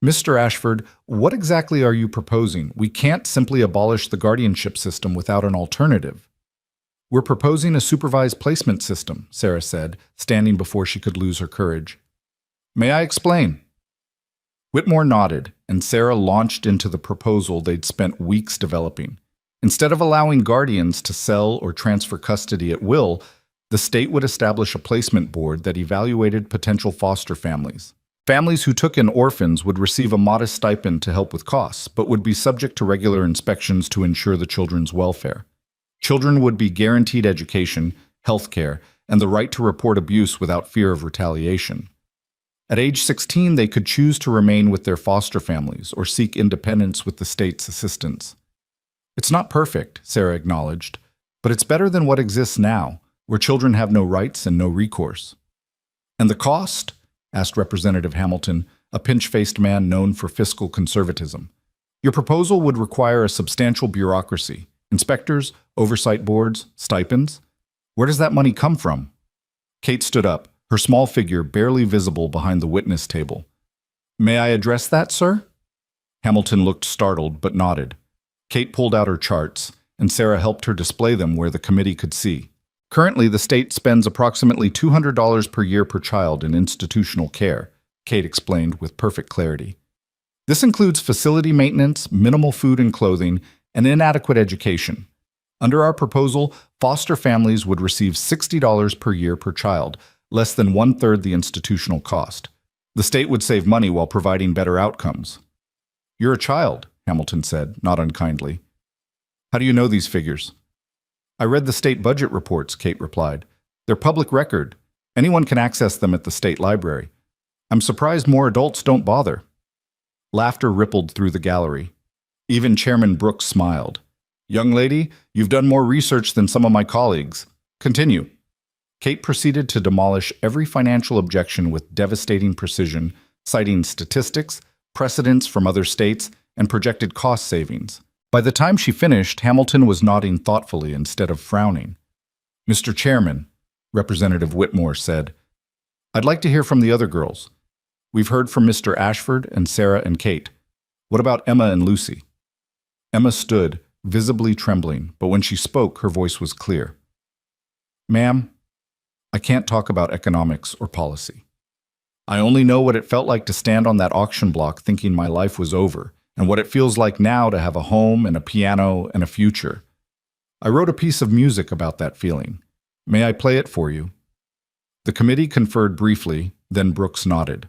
"Mr. Ashford, what exactly are you proposing? We can't simply abolish the guardianship system without an alternative." "We're proposing a supervised placement system," Sarah said, standing before she could lose her courage. "May I explain?" Whitmore nodded, and Sarah launched into the proposal they'd spent weeks developing. Instead of allowing guardians to sell or transfer custody at will, the state would establish a placement board that evaluated potential foster families. Families who took in orphans would receive a modest stipend to help with costs, but would be subject to regular inspections to ensure the children's welfare. Children would be guaranteed education, health care, and the right to report abuse without fear of retaliation. At age 16, they could choose to remain with their foster families or seek independence with the state's assistance. "It's not perfect," Sarah acknowledged, "but it's better than what exists now, where children have no rights and no recourse." "And the cost?" asked Representative Hamilton, a pinch-faced man known for fiscal conservatism. "Your proposal would require a substantial bureaucracy, inspectors, oversight boards, stipends. Where does that money come from?" Kate stood up, her small figure barely visible behind the witness table. "May I address that, sir?" Hamilton looked startled but nodded. Kate pulled out her charts, and Sarah helped her display them where the committee could see. "Currently, the state spends approximately $200 per year per child in institutional care," Kate explained with perfect clarity. "This includes facility maintenance, minimal food and clothing, and inadequate education. Under our proposal, foster families would receive $60 per year per child, less than one-third the institutional cost. The state would save money while providing better outcomes. You're a child, Hamilton said, not unkindly. How do you know these figures? I read the state budget reports, Kate replied. They're public record. Anyone can access them at the state library. I'm surprised more adults don't bother. Laughter rippled through the gallery. Even Chairman Brooks smiled. Young lady, you've done more research than some of my colleagues. Continue. Kate proceeded to demolish every financial objection with devastating precision, citing statistics, precedents from other states, and projected cost savings. By the time she finished, Hamilton was nodding thoughtfully instead of frowning. Mr. Chairman, Representative Whitmore said, I'd like to hear from the other girls. We've heard from Mr. Ashford and Sarah and Kate. What about Emma and Lucy? Emma stood, visibly trembling, but when she spoke, her voice was clear. Ma'am, I can't talk about economics or policy. I only know what it felt like to stand on that auction block thinking my life was over, and what it feels like now to have a home and a piano and a future. I wrote a piece of music about that feeling. May I play it for you? The committee conferred briefly, then Brooks nodded.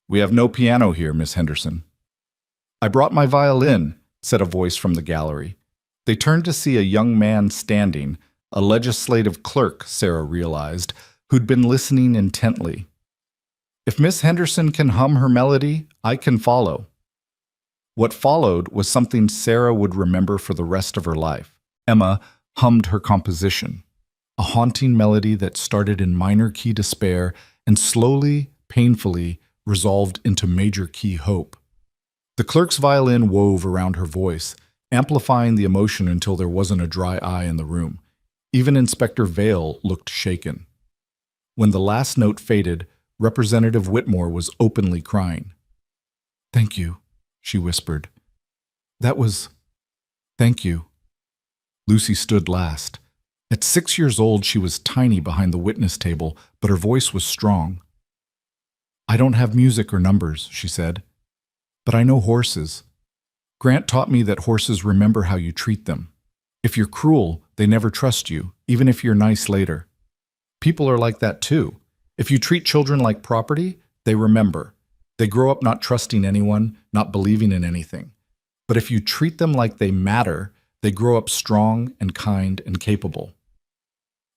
We have no piano here, Miss Henderson. I brought my violin, said a voice from the gallery. They turned to see a young man standing, a legislative clerk, Sarah realized, who'd been listening intently. If Miss Henderson can hum her melody, I can follow. What followed was something Sarah would remember for the rest of her life. Emma hummed her composition, a haunting melody that started in minor key despair and slowly, painfully, resolved into major key hope. The clerk's violin wove around her voice, amplifying the emotion until there wasn't a dry eye in the room. Even Inspector Vale looked shaken. When the last note faded, Representative Whitmore was openly crying. Thank you, she whispered. Thank you. Lucy stood last. At 6 years old, she was tiny behind the witness table, but her voice was strong. I don't have music or numbers, she said, but I know horses. Grant taught me that horses remember how you treat them. If you're cruel, they never trust you, even if you're nice later. People are like that too. If you treat children like property, they remember. They grow up not trusting anyone, not believing in anything. But if you treat them like they matter, they grow up strong and kind and capable.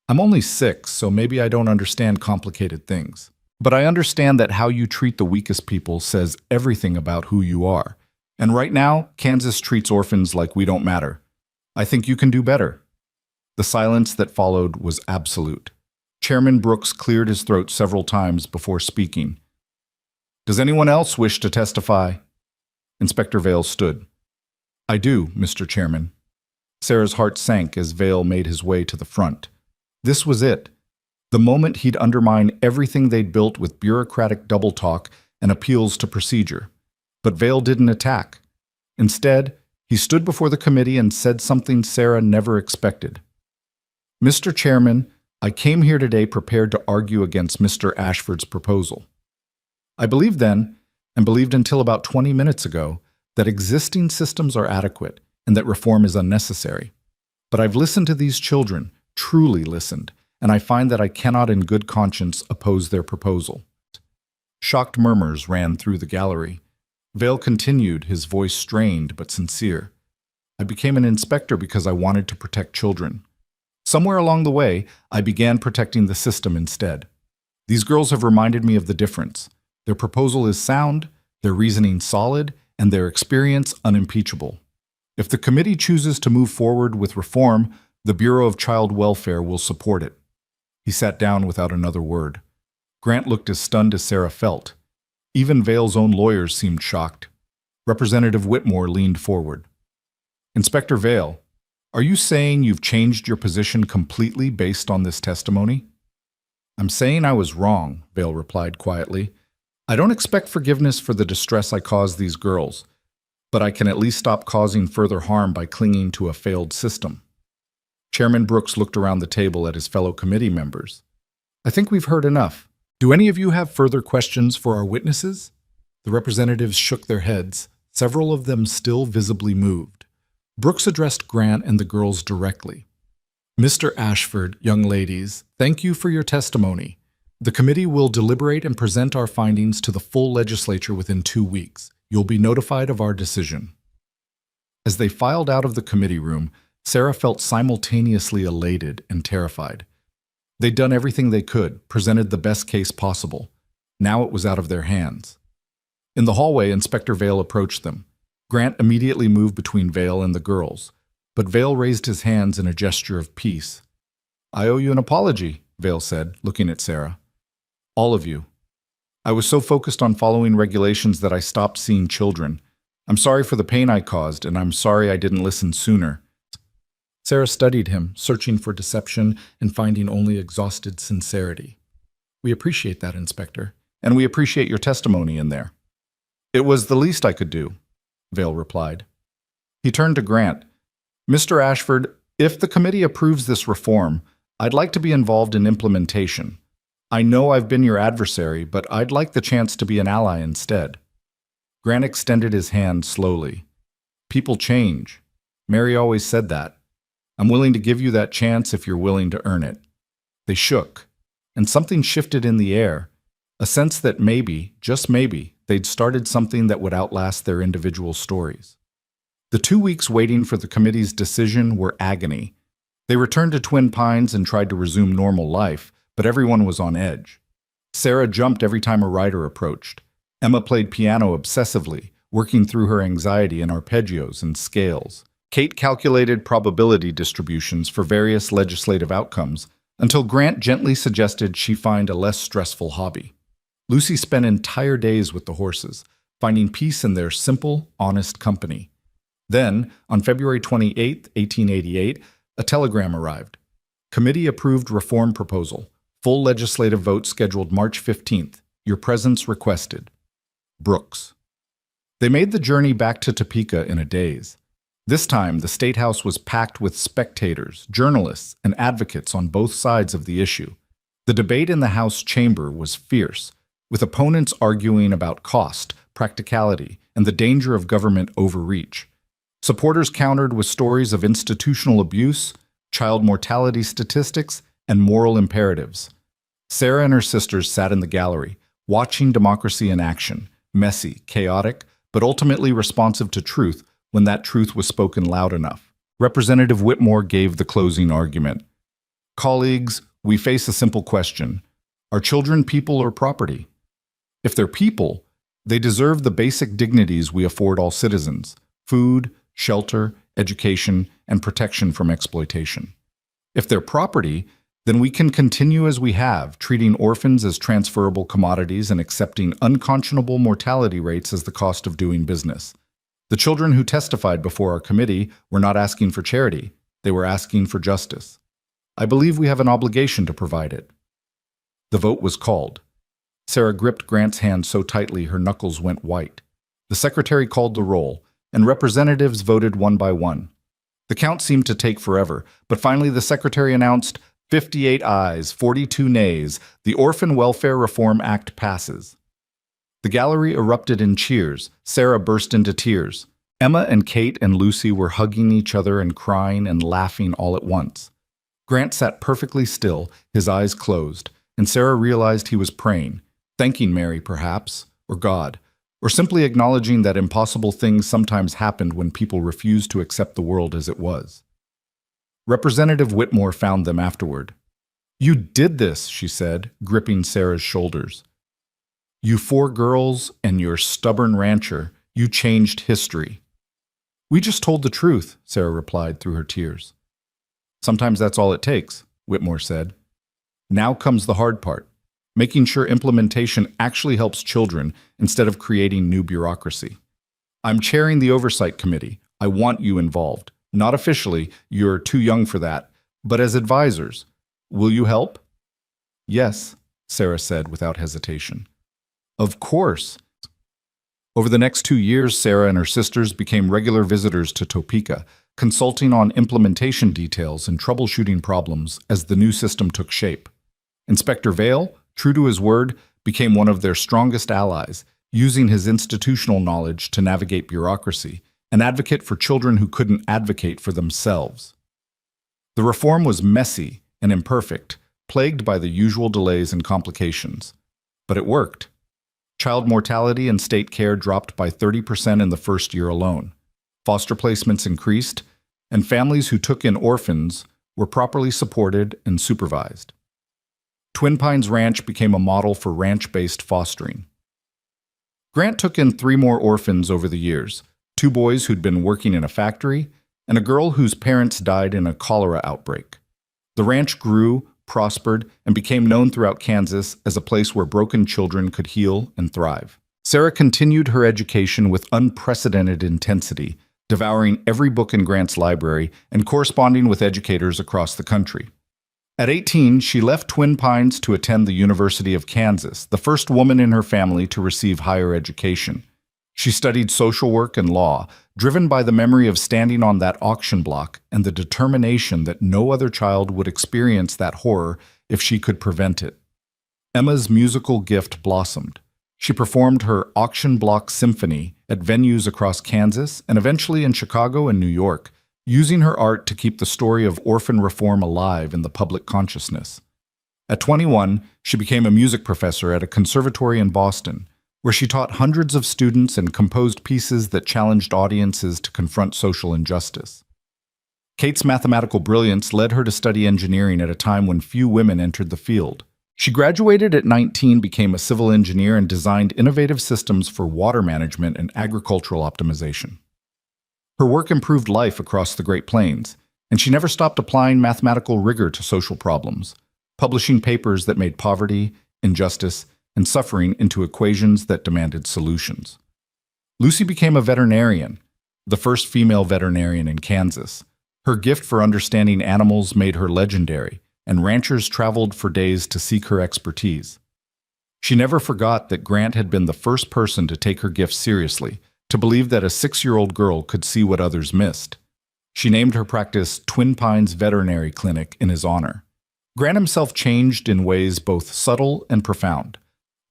I'm only 6, so maybe I don't understand complicated things. But I understand that how you treat the weakest people says everything about who you are. And right now, Kansas treats orphans like we don't matter. I think you can do better. The silence that followed was absolute. Chairman Brooks cleared his throat several times before speaking. Does anyone else wish to testify? Inspector Vale stood. I do, Mr. Chairman. Sarah's heart sank as Vale made his way to the front. This was it. The moment he'd undermine everything they'd built with bureaucratic double talk and appeals to procedure. But Vale didn't attack. Instead, he stood before the committee and said something Sarah never expected. Mr. Chairman, I came here today prepared to argue against Mr. Ashford's proposal. I believed then, and believed until about 20 minutes ago, that existing systems are adequate and that reform is unnecessary. But I've listened to these children, truly listened, and I find that I cannot in good conscience oppose their proposal. Shocked murmurs ran through the gallery. Vale continued, his voice strained but sincere. I became an inspector because I wanted to protect children. Somewhere along the way, I began protecting the system instead. These girls have reminded me of the difference. Their proposal is sound, their reasoning solid, and their experience unimpeachable. If the committee chooses to move forward with reform, the Bureau of Child Welfare will support it. He sat down without another word. Grant looked as stunned as Sarah felt. Even Vale's own lawyers seemed shocked. Representative Whitmore leaned forward. Inspector Vale, are you saying you've changed your position completely based on this testimony? I'm saying I was wrong, Vale replied quietly. I don't expect forgiveness for the distress I caused these girls, but I can at least stop causing further harm by clinging to a failed system. Chairman Brooks looked around the table at his fellow committee members. I think we've heard enough. Do any of you have further questions for our witnesses? The representatives shook their heads, several of them still visibly moved. Brooks addressed Grant and the girls directly. Mr. Ashford, young ladies, thank you for your testimony. The committee will deliberate and present our findings to the full legislature within 2 weeks. You'll be notified of our decision. As they filed out of the committee room, Sarah felt simultaneously elated and terrified. They'd done everything they could, presented the best case possible. Now it was out of their hands. In the hallway, Inspector Vale approached them. Grant immediately moved between Vale and the girls, but Vale raised his hands in a gesture of peace. I owe you an apology, Vale said, looking at Sarah. All of you. I was so focused on following regulations that I stopped seeing children. I'm sorry for the pain I caused, and I'm sorry I didn't listen sooner. Sarah studied him, searching for deception and finding only exhausted sincerity. We appreciate that, Inspector, and we appreciate your testimony in there. It was the least I could do, Vale replied. He turned to Grant. Mr. Ashford, if the committee approves this reform, I'd like to be involved in implementation. I know I've been your adversary, but I'd like the chance to be an ally instead. Grant extended his hand slowly. People change. Mary always said that. I'm willing to give you that chance if you're willing to earn it. They shook, and something shifted in the air, a sense that maybe, just maybe, they'd started something that would outlast their individual stories. The 2 weeks waiting for the committee's decision were agony. They returned to Twin Pines and tried to resume normal life, but everyone was on edge. Sarah jumped every time a rider approached. Emma played piano obsessively, working through her anxiety in arpeggios and scales. Kate calculated probability distributions for various legislative outcomes until Grant gently suggested she find a less stressful hobby. Lucy spent entire days with the horses, finding peace in their simple, honest company. Then, on February 28, 1888, a telegram arrived. Committee approved reform proposal. Full legislative vote scheduled March 15th. Your presence requested. Brooks. They made the journey back to Topeka in a daze. This time, the State House was packed with spectators, journalists, and advocates on both sides of the issue. The debate in the House chamber was fierce, with opponents arguing about cost, practicality, and the danger of government overreach. Supporters countered with stories of institutional abuse, child mortality statistics, and moral imperatives. Sarah and her sisters sat in the gallery, watching democracy in action, messy, chaotic, but ultimately responsive to truth when that truth was spoken loud enough. Representative Whitmore gave the closing argument. Colleagues, we face a simple question. Are children people or property? If they're people, they deserve the basic dignities we afford all citizens: food, shelter, education, and protection from exploitation. If they're property, then we can continue as we have, treating orphans as transferable commodities and accepting unconscionable mortality rates as the cost of doing business. The children who testified before our committee were not asking for charity, they were asking for justice. I believe we have an obligation to provide it. The vote was called. Sarah gripped Grant's hand so tightly her knuckles went white. The secretary called the roll, and representatives voted one by one. The count seemed to take forever, but finally the secretary announced, 58 ayes, 42 nays. The Orphan Welfare Reform Act passes. The gallery erupted in cheers. Sarah burst into tears. Emma and Kate and Lucy were hugging each other and crying and laughing all at once. Grant sat perfectly still, his eyes closed, and Sarah realized he was praying, thanking Mary perhaps, or God, or simply acknowledging that impossible things sometimes happened when people refused to accept the world as it was. Representative Whitmore found them afterward. You did this, she said, gripping Sarah's shoulders. You 4 girls and your stubborn rancher, you changed history. We just told the truth, Sarah replied through her tears. Sometimes that's all it takes, Whitmore said. Now comes the hard part, making sure implementation actually helps children instead of creating new bureaucracy. I'm chairing the Oversight Committee. I want you involved. Not officially, you're too young for that, but as advisors. Will you help? Yes, Sarah said without hesitation. Of course. Over the next 2 years, Sarah and her sisters became regular visitors to Topeka, consulting on implementation details and troubleshooting problems as the new system took shape. Inspector Vale, true to his word, became one of their strongest allies, using his institutional knowledge to navigate bureaucracy, an advocate for children who couldn't advocate for themselves. The reform was messy and imperfect, plagued by the usual delays and complications. But it worked. Child mortality and state care dropped by 30% in the first year alone. Foster placements increased, and families who took in orphans were properly supported and supervised. Twin Pines Ranch became a model for ranch-based fostering. Grant took in 3 more orphans over the years, 2 boys who'd been working in a factory, and a girl whose parents died in a cholera outbreak. The ranch grew, prospered, and became known throughout Kansas as a place where broken children could heal and thrive. Sarah continued her education with unprecedented intensity, devouring every book in Grant's library and corresponding with educators across the country. At 18, she left Twin Pines to attend the University of Kansas, the first woman in her family to receive higher education. She studied social work and law, driven by the memory of standing on that auction block and the determination that no other child would experience that horror if she could prevent it. Emma's musical gift blossomed. She performed her auction block symphony at venues across Kansas and eventually in Chicago and New York, using her art to keep the story of orphan reform alive in the public consciousness. At 21, she became a music professor at a conservatory in Boston, where she taught hundreds of students and composed pieces that challenged audiences to confront social injustice. Kate's mathematical brilliance led her to study engineering at a time when few women entered the field. She graduated at 19, became a civil engineer, and designed innovative systems for water management and agricultural optimization. Her work improved life across the Great Plains, and she never stopped applying mathematical rigor to social problems, publishing papers that made poverty, injustice, and suffering into equations that demanded solutions. Lucy became a veterinarian, the first female veterinarian in Kansas. Her gift for understanding animals made her legendary, and ranchers traveled for days to seek her expertise. She never forgot that Grant had been the first person to take her gift seriously, to believe that a 6-year-old girl could see what others missed. She named her practice Twin Pines Veterinary Clinic in his honor. Grant himself changed in ways both subtle and profound.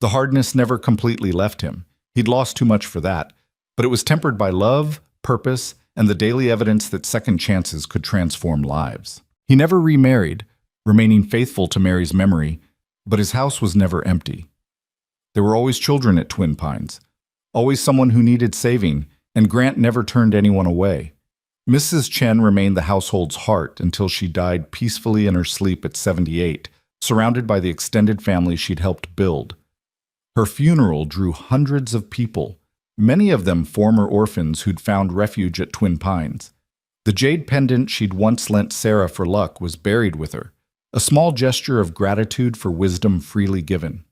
The hardness never completely left him. He'd lost too much for that, but it was tempered by love, purpose, and the daily evidence that second chances could transform lives. He never remarried, remaining faithful to Mary's memory, but his house was never empty. There were always children at Twin Pines, always someone who needed saving, and Grant never turned anyone away. Mrs. Chen remained the household's heart until she died peacefully in her sleep at 78, surrounded by the extended family she'd helped build. Her funeral drew hundreds of people, many of them former orphans who'd found refuge at Twin Pines. The jade pendant she'd once lent Sarah for luck was buried with her, a small gesture of gratitude for wisdom freely given.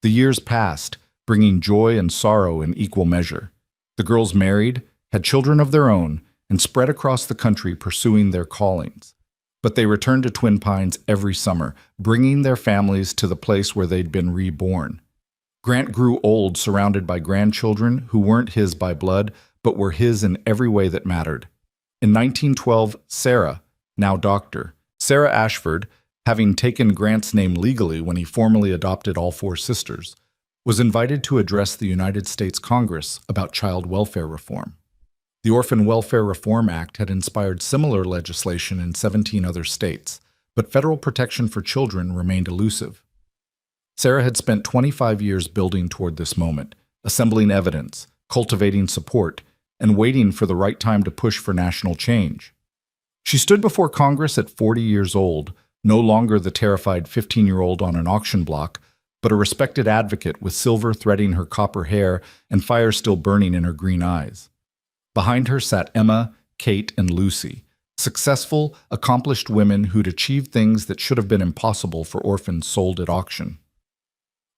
The years passed, bringing joy and sorrow in equal measure. The girls married, had children of their own, and spread across the country pursuing their callings. But they returned to Twin Pines every summer, bringing their families to the place where they'd been reborn. Grant grew old surrounded by grandchildren who weren't his by blood, but were his in every way that mattered. In 1912, Sarah, now Dr. Sarah Ashford, having taken Grant's name legally when he formally adopted all 4 sisters, was invited to address the United States Congress about child welfare reform. The Orphan Welfare Reform Act had inspired similar legislation in 17 other states, but federal protection for children remained elusive. Sarah had spent 25 years building toward this moment, assembling evidence, cultivating support, and waiting for the right time to push for national change. She stood before Congress at 40 years old, no longer the terrified 15-year-old on an auction block, but a respected advocate with silver threading her copper hair and fire still burning in her green eyes. Behind her sat Emma, Kate, and Lucy, successful, accomplished women who'd achieved things that should have been impossible for orphans sold at auction.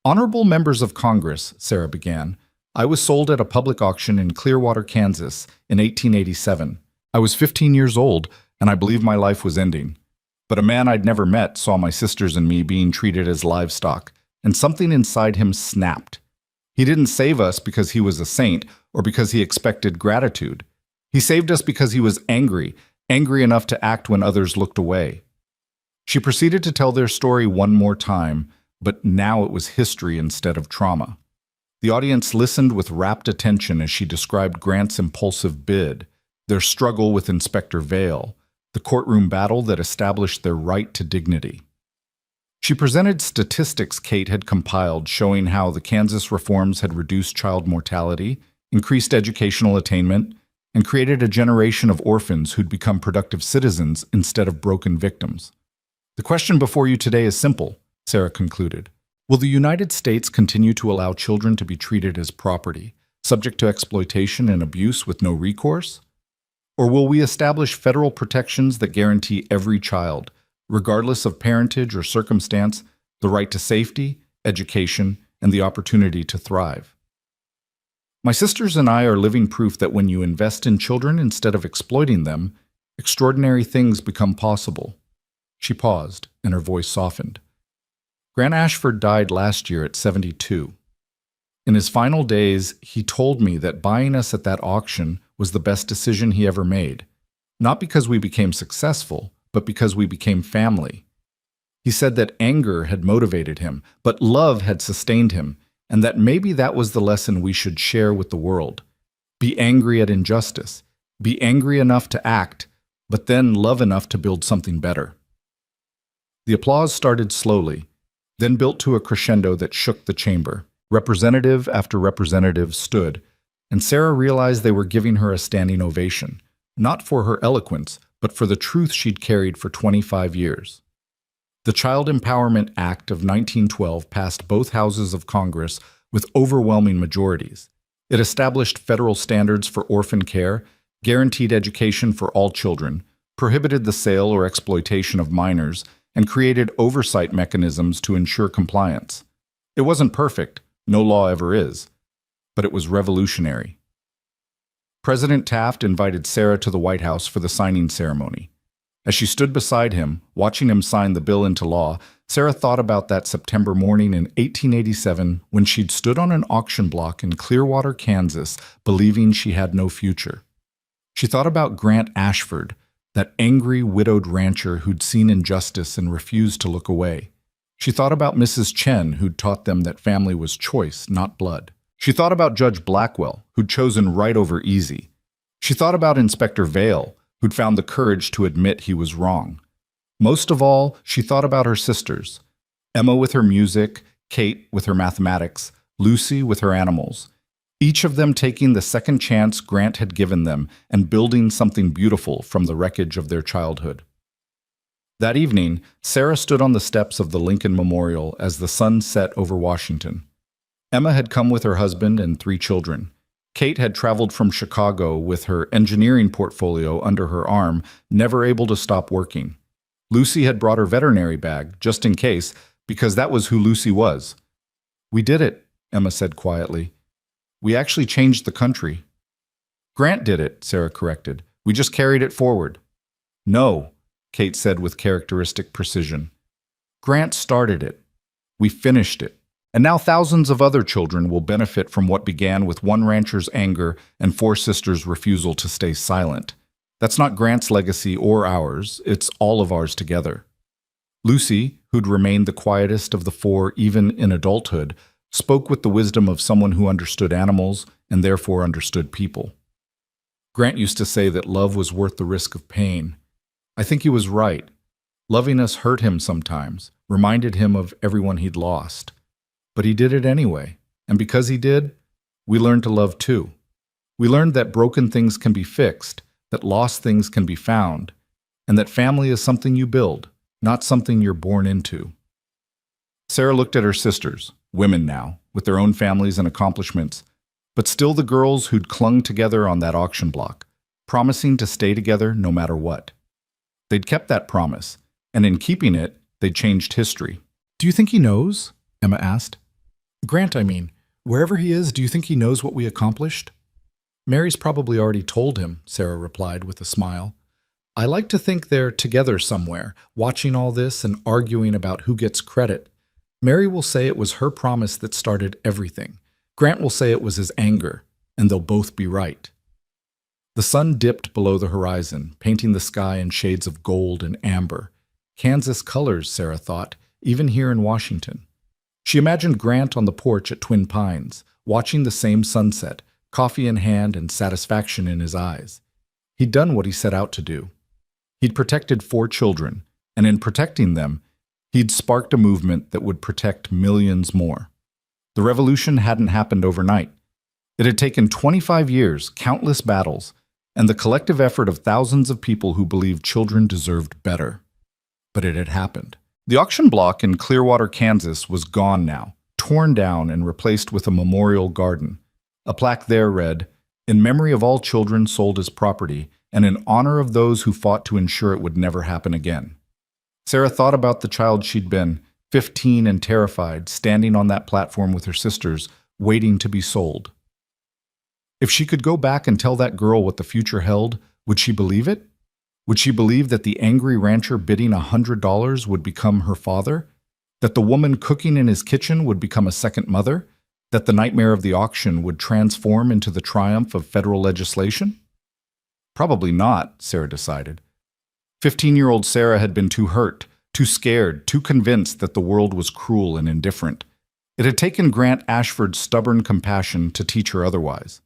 "Honorable members of Congress," Sarah began, "I was sold at a public auction in Clearwater, Kansas in 1887. I was 15 years old, and I believed my life was ending. But a man I'd never met saw my sisters and me being treated as livestock, and something inside him snapped. He didn't save us because he was a saint or because he expected gratitude. He saved us because he was angry enough to act when others looked away." She proceeded to tell their story one more time, but now it was history instead of trauma. The audience listened with rapt attention as she described Grant's impulsive bid, their struggle with Inspector Vale, the courtroom battle that established their right to dignity. She presented statistics Kate had compiled showing how the Kansas reforms had reduced child mortality, increased educational attainment, and created a generation of orphans who'd become productive citizens instead of broken victims. The question before you today is simple, Sarah concluded. Will the United States continue to allow children to be treated as property, subject to exploitation and abuse with no recourse? Or will we establish federal protections that guarantee every child, regardless of parentage or circumstance, the right to safety, education, and the opportunity to thrive? My sisters and I are living proof that when you invest in children instead of exploiting them, extraordinary things become possible. She paused, and her voice softened. Grant Ashford died last year at 72. In his final days, he told me that buying us at that auction was the best decision he ever made, not because we became successful, but because we became family. He said that anger had motivated him, but love had sustained him, and that maybe that was the lesson we should share with the world. Be angry at injustice. Be angry enough to act, but then love enough to build something better. The applause started slowly, then built to a crescendo that shook the chamber. Representative after representative stood, and Sarah realized they were giving her a standing ovation, not for her eloquence, but for the truth she'd carried for 25 years. The Child Empowerment Act of 1912 passed both houses of Congress with overwhelming majorities. It established federal standards for orphan care, guaranteed education for all children, prohibited the sale or exploitation of minors, and created oversight mechanisms to ensure compliance. It wasn't perfect, no law ever is, but it was revolutionary. President Taft invited Sarah to the White House for the signing ceremony. As she stood beside him, watching him sign the bill into law, Sarah thought about that September morning in 1887 when she'd stood on an auction block in Clearwater, Kansas, believing she had no future. She thought about Grant Ashford, that angry, widowed rancher who'd seen injustice and refused to look away. She thought about Mrs. Chen, who'd taught them that family was choice, not blood. She thought about Judge Blackwell, who'd chosen right over easy. She thought about Inspector Vale, who'd found the courage to admit he was wrong. Most of all, she thought about her sisters, Emma with her music, Kate with her mathematics, Lucy with her animals, each of them taking the second chance Grant had given them and building something beautiful from the wreckage of their childhood. That evening, Sarah stood on the steps of the Lincoln Memorial as the sun set over Washington. Emma had come with her husband and 3 children. Kate had traveled from Chicago with her engineering portfolio under her arm, never able to stop working. Lucy had brought her veterinary bag, just in case, because that was who Lucy was. "We did it," Emma said quietly. "We actually changed the country." "Grant did it," Sarah corrected. "We just carried it forward." "No," Kate said with characteristic precision. "Grant started it. We finished it. And now thousands of other children will benefit from what began with one rancher's anger and 4 sisters' refusal to stay silent. That's not Grant's legacy or ours, it's all of ours together." Lucy, who'd remained the quietest of the 4 even in adulthood, spoke with the wisdom of someone who understood animals and therefore understood people. "Grant used to say that love was worth the risk of pain. I think he was right. Loving us hurt him sometimes, reminded him of everyone he'd lost. But he did it anyway, and because he did, we learned to love too. We learned that broken things can be fixed, that lost things can be found, and that family is something you build, not something you're born into." Sarah looked at her sisters, women now, with their own families and accomplishments, but still the girls who'd clung together on that auction block, promising to stay together no matter what. They'd kept that promise, and in keeping it, they'd changed history. "Do you think he knows?" Emma asked. "Grant, I mean. Wherever he is, do you think he knows what we accomplished?" "Mary's probably already told him," Sarah replied with a smile. "I like to think they're together somewhere, watching all this and arguing about who gets credit. Mary will say it was her promise that started everything. Grant will say it was his anger, and they'll both be right." The sun dipped below the horizon, painting the sky in shades of gold and amber. Kansas colors, Sarah thought, even here in Washington. She imagined Grant on the porch at Twin Pines, watching the same sunset, coffee in hand and satisfaction in his eyes. He'd done what he set out to do. He'd protected 4 children, and in protecting them, he'd sparked a movement that would protect millions more. The revolution hadn't happened overnight. It had taken 25 years, countless battles, and the collective effort of thousands of people who believed children deserved better. But it had happened. The auction block in Clearwater, Kansas was gone now, torn down and replaced with a memorial garden. A plaque there read, "In memory of all children sold as property, and in honor of those who fought to ensure it would never happen again." Sarah thought about the child she'd been, 15 and terrified, standing on that platform with her sisters, waiting to be sold. If she could go back and tell that girl what the future held, would she believe it? Would she believe that the angry rancher bidding $100 would become her father? That the woman cooking in his kitchen would become a second mother? That the nightmare of the auction would transform into the triumph of federal legislation? Probably not, Sarah decided. 15-year-old Sarah had been too hurt, too scared, too convinced that the world was cruel and indifferent. It had taken Grant Ashford's stubborn compassion to teach her otherwise.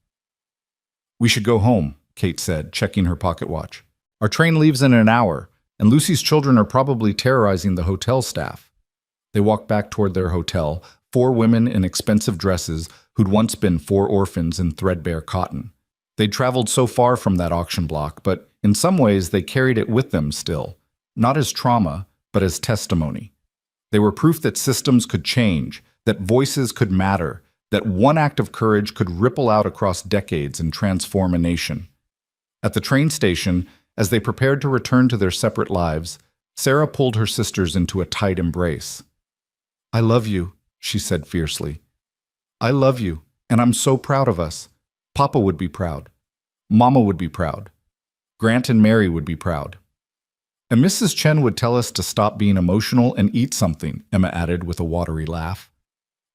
"We should go home," Kate said, checking her pocket watch. "Our train leaves in an hour, and Lucy's children are probably terrorizing the hotel staff." They walked back toward their hotel, 4 women in expensive dresses who'd once been 4 orphans in threadbare cotton. They'd traveled so far from that auction block, but in some ways they carried it with them still, not as trauma, but as testimony. They were proof that systems could change, that voices could matter, that one act of courage could ripple out across decades and transform a nation. At the train station, as they prepared to return to their separate lives, Sarah pulled her sisters into a tight embrace. "I love you," she said fiercely. "I love you, and I'm so proud of us. Papa would be proud. Mama would be proud. Grant and Mary would be proud. And Mrs. Chen would tell us to stop being emotional and eat something," Emma added with a watery laugh.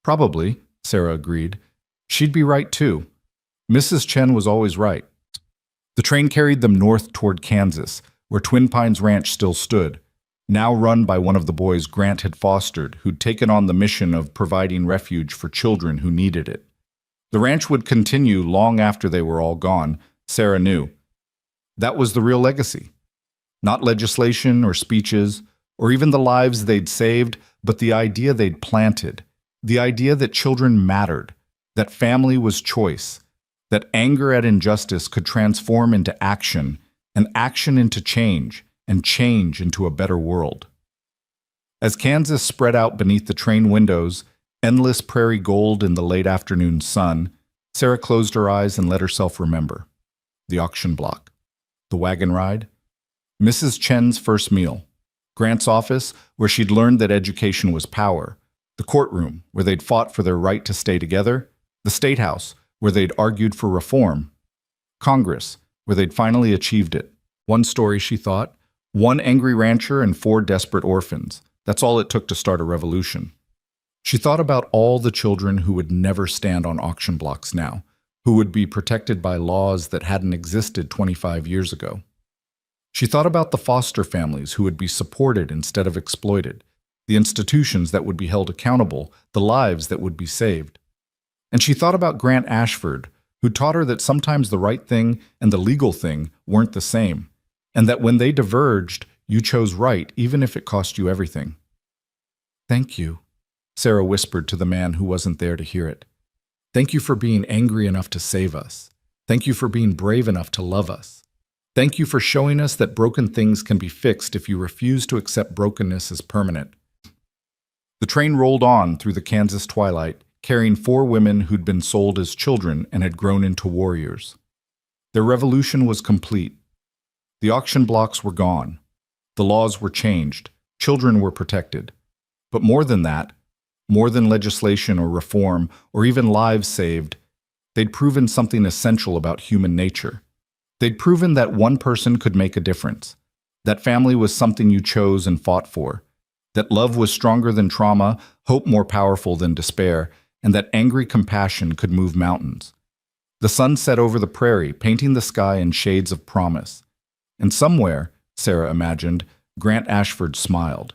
"Probably," Sarah agreed. "She'd be right too. Mrs. Chen was always right." The train carried them north toward Kansas, where Twin Pines Ranch still stood, now run by one of the boys Grant had fostered, who'd taken on the mission of providing refuge for children who needed it. The ranch would continue long after they were all gone, Sarah knew. That was the real legacy. Not legislation or speeches, or even the lives they'd saved, but the idea they'd planted, the idea that children mattered, that family was choice, that anger at injustice could transform into action, and action into change, and change into a better world. As Kansas spread out beneath the train windows, endless prairie gold in the late afternoon sun, Sarah closed her eyes and let herself remember. The auction block. The wagon ride. Mrs. Chen's first meal. Grant's office, where she'd learned that education was power. The courtroom, where they'd fought for their right to stay together. The State House, where they'd argued for reform. Congress, where they'd finally achieved it. One story, she thought. One angry rancher and 4 desperate orphans. That's all it took to start a revolution. She thought about all the children who would never stand on auction blocks now, who would be protected by laws that hadn't existed 25 years ago. She thought about the foster families who would be supported instead of exploited, the institutions that would be held accountable, the lives that would be saved. And she thought about Grant Ashford, who taught her that sometimes the right thing and the legal thing weren't the same, and that when they diverged, you chose right even if it cost you everything. "Thank you," Sarah whispered to the man who wasn't there to hear it. "Thank you for being angry enough to save us. Thank you for being brave enough to love us. Thank you for showing us that broken things can be fixed if you refuse to accept brokenness as permanent." The train rolled on through the Kansas twilight, carrying 4 women who'd been sold as children and had grown into warriors. Their revolution was complete. The auction blocks were gone. The laws were changed. Children were protected. But more than that, more than legislation or reform, or even lives saved, they'd proven something essential about human nature. They'd proven that one person could make a difference, that family was something you chose and fought for, that love was stronger than trauma, hope more powerful than despair, and that angry compassion could move mountains. The sun set over the prairie, painting the sky in shades of promise. And somewhere, Sarah imagined, Grant Ashford smiled.